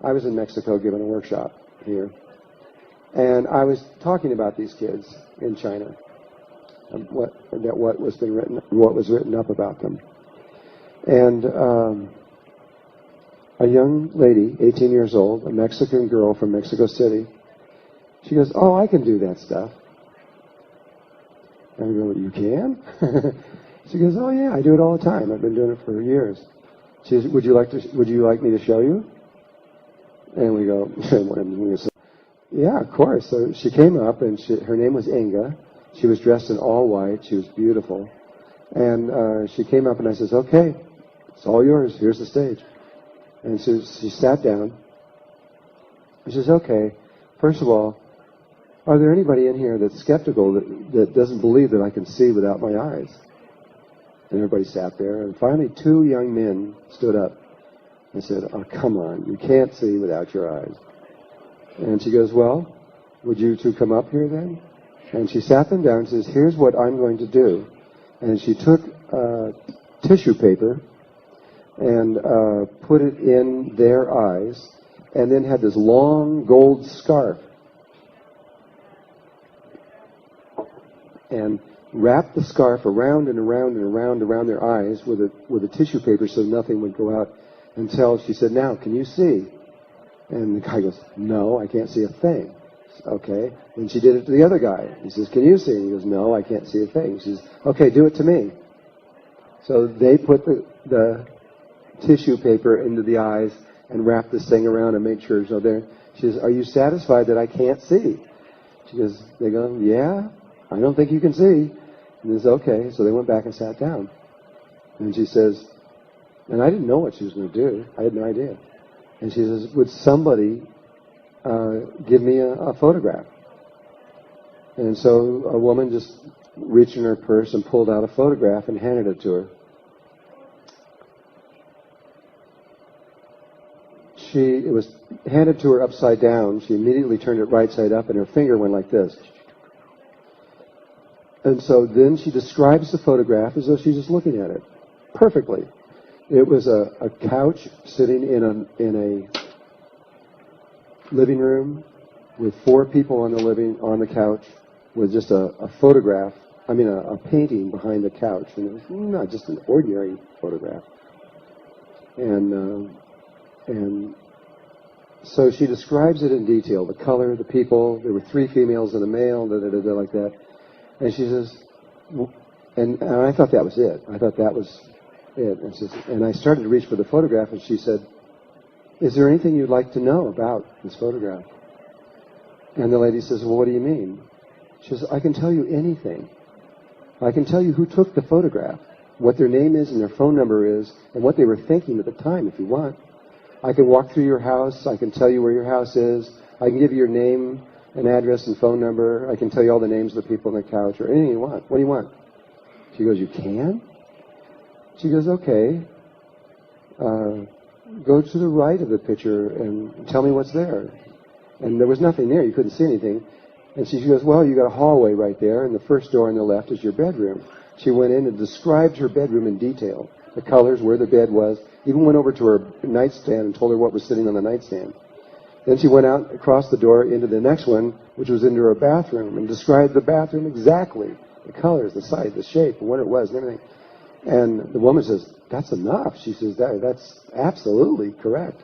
I was in Mexico giving a workshop here, and I was talking about these kids in China, and what was written up about them. And a young lady, 18 years old, a Mexican girl from Mexico City, she goes, "Oh, I can do that stuff." And I go, "You can?" She goes, "Oh yeah, I do it all the time. I've been doing it for years." She says, "Would you like me to show you?" And we go, "Yeah, of course." So she came up, and her name was Inga. She was dressed in all white. She was beautiful. And she came up, and I says, "Okay, it's all yours. Here's the stage." And so she sat down. She says, "Okay, first of all, are there anybody in here that's skeptical, that doesn't believe that I can see without my eyes?" And everybody sat there. And finally, two young men stood up and said, "Oh, come on, you can't see without your eyes." And she goes, "Well, would you two come up here then?" And she sat them down and says, "Here's what I'm going to do." And she took tissue paper and put it in their eyes, and then had this long gold scarf and wrapped the scarf around and around and around their eyes with a tissue paper so nothing would go out, until she said, "Now, can you see?" And the guy goes, "No, I can't see a thing." Okay. And she did it to the other guy. He says, "Can you see?" And he goes, "No, I can't see a thing." She says, "Okay, do it to me." So they put the tissue paper into the eyes and wrapped this thing around and made sure it's not there. She says, "Are you satisfied that I can't see?" They go, "Yeah, I don't think you can see." And he says, "Okay." So they went back and sat down. And she says, and I didn't know what she was going to do. I had no idea. And she says, "Would somebody give me a photograph?" And so a woman just reached in her purse and pulled out a photograph and handed it to her. It was handed to her upside down. She immediately turned it right side up, and her finger went like this. And so then she describes the photograph as though she's just looking at it perfectly. It was a couch sitting in a living room with four people on the couch, with just a photograph. I mean, a painting behind the couch, and it was not just an ordinary photograph. And so she describes it in detail: the color, the people. There were 3 females and a male, like that. And she says, and I thought that was it. I thought that was it. And I started to reach for the photograph, and she said, "Is there anything you'd like to know about this photograph?" And the lady says, "Well, what do you mean?" She says, "I can tell you anything. I can tell you who took the photograph, what their name is and their phone number is, and what they were thinking at the time, if you want. I can walk through your house. I can tell you where your house is. I can give you your name and address and phone number. I can tell you all the names of the people on the couch, or anything you want. What do you want?" She goes, "You can?" She goes, "Okay. Go to the right of the picture and tell me what's there." And there was nothing there. You couldn't see anything. And she goes, "Well, you got a hallway right there, and the first door on the left is your bedroom." She went in and described her bedroom in detail. the colors, where the bed was. Even went over to her nightstand and told her what was sitting on the nightstand. Then she went out across the door into the next one, which was into her bathroom, and described the bathroom exactly. The colors, the size, the shape, and what it was, and everything. And the woman says, "That's enough." She says, "That's absolutely correct."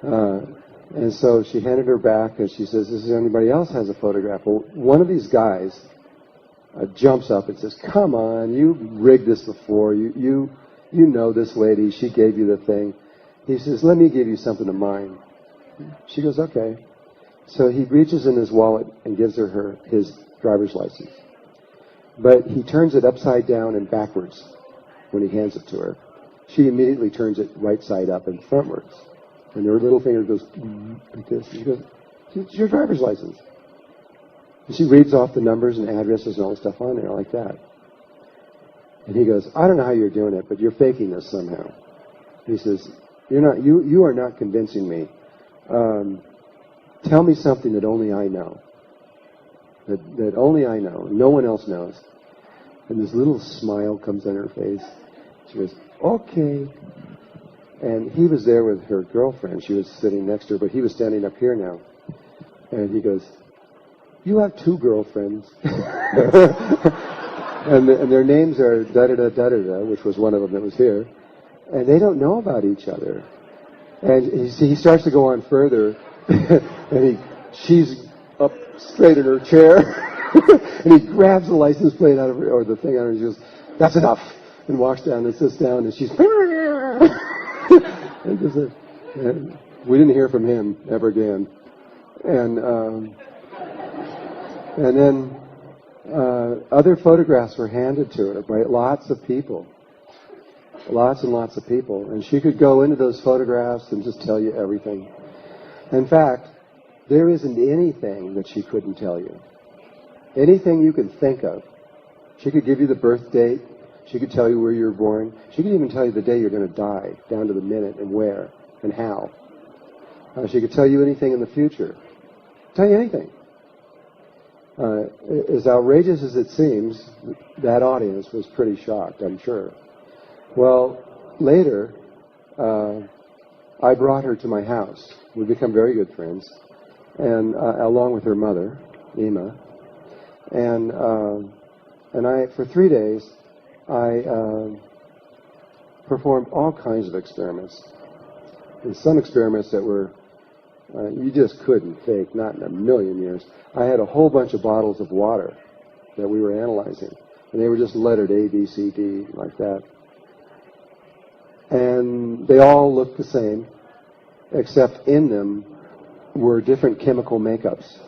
And so she handed her back, and she says, "Does anybody else has a photograph?" Well, one of these guys jumps up and says, "Come on, you rigged this before. You know this lady. She gave you the thing." He says, "Let me give you something of mine." She goes, "Okay." So he reaches in his wallet and gives her his driver's license. But he turns it upside down and backwards when he hands it to her. She immediately turns it right side up and frontwards. And her little finger goes like this. She goes, "It's your driver's license." And she reads off the numbers and addresses and all the stuff on there like that. And he goes, "I don't know how you're doing it, but you're faking this somehow." He says, You are not convincing me. Tell me something that only I know. That only I know. No one else knows." And this little smile comes on her face. She goes, "Okay." And he was there with her girlfriend. She was sitting next to her, but he was standing up here now. And he goes, "You have two girlfriends." and their names are da-da-da-da-da-da, which was one of them that was here. And they don't know about each other. And he starts to go on further, and she's up straight in her chair, and he grabs the license plate out of her, or the thing out of her, and she goes, "That's enough," and walks down and sits down, and she's, and we didn't hear from him ever again. And then other photographs were handed to her by lots of people. Lots and lots of people. And she could go into those photographs and just tell you everything. In fact, there isn't anything that she couldn't tell you. Anything you can think of. She could give you the birth date. She could tell you where you were born. She could even tell you the day you're going to die, down to the minute and where and how. She could tell you anything in the future. Tell you anything. As outrageous as it seems, that audience was pretty shocked, I'm sure. Well, later, I brought her to my house. We've become very good friends, and along with her mother, Ema. And for 3 days, I performed all kinds of experiments. And some experiments that were, you just couldn't fake, not in a million years. I had a whole bunch of bottles of water that we were analyzing. And they were just lettered A, B, C, D, like that. And they all looked the same, except in them were different chemical makeups.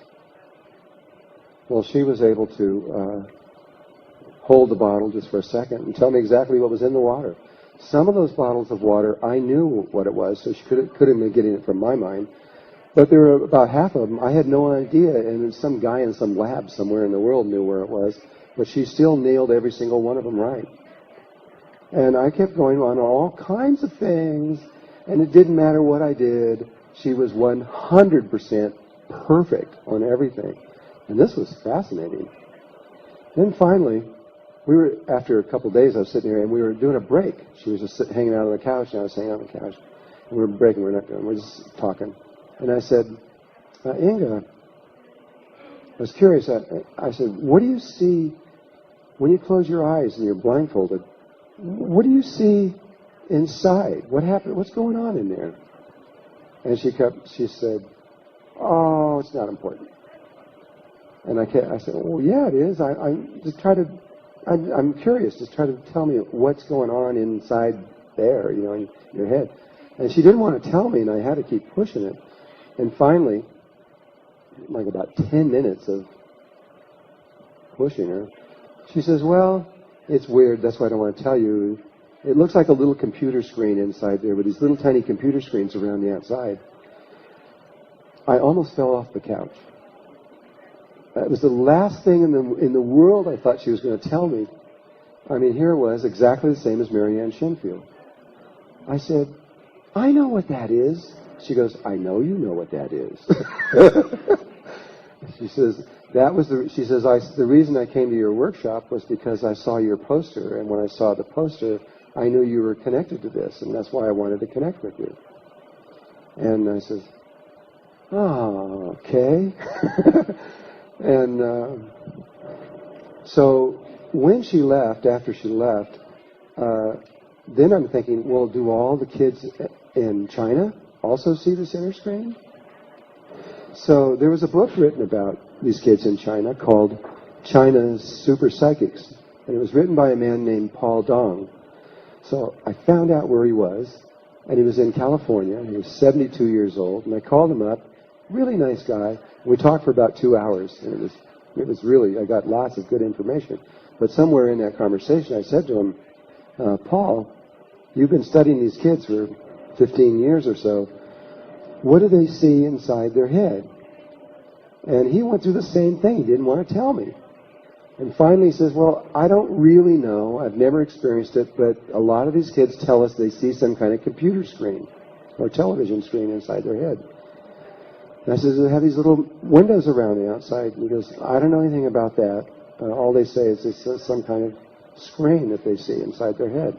Well, she was able to hold the bottle just for a second and tell me exactly what was in the water. Some of those bottles of water, I knew what it was, so she couldn't have been getting it from my mind. But there were about half of them I had no idea, and some guy in some lab somewhere in the world knew where it was. But she still nailed every single one of them right. And I kept going on all kinds of things, and it didn't matter what I did. She was 100% perfect on everything. And this was fascinating. Then finally, after a couple of days, I was sitting here, and we were doing a break. She was just hanging out on the couch, and I was hanging out on the couch. And we were breaking, we're just talking. And I said, "Inga," I was curious. I said, "What do you see when you close your eyes and you're blindfolded? What do you see inside? What happened? What's going on in there?" And she said, "Oh, it's not important." And I said, "Well, yeah, it is. I'm curious. Just try to tell me what's going on inside there, in your head." And she didn't want to tell me, and I had to keep pushing it. And finally, like about 10 minutes of pushing her, she says, "Well, it's weird. That's why I don't want to tell you. It looks like a little computer screen inside there with these little tiny computer screens around the outside." I almost fell off the couch. It was the last thing in the world I thought she was going to tell me. I mean, here it was, exactly the same as Marianne Shinfield. I said, "I know what that is." She goes, "I know you know what that is." She says, the reason I came to your workshop was because I saw your poster, and when I saw the poster, I knew you were connected to this, and that's why I wanted to connect with you. And I says, oh, okay. And so when she left, after she left, then I'm thinking, well, do all the kids in China also see this inner screen? So there was a book written about these kids in China called China's Super Psychics, and it was written by a man named Paul Dong. So I found out where he was, and he was in California. He was 72 years old, and I called him up. Really nice guy. We talked for about 2 hours, and it was really, I got lots of good information. But somewhere in that conversation, I said to him, Paul, you've been studying these kids for 15 years or so. What do they see inside their head? And he went through the same thing. He didn't want to tell me. And finally he says, well, I don't really know. I've never experienced it, but a lot of these kids tell us they see some kind of computer screen or television screen inside their head. And I said, they have these little windows around the outside. And he goes, I don't know anything about that. All they say is it's some kind of screen that they see inside their head.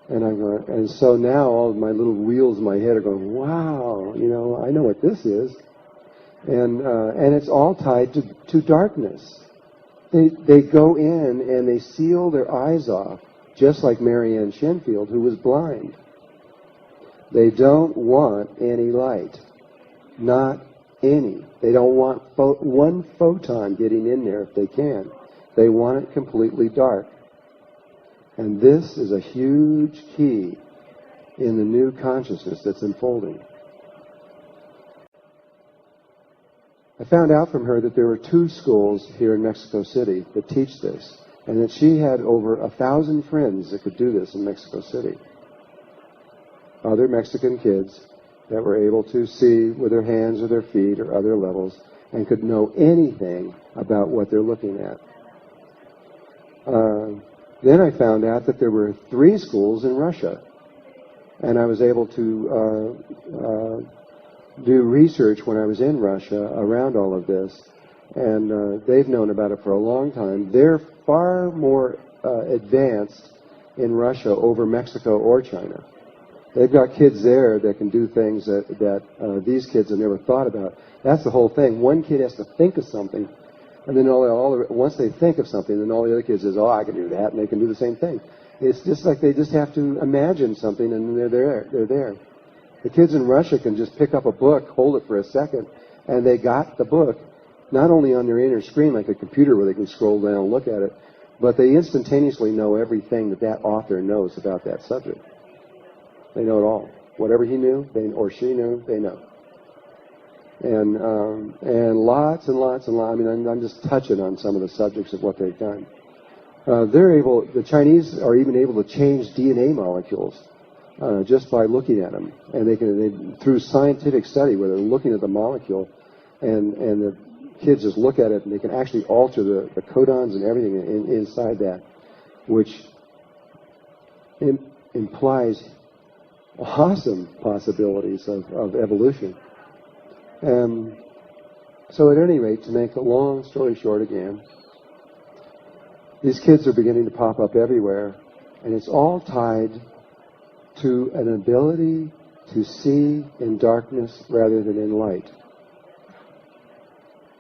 And I'm going, and so now all of my little wheels in my head are going, wow, I know what this is. And it's all tied to darkness. They go in and they seal their eyes off, just like Marianne Shenfield, who was blind. They don't want any light. Not any. They don't want one photon getting in there if they can. They want it completely dark. And this is a huge key in the new consciousness that's unfolding. I found out from her that there were 2 schools here in Mexico City that teach this, and that she had over 1,000 friends that could do this in Mexico City. Other Mexican kids that were able to see with their hands or their feet or other levels and could know anything about what they're looking at. Then I found out that there were 3 schools in Russia, and I was able to do research when I was in Russia around all of this, and they've known about it for a long time. They're far more advanced in Russia over Mexico or China. They've got kids there that can do things that these kids have never thought about. That's the whole thing. One kid has to think of something, and then once they think of something, then all the other kids says, oh, I can do that, and they can do the same thing. It's just like they just have to imagine something, and they're there. They're there. The kids in Russia can just pick up a book, hold it for a second, and they got the book, not only on their inner screen like a computer where they can scroll down and look at it, but they instantaneously know everything that author knows about that subject. They know it all. Whatever he knew, or she knew, they know. And lots and lots and lots. I mean, I'm just touching on some of the subjects of what they've done. The Chinese are even able to change DNA molecules just by looking at them. And they through scientific study where they're looking at the molecule, and the kids just look at it and they can actually alter the codons and everything inside that, which implies awesome possibilities of evolution. So at any rate, to make a long story short again, these kids are beginning to pop up everywhere, and it's all tied to an ability to see in darkness rather than in light.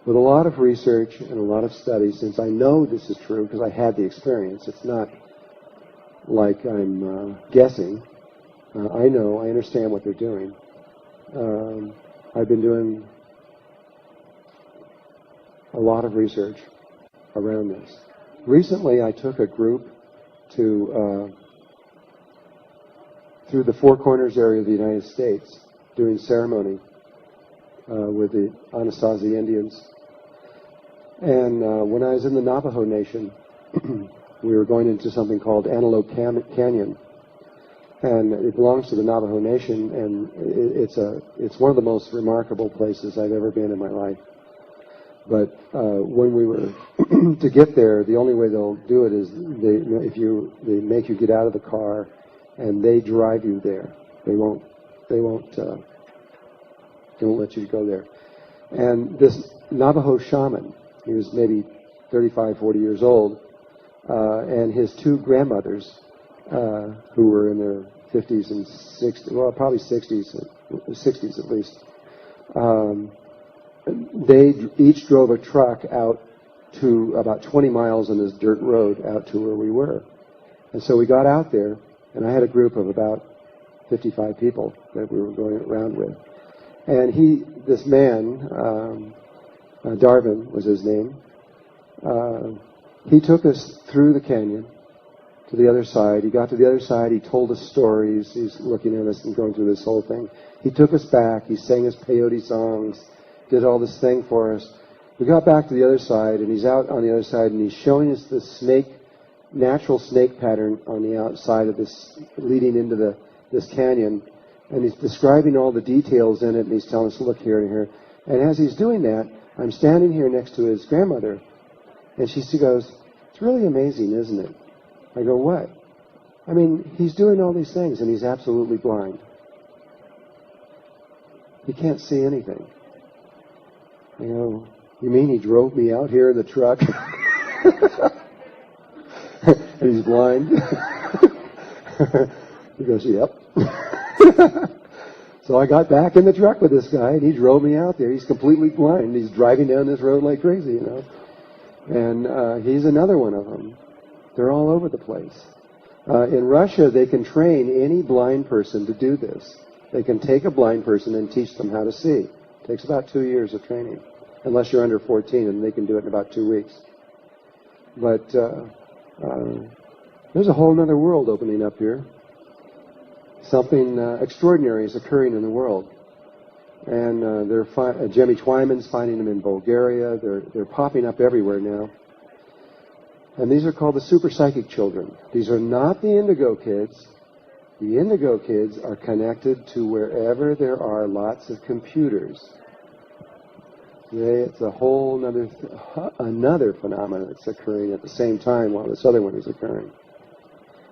With a lot of research and a lot of study, since I know this is true because I had the experience, it's not like I'm guessing. I know, I understand what they're doing. I've been doing a lot of research around this. Recently, I took a group through the Four Corners area of the United States, doing ceremony with the Anasazi Indians. And when I was in the Navajo Nation, we were going into something called Antelope Canyon. And it belongs to the Navajo Nation, and it's one of the most remarkable places I've ever been in my life. But when we were to get there, the only way they'll do it is they make you get out of the car, and they drive you there. They won't let you go there. And this Navajo shaman, he was maybe 35, 40 years old, and his two grandmothers, who were in their 50s and 60s, well, probably 60s at least, they each drove a truck out to about 20 miles on this dirt road out to where we were. And so we got out there, and I had a group of about 55 people that we were going around with. And this man, Darwin was his name, he took us through the canyon to the other side. He got to the other side. He told us stories. He's looking at us and going through this whole thing. He took us back. He sang us peyote songs, did all this thing for us. We got back to the other side, and he's out on the other side, and he's showing us the natural snake pattern on the outside of this, leading into this canyon. And he's describing all the details in it, and he's telling us, look here and here. And as he's doing that, I'm standing here next to his grandmother, and she goes, it's really amazing, isn't it? I go, what? I mean, he's doing all these things, and he's absolutely blind. He can't see anything. I go, you mean he drove me out here in the truck? And he's blind? He goes, yep. So I got back in the truck with this guy, and he drove me out there. He's completely blind. He's driving down this road like crazy, you know. And he's another one of them. They're all over the place. In Russia, they can train any blind person to do this. They can take a blind person and teach them how to see. It takes about 2 years of training, unless you're under 14, and they can do it in about 2 weeks. But there's a whole other world opening up here. Something extraordinary is occurring in the world. And Jimmy Twyman's finding them in Bulgaria. They're popping up everywhere now. And these are called the super psychic children. These are not the indigo kids. The indigo kids are connected to wherever there are lots of computers. It's a whole another phenomenon that's occurring at the same time while this other one is occurring.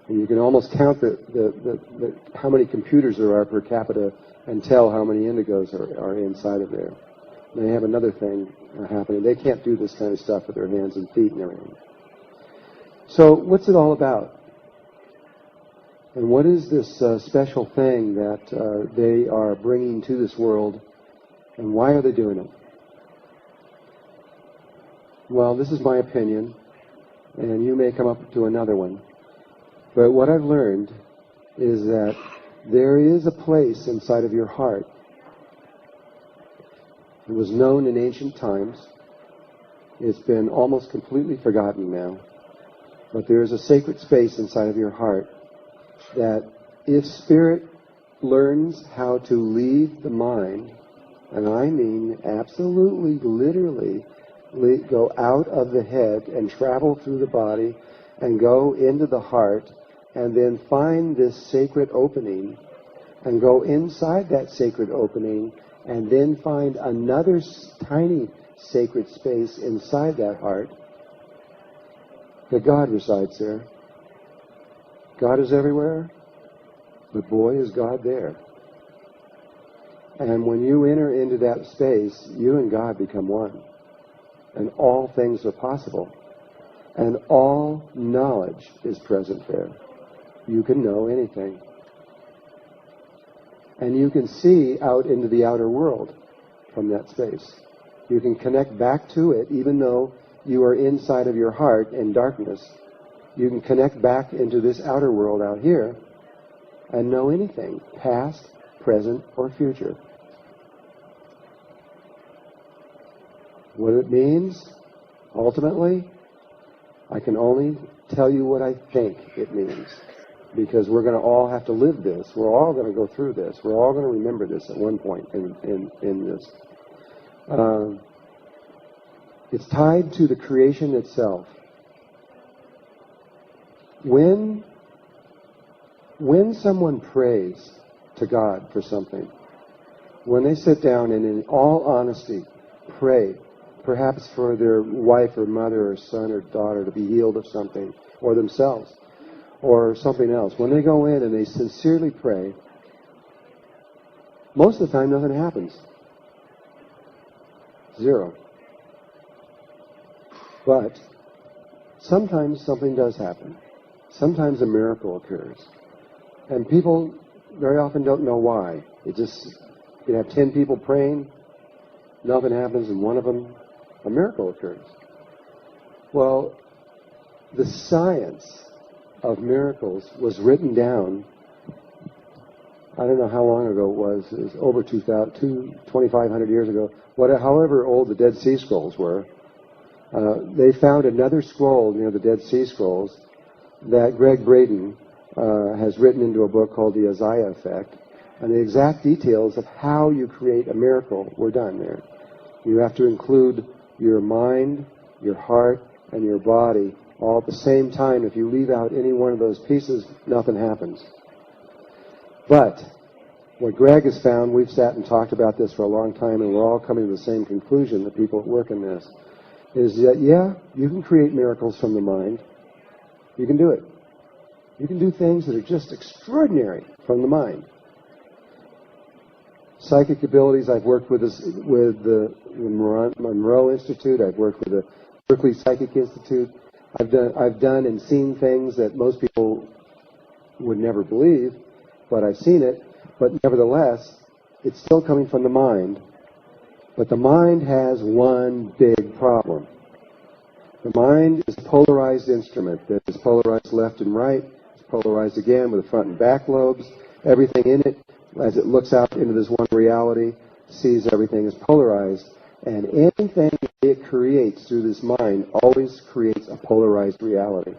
And you can almost count how many computers there are per capita and tell how many indigos are inside of there. And they have another thing happening. They can't do this kind of stuff with their hands and feet and everything. So what's it all about? And what is this special thing that they are bringing to this world, and why are they doing it? Well, this is my opinion, and you may come up to another one. But what I've learned is that there is a place inside of your heart. It was known in ancient times. It's been almost completely forgotten now. But there is a sacred space inside of your heart that if spirit learns how to leave the mind, and I mean absolutely, literally, go out of the head and travel through the body and go into the heart and then find this sacred opening and go inside that sacred opening and then find another tiny sacred space inside that heart, that God resides there. God is everywhere, but boy, is God there. And when you enter into that space, you and God become one. And all things are possible. And all knowledge is present there. You can know anything. And you can see out into the outer world from that space. You can connect back to it, even though you are inside of your heart in darkness. You can connect back into this outer world out here and know anything, past, present, or future. What it means, ultimately, I can only tell you what I think it means. Because we're going to all have to live this. We're all going to go through this. We're all going to remember this at one point in this. It's tied to the creation itself. When someone prays to God for something, when they sit down and in all honesty pray, perhaps for their wife or mother or son or daughter to be healed of something, or themselves, or something else, when they go in and they sincerely pray, most of the time nothing happens. Zero. But sometimes something does happen. Sometimes a miracle occurs. And people very often don't know why. You have 10 people praying, nothing happens, and one of them, a miracle occurs. Well, the science of miracles was written down, I don't know how long ago it was over 2,500 years ago, however old the Dead Sea Scrolls were. They found another scroll near the Dead Sea Scrolls that Greg Braden has written into a book called The Isaiah Effect, and the exact details of how you create a miracle were done there. You have to include your mind, your heart, and your body all at the same time. If you leave out any one of those pieces, nothing happens. But what Greg has found, we've sat and talked about this for a long time, and we're all coming to the same conclusion, the people that work in this, is that, yeah, you can create miracles from the mind. You can do it. You can do things that are just extraordinary from the mind. Psychic abilities, I've worked with the Monroe Institute. I've worked with the Berkeley Psychic Institute. I've done and seen things that most people would never believe, but I've seen it. But nevertheless, it's still coming from the mind. But the mind has one big problem. The mind is a polarized instrument that is polarized left and right. It's polarized again with the front and back lobes. Everything in it, as it looks out into this one reality, sees everything as polarized. And anything it creates through this mind always creates a polarized reality.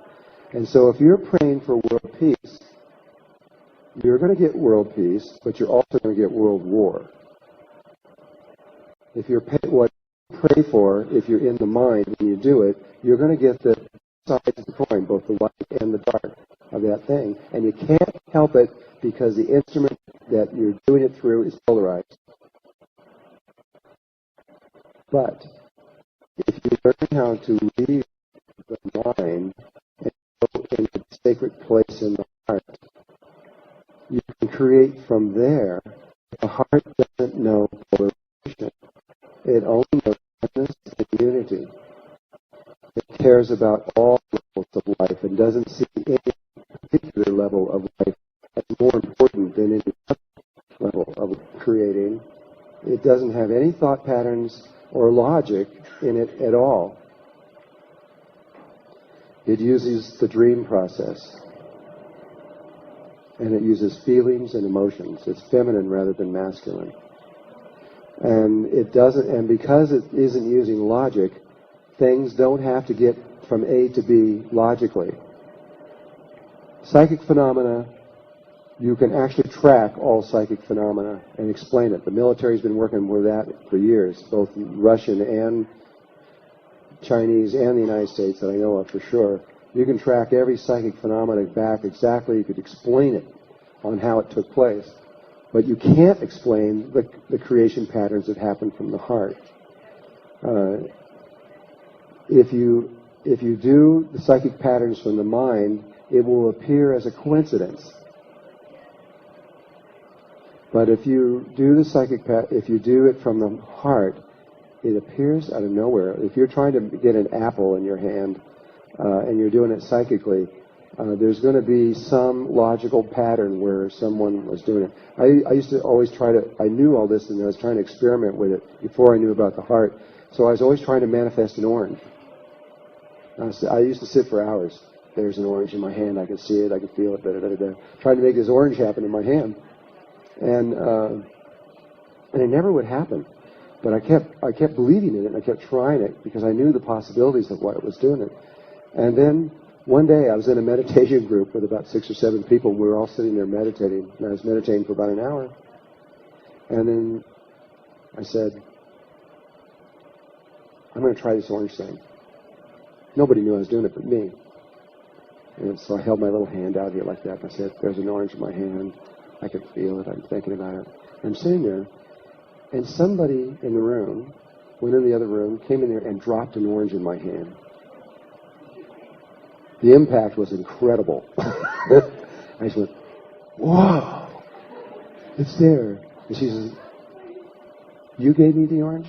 And so if you're praying for world peace, you're going to get world peace, but you're also going to get world war. If you're what you pray for, if you're in the mind when you do it, you're going to get the sides of the coin, both the light and the dark of that thing. And you can't help it because the instrument that you're doing it through is polarized. But if you learn how to leave the mind and go into the sacred place in the heart, you can create from there. The heart doesn't know polarization. It only knows oneness and unity. It cares about all levels of life and doesn't see any particular level of life as more important than any other level of creating. It doesn't have any thought patterns or logic in it at all. It uses the dream process. And it uses feelings and emotions. It's feminine rather than masculine. And it doesn't, and because it isn't using logic, things don't have to get from A to B logically. Psychic phenomena, you can actually track all psychic phenomena and explain it. The military's been working with that for years, both Russian and Chinese and the United States that I know of for sure. You can track every psychic phenomena back exactly. You could explain it on how it took place. But you can't explain the creation patterns that happen from the heart. If you do the psychic patterns from the mind, it will appear as a coincidence. But if you do if you do it from the heart, it appears out of nowhere. If you're trying to get an apple in your hand and you're doing it psychically, there's going to be some logical pattern where someone was doing it. I used to always I knew all this and I was trying to experiment with it before I knew about the heart. So I was always trying to manifest an orange. I used to sit for hours. There's an orange in my hand. I could see it. I could feel it. Trying to make this orange happen in my hand. And it never would happen. But I kept believing in it and I kept trying it because I knew the possibilities of what it was doing it. And then one day I was in a meditation group with about 6 or 7 people. We were all sitting there meditating. And I was meditating for about an hour. And then I said, I'm going to try this orange thing. Nobody knew I was doing it but me. And so I held my little hand out here like that. And I said, there's an orange in my hand. I could feel it. I'm thinking about it. I'm sitting there. And somebody in the room, went in the other room, came in there and dropped an orange in my hand. The impact was incredible. I just went, whoa, it's there. And she says, you gave me the orange?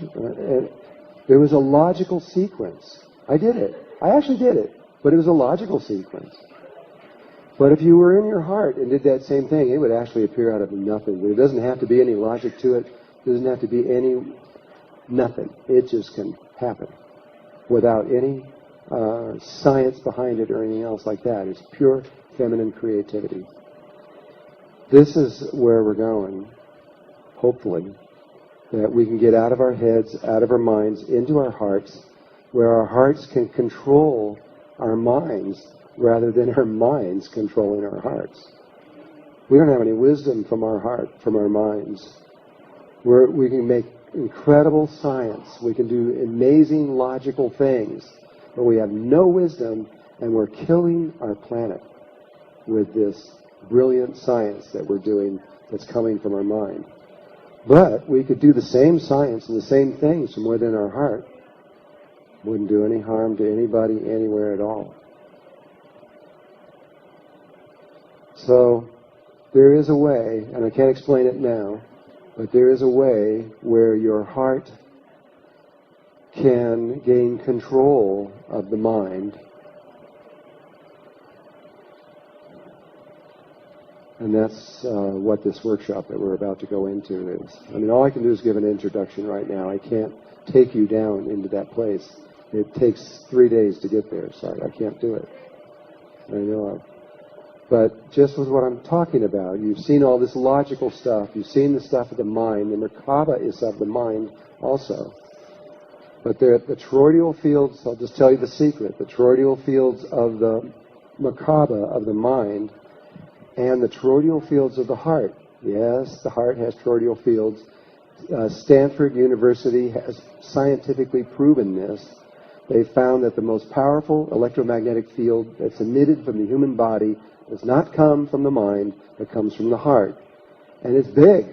There was a logical sequence. I did it. I actually did it. But it was a logical sequence. But if you were in your heart and did that same thing, it would actually appear out of nothing. There doesn't have to be any logic to it. There doesn't have to be any nothing. It just can happen without any science behind it or anything else like that. It's pure feminine creativity. This is where we're going, hopefully, that we can get out of our heads, out of our minds, into our hearts, where our hearts can control our minds rather than our minds controlling our hearts. We don't have any wisdom from our heart, from our minds. We can make incredible science. We can do amazing logical things, but we have no wisdom, and we're killing our planet with this brilliant science that we're doing that's coming from our mind. But we could do the same science and the same things from within our heart. Wouldn't do any harm to anybody anywhere at all. So there is a way, and I can't explain it now, but there is a way where your heart can gain control of the mind. And that's what this workshop that we're about to go into is. I mean, all I can do is give an introduction right now. I can't take you down into that place. It takes 3 days to get there. Sorry, I can't do it. I know of. But just with what I'm talking about, you've seen all this logical stuff. You've seen the stuff of the mind. The Merkaba is of the mind also. But they're at the toroidal fields. I'll just tell you the secret. The toroidal fields of the Merkaba, of the mind, and the toroidal fields of the heart. Yes, the heart has toroidal fields. Stanford University has scientifically proven this. They found that the most powerful electromagnetic field that's emitted from the human body does not come from the mind, but comes from the heart. And it's big.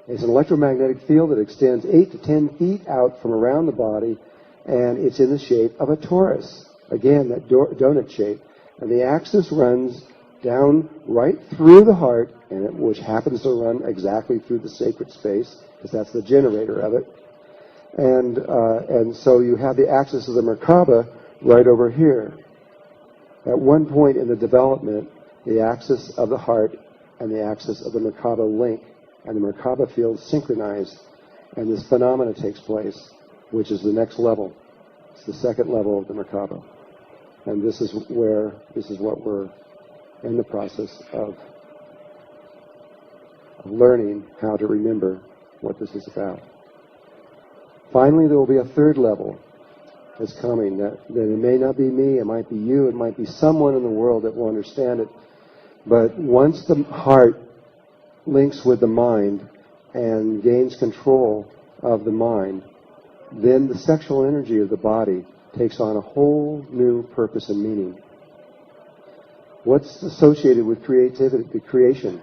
It's an electromagnetic field that extends 8 to 10 feet out from around the body, and it's in the shape of a torus. Again, that donut shape. And the axis runs down right through the heart, which happens to run exactly through the sacred space, because that's the generator of it. And so you have the axis of the Merkaba right over here. At one point in the development, the axis of the heart and the axis of the Merkaba link, and the Merkaba fields synchronize, and this phenomena takes place, which is the next level. It's the second level of the Merkaba. And this is what we're in the process of learning how to remember what this is about. Finally, there will be a third level that's coming. That it may not be me, it might be you, it might be someone in the world that will understand it. But once the heart links with the mind and gains control of the mind, then the sexual energy of the body takes on a whole new purpose and meaning. What's associated with creativity, creation?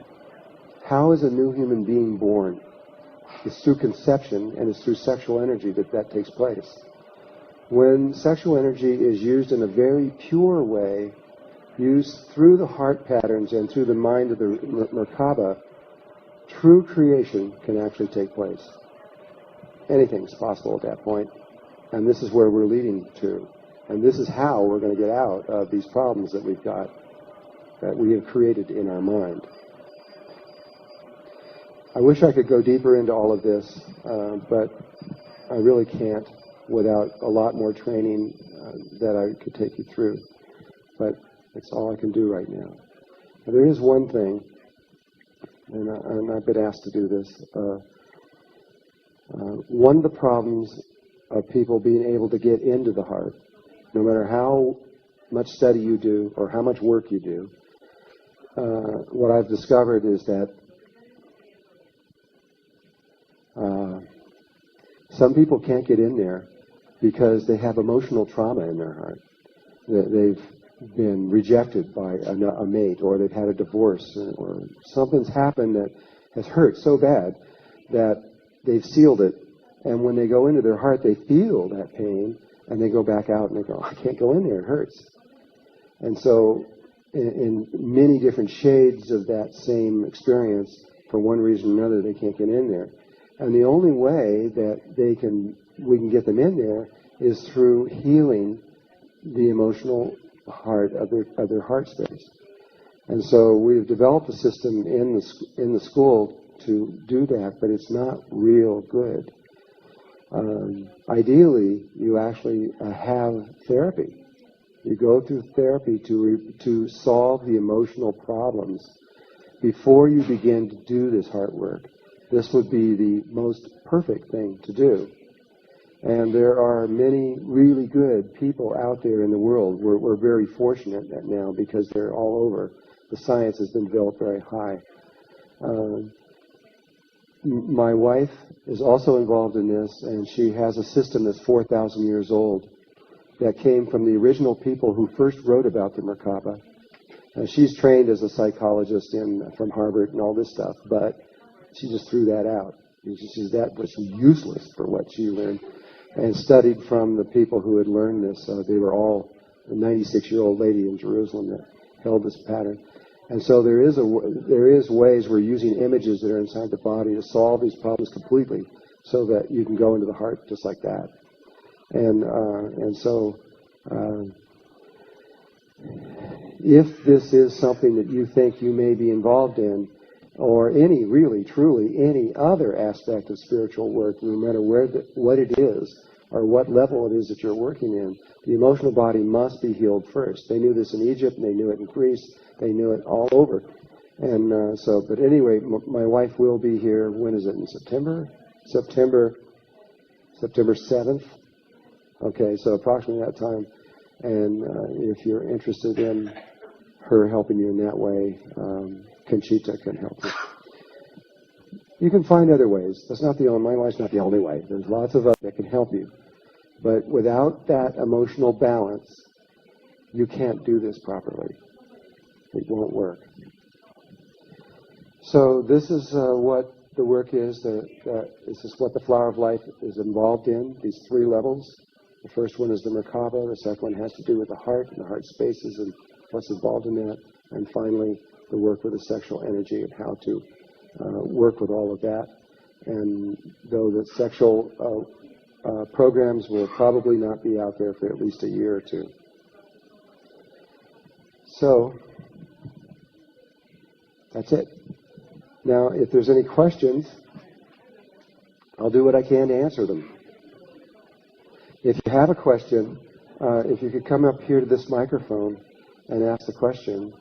How is a new human being born? It's through conception, and it's through sexual energy that takes place. When sexual energy is used in a very pure way, used through the heart patterns and through the mind of the Merkaba, true creation can actually take place. Anything's possible at that point, and this is where we're leading to. And this is how we're going to get out of these problems that we've got, that we have created in our mind. I wish I could go deeper into all of this, but I really can't without a lot more training that I could take you through. But that's all I can do right now. Now, there is one thing, and I've been asked to do this. One of the problems of people being able to get into the heart, no matter how much study you do or how much work you do, what I've discovered is that some people can't get in there because they have emotional trauma in their heart. They've been rejected by a mate, or they've had a divorce, or something's happened that has hurt so bad that they've sealed it. And when they go into their heart, they feel that pain, and they go back out and they go, I can't go in there, it hurts. And so in many different shades of that same experience, for one reason or another, they can't get in there. And the only way that they can we can get them in there is through healing the emotional heart of their heart space. And so we've developed a system in the school to do that, but it's not real good. Ideally, you actually have therapy. You go through therapy to solve the emotional problems before you begin to do this heart work. This would be the most perfect thing to do. And there are many really good people out there in the world. We're very fortunate now because they're all over. The science has been built very high. My wife is also involved in this, and she has a system that's 4,000 years old that came from the original people who first wrote about the Merkaba. She's trained as a psychologist from Harvard and all this stuff, but she just threw that out. She says that was useless for what she learned, and studied from the people who had learned this. They were all a 96-year-old lady in Jerusalem that held this pattern. And so there is ways we're using images that are inside the body to solve these problems completely, so that you can go into the heart just like that. And so if this is something that you think you may be involved in, or any, really, truly, any other aspect of spiritual work, no matter what it is, or what level it is that you're working in, the emotional body must be healed first. They knew this in Egypt, and they knew it in Greece, they knew it all over. And but anyway, my wife will be here, when is it, in September? September 7th. Okay, so approximately that time. And if you're interested in her helping you in that way, Conchita can help you. You can find other ways. That's not the only. My wife's not the only way. There's lots of others that can help you. But without that emotional balance, you can't do this properly. It won't work. So this is what the work is. This is what the Flower of Life is involved in, these three levels. The first one is the Merkaba. The second one has to do with the heart and the heart spaces and what's involved in that. And finally, the work with the sexual energy and how to work with all of that. And though the sexual programs will probably not be out there for at least a year or two. So, that's it. Now, if there's any questions, I'll do what I can to answer them. If you have a question, if you could come up here to this microphone and ask the question,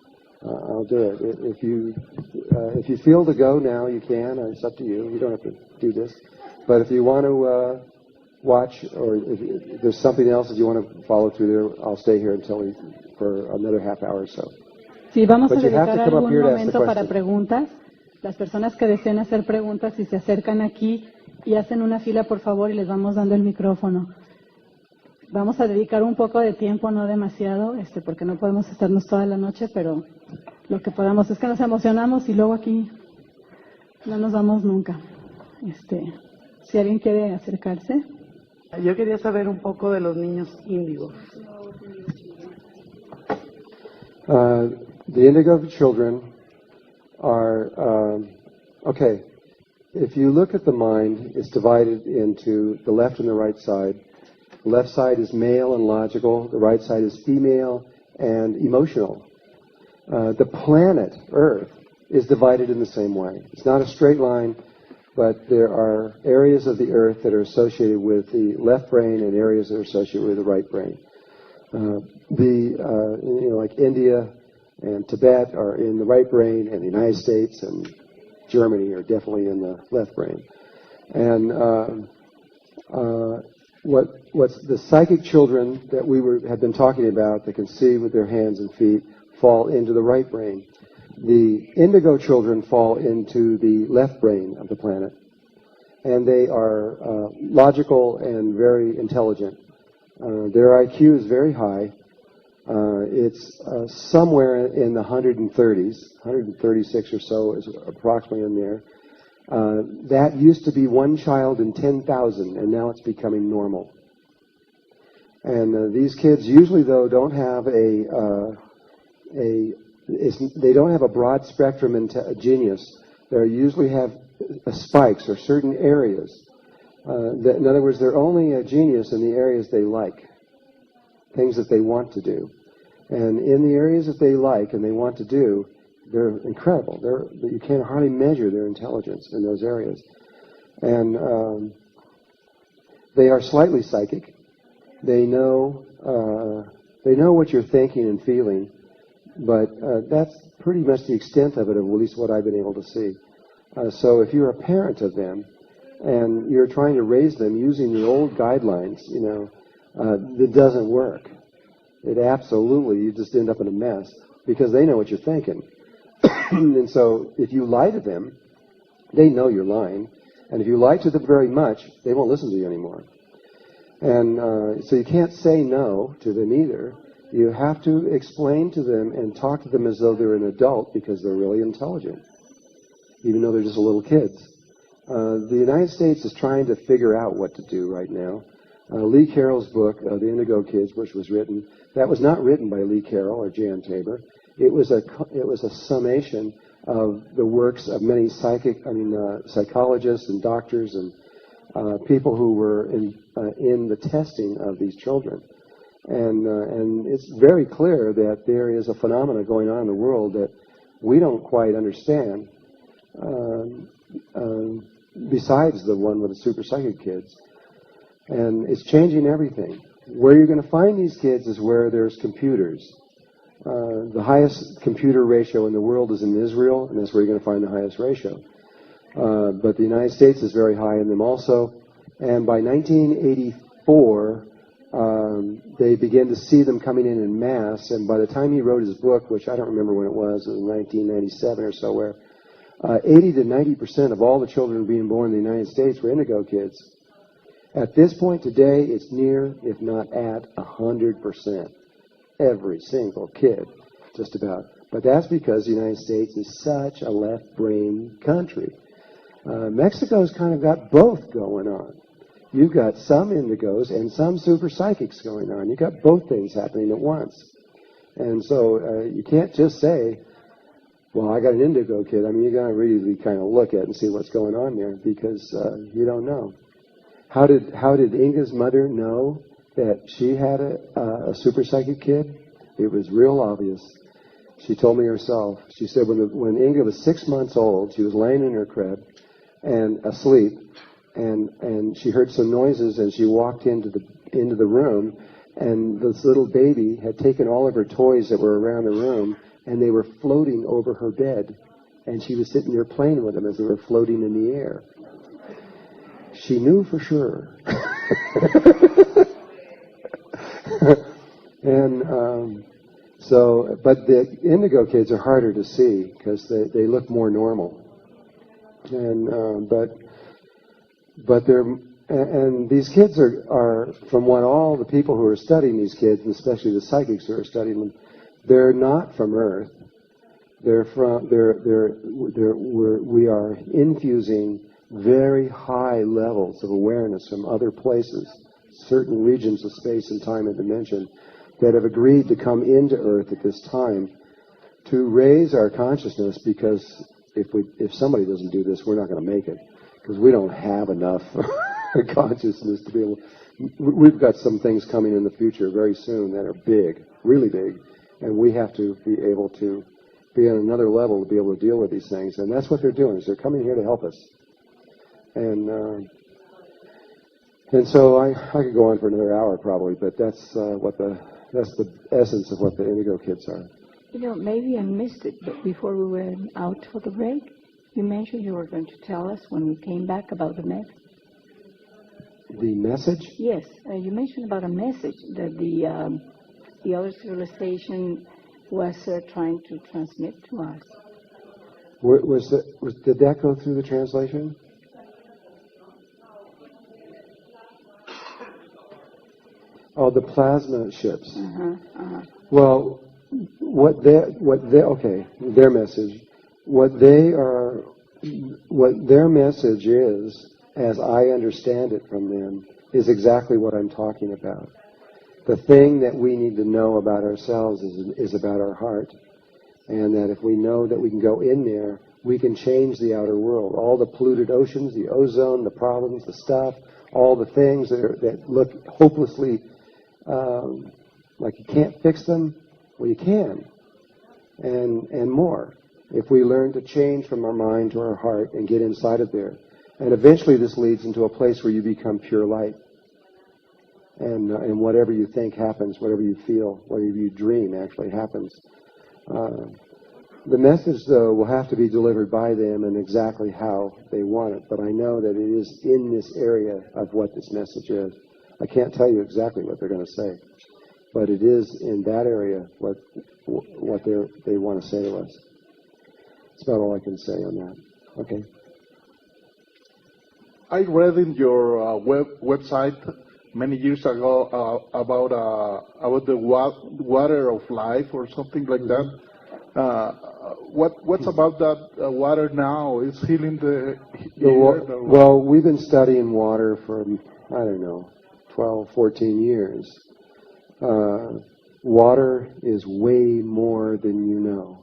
I'll do it. If you feel to go now, you can. It's up to you. You don't have to do this. But if you want to watch, or if there's something else that you want to follow through there, I'll stay here for another half hour or so. Sí, vamos a dedicar algún momento para preguntas. Las personas que deseen hacer preguntas, si se acercan aquí y hacen una fila, por favor, y les vamos dando el micrófono. Vamos a dedicar un poco de tiempo, no demasiado, porque no podemos estarnos toda la noche, pero lo que podamos. Es que nos emocionamos y luego aquí no nos vamos nunca. Si alguien quiere acercarse. Yo quería saber un poco de los niños índigos. The indigo children are, okay, if you look at the mind, it's divided into the left and the right side. The left side is male and logical. The right side is female and emotional. The planet, Earth, is divided in the same way. It's not a straight line, but there are areas of the Earth that are associated with the left brain and areas that are associated with the right brain. Like India and Tibet are in the right brain, and the United States and Germany are definitely in the left brain. And what's the psychic children that we have been talking about that can see with their hands and feet fall into the right brain. The indigo children fall into the left brain of the planet, and they are logical and very intelligent. Their IQ is very high. It's somewhere in the 130s, 136 or so is approximately in there. That used to be one child in 10,000, and now it's becoming normal. And these kids usually, though, don't have they don't have a broad spectrum genius. They usually have spikes or certain areas. In other words, they're only a genius in the areas they like, things that they want to do. And in the areas that they like and they want to do, they're incredible. You can hardly measure their intelligence in those areas. And they are slightly psychic. They know what you're thinking and feeling, but that's pretty much the extent of it, at least what I've been able to see. So if you're a parent of them and you're trying to raise them using the old guidelines, it doesn't work. It absolutely, you just end up in a mess because they know what you're thinking. And so if you lie to them, they know you're lying. And if you lie to them very much, they won't listen to you anymore. And so you can't say no to them either. You have to explain to them and talk to them as though they're an adult because they're really intelligent, even though they're just little kids. The United States is trying to figure out what to do right now. Lee Carroll's book, The Indigo Kids, which was written, that was not written by Lee Carroll or Jan Tabor. It was a summation of the works of many psychologists and doctors and people who were in the testing of these children. And it's very clear that there is a phenomena going on in the world that we don't quite understand, besides the one with the super psychic kids. And it's changing everything. Where you're going to find these kids is where there's computers. The highest computer ratio in the world is in Israel, and that's where you're going to find the highest ratio. But the United States is very high in them also. And by 1984, they began to see them coming in mass. And by the time he wrote his book, which I don't remember when it was 1997 or so, where 80 to 90% of all the children being born in the United States were indigo kids. At this point today, it's near, if not at, 100%. Every single kid, just about. But that's because the United States is such a left-brain country. Mexico's kind of got both going on. You've got some indigos and some super psychics going on. You've got both things happening at once. And so you can't just say, well, I got an indigo kid. I mean, you got to really kind of look at it and see what's going on there because you don't know. How did Inga's mother know that she had a super psychic kid? It was real obvious. She told me herself. She said when Inga was 6 months old, she was laying in her crib and asleep, and she heard some noises, and she walked into the room, and this little baby had taken all of her toys that were around the room, and they were floating over her bed, and she was sitting there playing with them as they were floating in the air. She knew for sure. And but the indigo kids are harder to see because they look more normal. And but these kids are from what all the people who are studying these kids, and especially the psychics who are studying them, they're not from Earth. We are infusing very high levels of awareness from other places, certain regions of space and time and dimension, that have agreed to come into Earth at this time to raise our consciousness, because if somebody doesn't do this, we're not going to make it, because we don't have enough consciousness to be able. We've got some things coming in the future very soon that are big, really big, and we have to be able to be on another level to be able to deal with these things, and that's what they're doing. Is they're coming here to help us. And so I could go on for another hour probably, but that's the essence of what the indigo kids are. Maybe I missed it, but before we went out for the break, you mentioned you were going to tell us when we came back about the message. The message? Yes, you mentioned about a message that the other civilization was trying to transmit to us. Did that go through the translation? Oh, the plasma ships. Well, their message. What their message is, as I understand it from them, is exactly what I'm talking about. The thing that we need to know about ourselves is about our heart, and that if we know that we can go in there we can change the outer world. All the polluted oceans, the ozone, the problems, the stuff, all the things that look hopelessly like you can't fix them, well, you can, and more. If we learn to change from our mind to our heart and get inside of there. And eventually this leads into a place where you become pure light. And whatever you think happens, whatever you feel, whatever you dream actually happens. The message, though, will have to be delivered by them and exactly how they want it. But I know that it is in this area of what this message is. I can't tell you exactly what they're going to say. But it is in that area what they want to say to us. That's about all I can say on that. Okay. I read in your website many years ago about the water of life or something like that. What's about that water now? Is healing the well, we've been studying water for, I don't know, 12, 14 years. Water is way more than you know.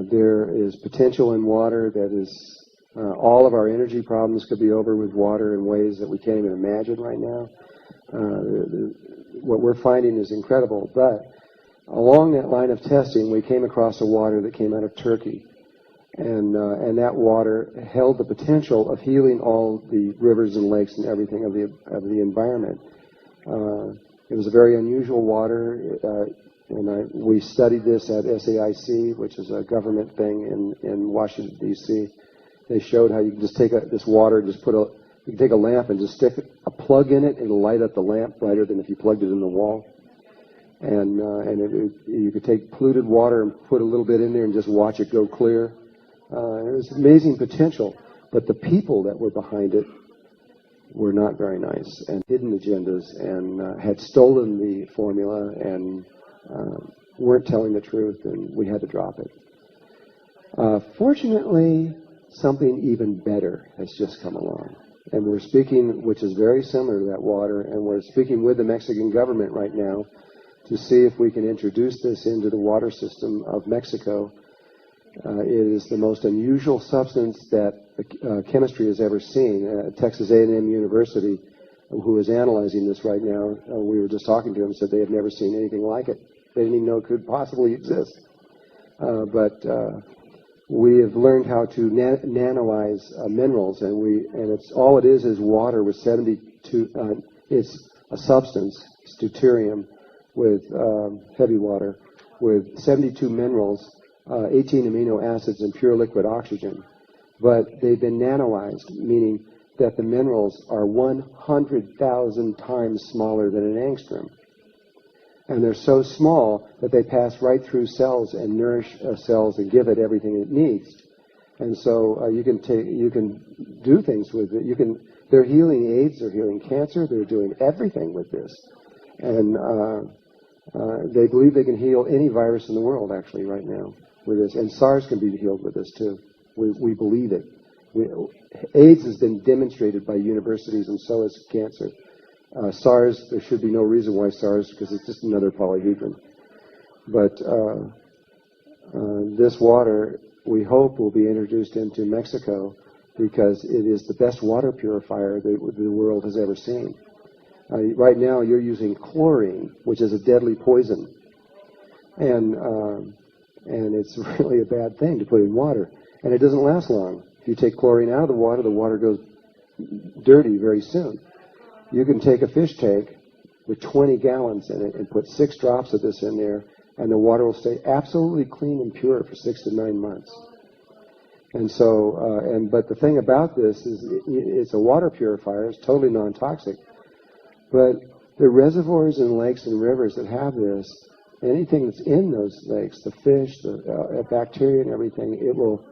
There is potential in water that is, all of our energy problems could be over with water in ways that we can't even imagine right now. What we're finding is incredible. But along that line of testing, we came across a water that came out of Turkey. And that water held the potential of healing all the rivers and lakes and everything of the environment. It was a very unusual water, and we studied this at SAIC, which is a government thing in Washington, D.C. They showed how you can just take this water, you can take a lamp and just stick a plug in it, and it'll light up the lamp brighter than if you plugged it in the wall. And you could take polluted water and put a little bit in there and just watch it go clear. It was amazing potential, but the people that were behind it were not very nice and hidden agendas and had stolen the formula and weren't telling the truth, and we had to drop it. Fortunately, something even better has just come along. And we're speaking, which is very similar to that water, and we're speaking with the Mexican government right now to see if we can introduce this into the water system of Mexico. It is the most unusual substance that chemistry has ever seen. Texas A&M University, who is analyzing this right now, we were just talking to them, said they have never seen anything like it. They didn't even know it could possibly exist. But we have learned how to nanoize minerals, and it's all it is water with 72. It's a substance, deuterium, with heavy water, with 72 minerals, 18 amino acids, and pure liquid oxygen. But they've been nanoized, meaning that the minerals are 100,000 times smaller than an angstrom. And they're so small that they pass right through cells and nourish cells and give it everything it needs. And so you can do things with it. They're healing AIDS, they're healing cancer, they're doing everything with this. And they believe they can heal any virus in the world, actually, right now with this. And SARS can be healed with this, too. We believe it. AIDS has been demonstrated by universities, and so is cancer. SARS, there should be no reason why SARS, because it's just another polyhedron. But this water, we hope, will be introduced into Mexico because it is the best water purifier that the world has ever seen. Right now, you're using chlorine, which is a deadly poison, and it's really a bad thing to put in water, and it doesn't last long. If you take chlorine out of the water goes dirty very soon. You can take a fish tank with 20 gallons in it and put 6 drops of this in there, and the water will stay absolutely clean and pure for 6 to 9 months. And so, but the thing about this is it's a water purifier. It's totally non-toxic. But the reservoirs and lakes and rivers that have this, anything that's in those lakes, the fish, the bacteria and everything, it will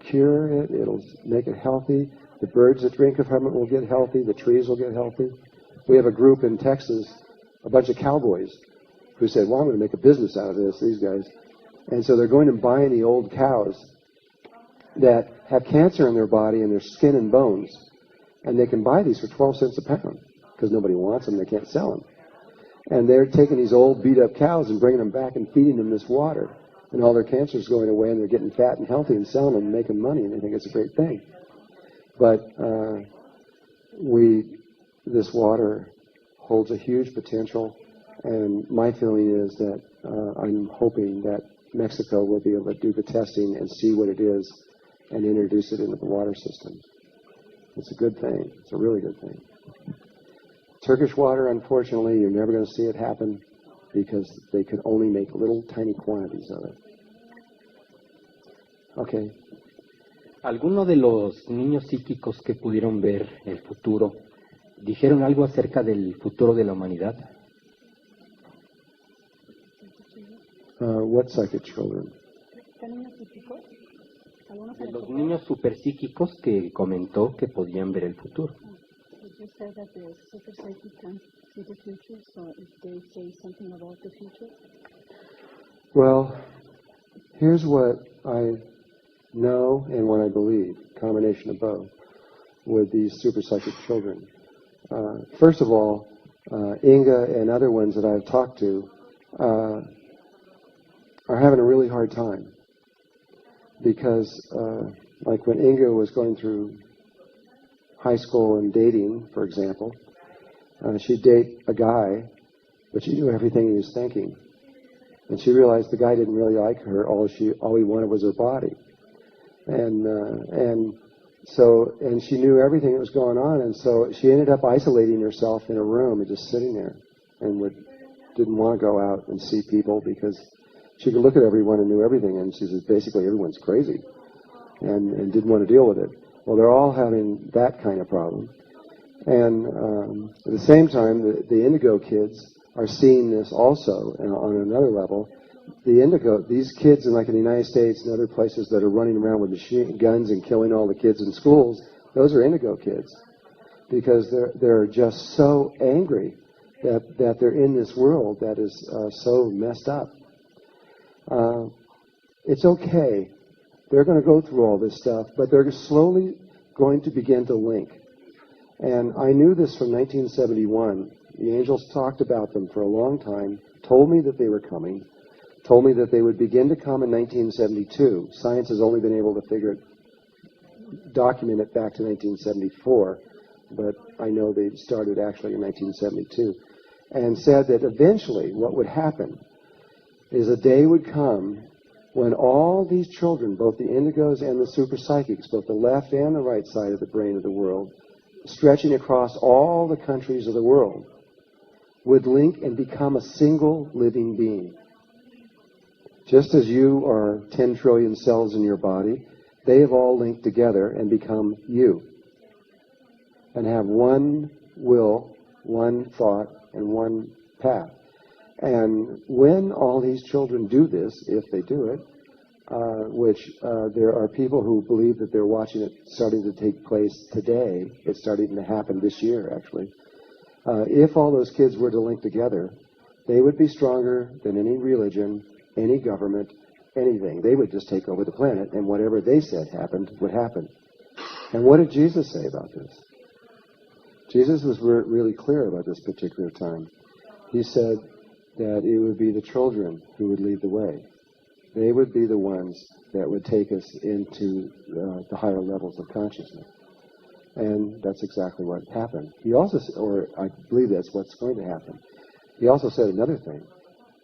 cure it. It'll make it healthy. The birds that drink from it will get healthy. The trees will get healthy. We have a group in Texas, a bunch of cowboys, who said, well, I'm going to make a business out of this, these guys. And so they're going to buy the old cows that have cancer in their body and their skin and bones. And they can buy these for 12 cents a pound because nobody wants them. They can't sell them. And they're taking these old beat-up cows and bringing them back and feeding them this water. and all their cancer is going away, and they're getting fat and healthy and selling them and making money, and they think it's a great thing. But this water holds a huge potential, and my feeling is that I'm hoping that Mexico will be able to do the testing and see what it is and introduce it into the water system. It's a good thing. It's a really good thing. Turkish water, unfortunately, you're never going to see it happen because they could only make little tiny quantities of it. Okay. Algunos de los niños psíquicos que pudieron ver el futuro dijeron algo acerca del futuro de la humanidad. What psychic children? De los niños superpsíquicos que comentó que podían ver el futuro. Well, here's what I know and what I believe, combination of both, with these super psychic children. First of all, Inga and other ones that I've talked to are having a really hard time because, like when Inga was going through high school and dating, for example, she'd date a guy, but she knew everything he was thinking. And she realized the guy didn't really like her. All he wanted was her body. And she knew everything that was going on, and so she ended up isolating herself in a room and just sitting there, and didn't want to go out and see people because she could look at everyone and knew everything, and she said basically everyone's crazy, and didn't want to deal with it. Well, they're all having that kind of problem, and at the same time, the indigo kids are seeing this also on another level. These kids in the United States and other places that are running around with machine guns and killing all the kids in schools, those are indigo kids because they're just so angry that they're in this world that is so messed up. It's okay. They're going to go through all this stuff, but they're slowly going to begin to link. And I knew this from 1971. The angels talked about them for a long time, told me that they were coming, told me that they would begin to come in 1972. Science has only been able to document it back to 1974, but I know they started actually in 1972, and said that eventually what would happen is a day would come when all these children, both the indigos and the super psychics, both the left and the right side of the brain of the world, stretching across all the countries of the world, would link and become a single living being. Just as you are 10 trillion cells in your body, they have all linked together and become you, and have one will, one thought, and one path. And when all these children do this, if they do it, which there are people who believe that they're watching it starting to take place today, it's starting to happen this year actually, if all those kids were to link together, they would be stronger than any religion, any government, anything. They would just take over the planet, and whatever they said happened would happen. And what did Jesus say about this? Jesus was really clear about this particular time. He said that it would be the children who would lead the way. They would be the ones that would take us into the higher levels of consciousness. And that's exactly what happened. He also, or I believe that's what's going to happen. He also said another thing.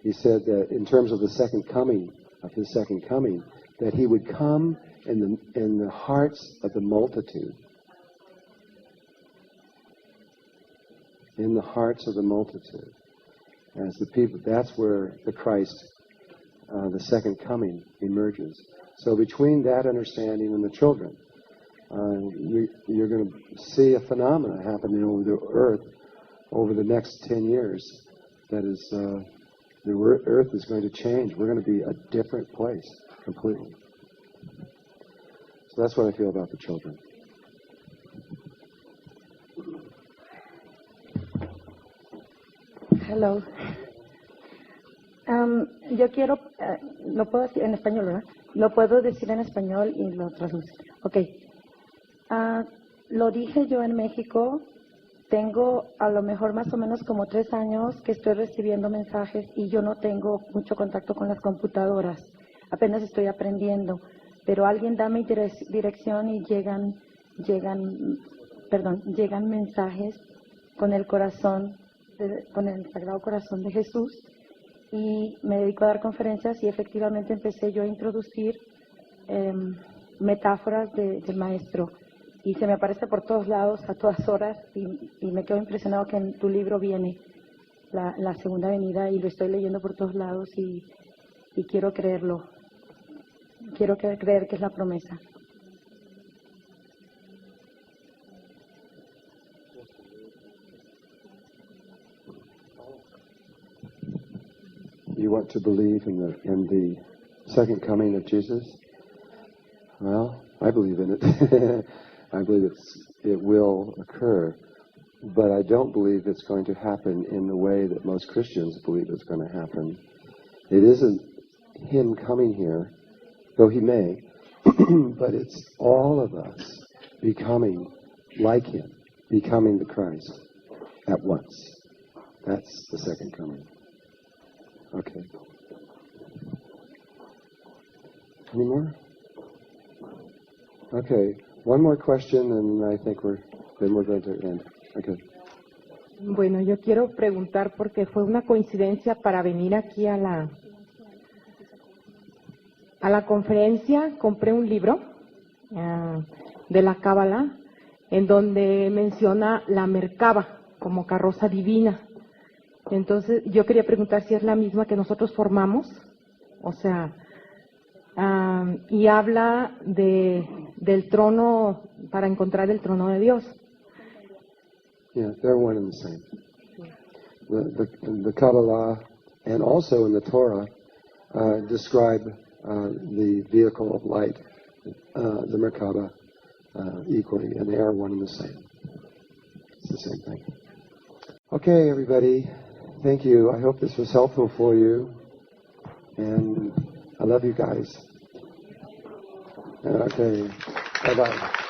He said that in terms of the second coming, of his second coming, that he would come in the hearts of the multitude. In the hearts of the multitude. As the people, that's where the Christ, the second coming, emerges. So between that understanding and the children, you're going to see a phenomena happening over the earth over the next 10 years. That is, the earth is going to change. We're going to be a different place completely. So that's what I feel about the children. Hello. Yo quiero, lo puedo decir en español, ¿verdad? Lo puedo decir en español y lo traduzco. Ok. Lo dije yo en México. Tengo a lo mejor más o menos como 3 años que estoy recibiendo mensajes y yo no tengo mucho contacto con las computadoras. apenas estoy aprendiendo, pero alguien da mi dirección y llegan mensajes con el corazón, con el Sagrado Corazón de Jesús, y me dedico a dar conferencias y efectivamente empecé yo a introducir metáforas del maestro, y se me aparece por todos lados a todas horas, y me quedo impresionado que en tu libro viene la segunda venida, y lo estoy leyendo por todos lados, y quiero creerlo, quiero creer que es la promesa. You want to believe in the second coming of Jesus? Well, I believe in it. I believe it will occur, but I don't believe it's going to happen in the way that most Christians believe it's going to happen. It isn't him coming here, though he may, but it's all of us becoming like him, becoming the Christ at once. That's the second coming. Okay. Any more? Okay. One more question, and I think we're going to end. Okay. Bueno, yo quiero preguntar porque fue una coincidencia para venir aquí a la conferencia. Compré un libro de la Cábala en donde menciona la Merkaba como carroza divina. Entonces, yo quería preguntar si es la misma que nosotros formamos, o sea, y habla del trono, para encontrar el trono de Dios. Yeah, they're one and the same. The Kabbalah and also in the Torah describe the vehicle of light, the Merkaba, equally, and they are one and the same. It's the same thing. Okay, everybody. Thank you. I hope this was helpful for you. And I love you guys. Okay. Bye-bye.